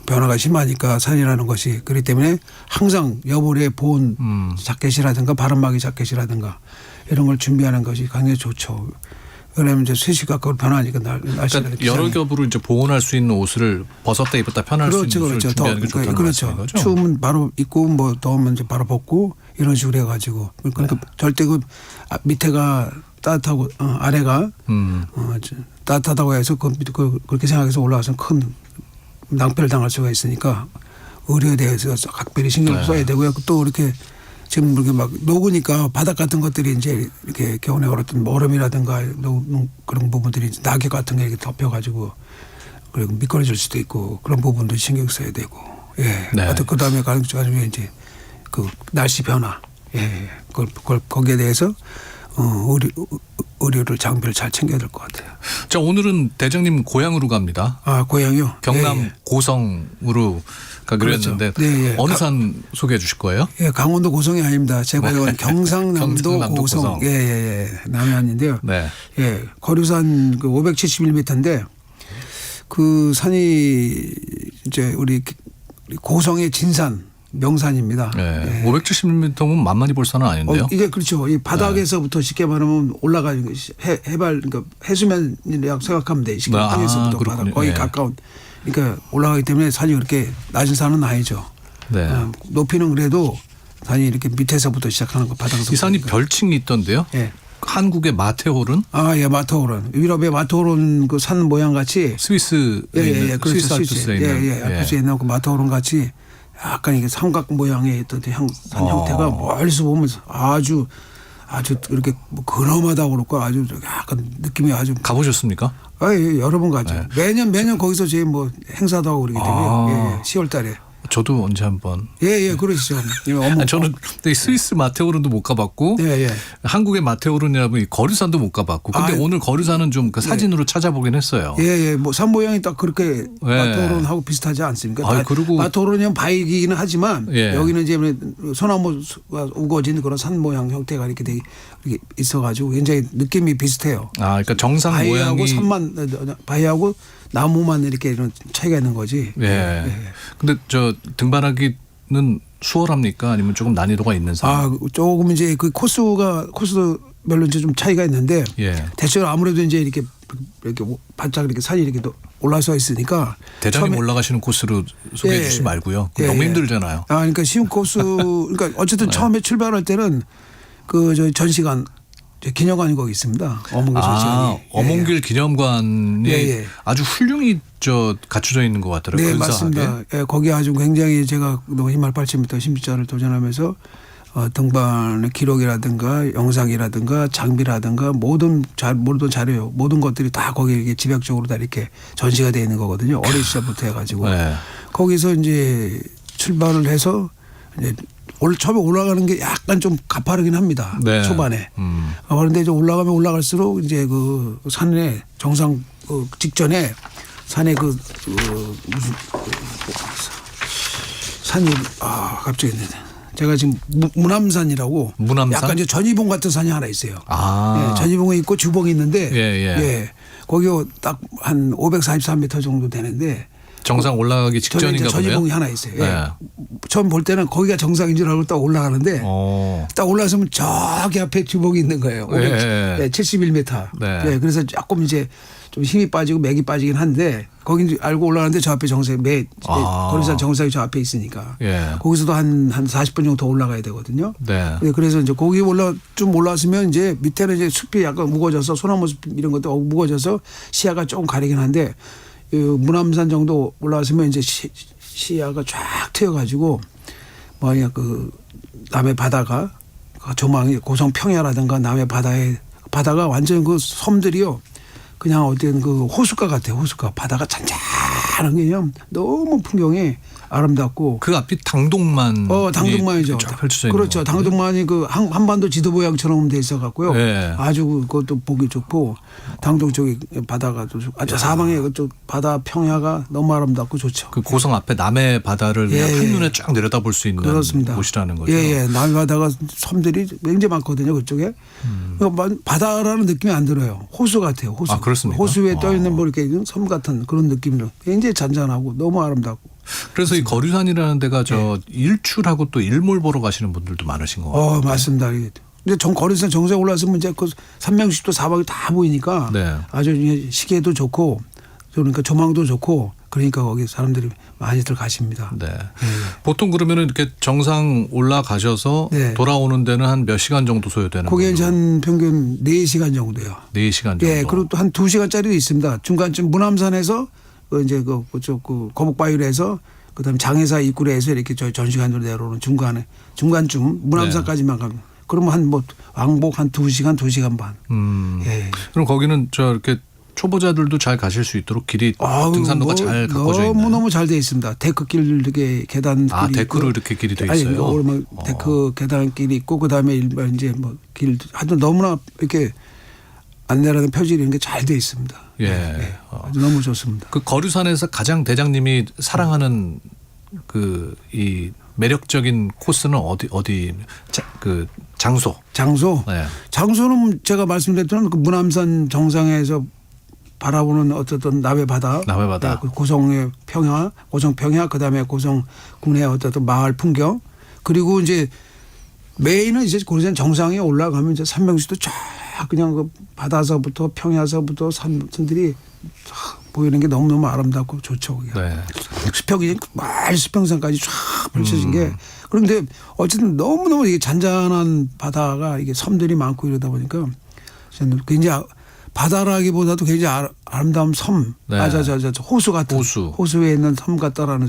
변화가 심하니까 산이라는 것이 그렇기 때문에 항상 여벌에 보온 자켓이라든가 바람막이 자켓이라든가 이런 걸 준비하는 것이 굉장히 좋죠. 왜냐하면 이제 시시각각 변하니까 날씨가 그러니까 여러 겹으로 이제 보온할 수 있는 옷을 벗었다 입었다 편할 수 있는 옷을 준비하는 게 좋다는 말씀인 거죠? 추우면 바로 입고 뭐 더우면 이제 바로 벗고 이런 식으로 해가지고 그러니까 절대 그 밑에가 따뜻하고 아래가 따뜻하다고 해서 그렇게 생각해서 올라가서 큰 낭패를 당할 수가 있으니까 의료에 대해서 각별히 신경을 써야 되고요. 또 이렇게 지금 이렇게 막 녹으니까 바닥 같은 것들이 이제 이렇게 겨울에 얼었던 얼음이라든가 그런 부분들이 이제 낙엽 같은 게 이렇게 덮여가지고 그리고 미끄러질 수도 있고 그런 부분도 신경 써야 되고 예. 네. 그 다음에 가지고 이제 그 날씨 변화 예. 그걸 거기에 대해서 의료를 장비를 잘 챙겨야 될 것 같아요. 자, 오늘은 대장님 고향으로 갑니다. 아, 고향이요? 경남 예. 고성으로 가기로 했는데 네, 어느 산 소개해 주실 거예요? 예, 강원도 고성이 아닙니다. 제 고향은 경상남도 고성. 예. 남해안인데요. 네. 예, 거류산 그 571m인데 그 산이 이제 우리 고성의 진산 명산입니다. 네. 570m면 만만히 볼 산은 아닌데요. 이게 그렇죠. 이 바닥에서부터 쉽게 말하면 올라가는 해발 그러니까 해수면이라고 생각하면 돼. 쉽게 땅에서부터 바닥 거의 가까운. 그러니까 올라가기 때문에 산이 그렇게 낮은 산은 아니죠. 네. 높이는 그래도 산이 이렇게 밑에서부터 시작하는 거 바닥에서. 이 산이 별칭이 있던데요. 예. 한국의 마테호른? 아, 예, 마테호른. 유럽의 마테호른 그 산 모양 같이 스위스에 예, 있는 그렇죠. 스위스 알프스에 있는 알프스에 있는 그 마테호른 같이 약간 이게 삼각 모양의 어떤 산 형태가 멀리서 보면 아주 이렇게 뭐 근엄하다고 그럴까 아주 약간 느낌이 아주. 가보셨습니까? 예, 여러 번 가죠. 매년 거기서 저희 뭐 행사도 하고 그러기 때문에 10월 달에. 저도 언제 한번. 예, 그러시죠. 아니, 저는 스위스 마테오른도 못 가봤고, 한국의 마테오른이라면 이 거류산도 못 가봤고, 근데 오늘 거류산은 좀 그 사진으로 찾아보긴 했어요. 예, 뭐 산 모양이 딱 그렇게 마테오른하고 비슷하지 않습니까? 그리고 마테오른은 바위기는 하지만 여기는 이제 소나무가 우거진 그런 산 모양 형태가 이렇게 되게 있어가지고 굉장히 느낌이 비슷해요. 그러니까 정상 바위하고 모양이 바위하고 나무만 이렇게 이런 차이가 있는 거지. 근데 저 등반하기는 수월합니까? 아니면 조금 난이도가 있는 상황? 조금 이제 그 코스별로 이제 좀 차이가 있는데 대체로 아무래도 이제 이렇게 바짝 이렇게 산이 이렇게 올라서 있으니까 대장님 올라가시는 코스로 소개해 주지 말고요. 너무 힘들잖아요. 그러니까 쉬운 코스 그러니까 어쨌든 처음에 출발할 때는 그 저희 전시관 기념관이 거기 있습니다. 어몽길 전시관이. 어몽길 기념관이 아주 훌륭히 갖춰져 있는 것 같더라고요. 네, 근사하게. 맞습니다. 거기 아주 굉장히 제가 히말 8,000m 심지자를 도전하면서 등반의 기록이라든가 영상이라든가 장비라든가 모든 자료 모든 것들이 다 거기에 이렇게 집약적으로 다 이렇게 전시가 되어 있는 거거든요. 어린 시절부터 해가지고 거기서 이제 출발을 해서 이제 처음에 올라가는 게 약간 좀 가파르긴 합니다. 초반에. 그런데 이제 올라가면 올라갈수록 이제 그 산에 정상 직전에 산에 무슨 산이 갑자기 제가 지금 무남산이라고 약간 이제 전이봉 같은 산이 하나 있어요. 전이봉이 있고 주봉이 있는데 거기 딱 한 543m 정도 되는데 정상 올라가기 직전인가 보네요. 전이봉이 하나 있어요. 처음 볼 때는 거기가 정상인 줄 알고 딱 올라가는데 딱 올라서면 저기 앞에 주봉이 있는 거예요. 71m. 그래서 조금 이제 좀 힘이 빠지고 맥이 빠지긴 한데 거기 알고 올라가는데 저 앞에 거리산 정상이 저 앞에 있으니까 거기서도 한 40분 정도 더 올라가야 되거든요. 그래서 이제 거기 좀 올라왔으면 이제 밑에는 이제 숲이 약간 무거워져서 소나무 숲 이런 것도 무거워져서 시야가 조금 가리긴 한데 무남산 정도 올라왔으면 이제 시야가 쫙 트여가지고 뭐냐 그 남해 바다가 조망이 고성 평야라든가 남해 바다가 완전 그 섬들이요 그냥 어떤 그 호숫가 같아요. 호숫가 바다가 잔잔한 게 그냥 너무 풍경이 아름답고 그 앞이 당동만 당동만이죠. 그렇죠. 당동만이 그 한반도 지도 모양처럼 돼 있어 갖고요. 아주 그것도 보기 좋고 당동 쪽에 바다가 아주 사방에 그쪽 바다 평야가 너무 아름답고 좋죠. 그 고성 앞에 남해 바다를 그냥 한눈에 쫙 내려다볼 수 있는 곳이라는 거죠. 남해 바다가 섬들이 굉장히 많거든요. 그쪽에 바다라는 느낌이 안 들어요. 호수 같아요. 호수. 그렇습니까? 호수에 떠 있는 뭐 이렇게 섬 같은 그런 느낌으로 굉장히 잔잔하고 너무 아름답고. 그래서 이 거류산이라는 데가 일출하고 또 일몰 보러 가시는 분들도 많으신 것 같아요. 맞습니다. 근데 거류산 정상에 올라서면 이제 그 산명식도 사방이 다 보이니까 아주 시계도 좋고 그러니까 조망도 좋고 그러니까 거기 사람들이 많이들 가십니다. 보통 그러면은 이렇게 정상 올라가셔서 돌아오는 데는 한 몇 시간 정도 소요되는 거예요? 거기에 이제 한 평균 4시간 정도요. 4시간 정도. 그리고 또 한 2시간짜리도 있습니다. 중간쯤 무남산에서 이제 그쪽 거북바위에서 그다음에 장해사 입구에서 이렇게 저희 전시관으로 내려오는 중간쯤 무남산까지만 가면 그러면 한 왕복 한 2시간 2시간 반. 그럼 거기는 이렇게 초보자들도 잘 가실 수 있도록 길이 등산로가 잘 가꿔져 있나요? 너무 잘 돼 있습니다. 데크길 이렇게 계단길이 데크로 이렇게 길이 돼 있어요. 데크 계단길이 있고 그다음에 일반 이제 길 하여튼 너무나 이렇게 안내라는 표지 이런 게 잘 돼 있습니다. 아주 너무 좋습니다. 그 거류산에서 가장 대장님이 사랑하는 이 매력적인 코스는 어디 장소? 장소는 제가 말씀드렸던 그 무남산 정상에서 바라보는 어떤 남해 바다. 고성의 고성 평야, 그다음에 고성 군의 어떤 마을 풍경, 그리고 이제 메인은 이제 고려산 정상에 올라가면 이제 산명수도 쫙 그냥 그 바다서부터 평야서부터 산들이 보이는 게 너무너무 아름답고 좋죠. 수평이 말 수평선까지 쫙 펼쳐진 게. 그런데 어쨌든 너무너무 이게 잔잔한 바다가 이게 섬들이 많고 이러다 보니까 굉장히 바다라기보다도 굉장히 아름다운 섬. 호수 같은. 호수에 있는 섬 같다라는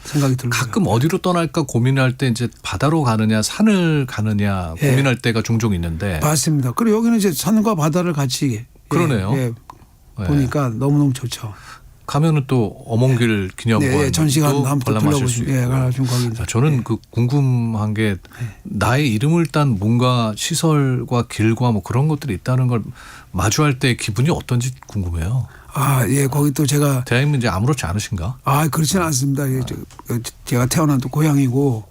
생각이 들고요. 가끔 어디로 떠날까 고민할 때 이제 바다로 가느냐 산을 가느냐 예. 고민할 때가 종종 있는데. 맞습니다. 그리고 여기는 이제 산과 바다를 같이 그러네요. 예, 보니까 너무너무 좋죠. 가면은 또 어몽길 기념관 네, 전시관 한번 관람하실 수 있고. 가지고 거기 자, 저는 그 궁금한 게 나의 이름을 딴 뭔가 시설과 길과 뭐 그런 것들이 있다는 걸 마주할 때 기분이 어떤지 궁금해요. 아, 예, 거기 또 제가 대한민국 이제 아무렇지 않으신가? 아, 그렇지는 않습니다. 예, 제가 태어난 또 고향이고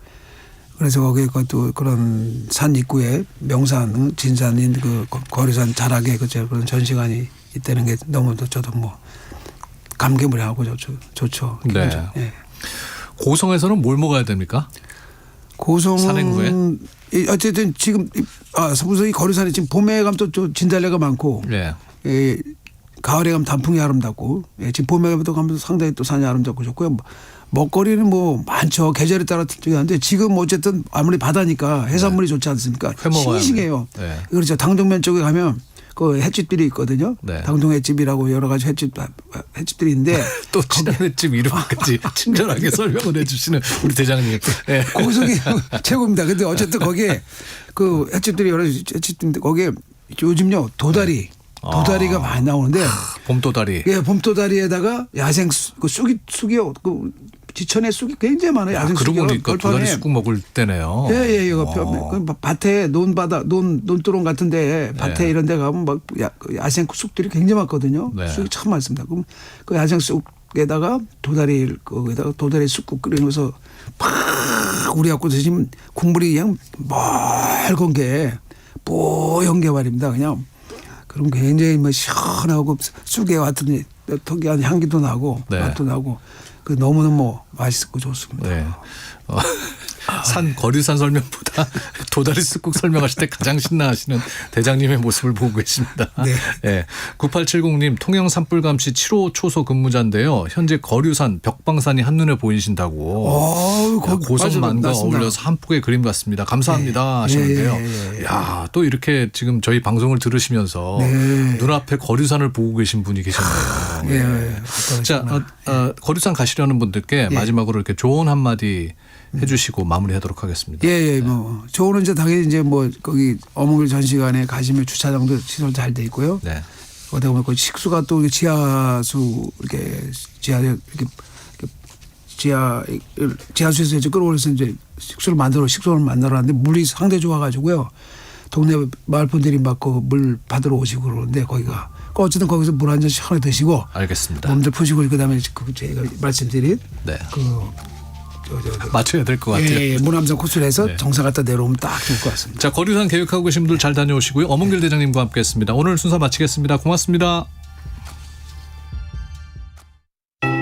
그래서 거기에 또 그런 산 입구에 명산, 진산인 그 거리산 자락에 그런 전시관이 있다는 게 너무 저도 뭐 감개무량하고 좋죠. 네. 예. 고성에서는 뭘 먹어야 됩니까? 고성은 산행구에? 어쨌든 지금 우선 이 거리산이 지금 봄에 가면 또 진달래가 많고 네. 예, 가을에 가면 단풍이 아름답고 예, 지금 봄에 가면 상당히 또 산이 아름답고 좋고요. 먹거리는 뭐 많죠. 계절에 따라 특징한데 지금 어쨌든 아무리 바다니까 해산물이 좋지 않습니까? 회 먹어야 싱싱해요. 네. 그렇죠. 당동면 쪽에 가면 그 횟집들이 있거든요. 네. 당동 횟집이라고 여러 가지 횟집들이 있는데 또 친절 횟집 이름까지 친절하게 설명을 해주시는 우리 대장님. 네. 고성이 최고입니다. 근데 어쨌든 거기에 그 횟집들이 여러 횟집인데 거기에 요즘요 도다리가 많이 나오는데 봄도다리. 예, 봄도다리에다가 야생 쑥이요. 그 지천에 쑥이 굉장히 많아요. 야생 그러고 쑥이요. 보니까 도다리 쑥국 먹을 때네요. 예, 이거 밭에 논두렁 같은데 밭에 이런 데 가면 막 야생 쑥들이 굉장히 많거든요. 네. 쑥이 참 많습니다. 그럼 그 야생 쑥에다가 거기다가 도다리 쑥국 끓이면서 팍 우려갖고 드시면 국물이 그냥 맑은 게 뽀연 게 말입니다. 그냥 그럼 굉장히 뭐 시원하고 쑥에 같은 특이한 향기도 나고 네. 맛도 나고 그 너무너무 맛있고 좋습니다. 네. 산 거리산 설명보다 도다리 쑥국 설명하실 때 가장 신나하시는 대장님의 모습을 보고 계십니다. 네. 네. 9870님 통영 산불감시 7호 초소 근무자인데요. 현재 거류산 벽방산이 한눈에 보이신다고. 고성만과 어울려서 한 폭의 그림 같습니다. 감사합니다 하시는데요. 야, 또 이렇게 지금 저희 방송을 들으시면서 눈앞에 거류산을 보고 계신 분이 계셨네요. 자, 거류산 가시려는 분들께 마지막으로 이렇게 조언 한마디 해주시고 마무리하도록 하겠습니다. 예, 뭐 조언은 이제 당연히 이제 뭐 거기 어몽길 전시관에 가시면 주차장도 시설 잘 돼 있고요. 네. 거기다 보면 그 식수가 또 지하수 이렇게 지하수에서 이제 끌어올려서 이제 식수를 만들어놨는데 물이 상당히 좋아가지고요. 동네 마을 분들이 막 그 물 받으러 오시고 그러는데 거기가 어쨌든 거기서 물 한 잔 시원하게 드시고 알겠습니다. 몸들 푸시고 그다음에 그 제가 말씀드린 네. 맞춰야 될 것 같아요. 예, 문암산 코스를 해서 네. 정상 갔다 내려오면 딱 좋을 것 같습니다. 자, 거류산 계획하고 계신 분들 잘 다녀오시고요. 어몽길 대장님과 함께했습니다. 오늘 순서 마치겠습니다. 고맙습니다.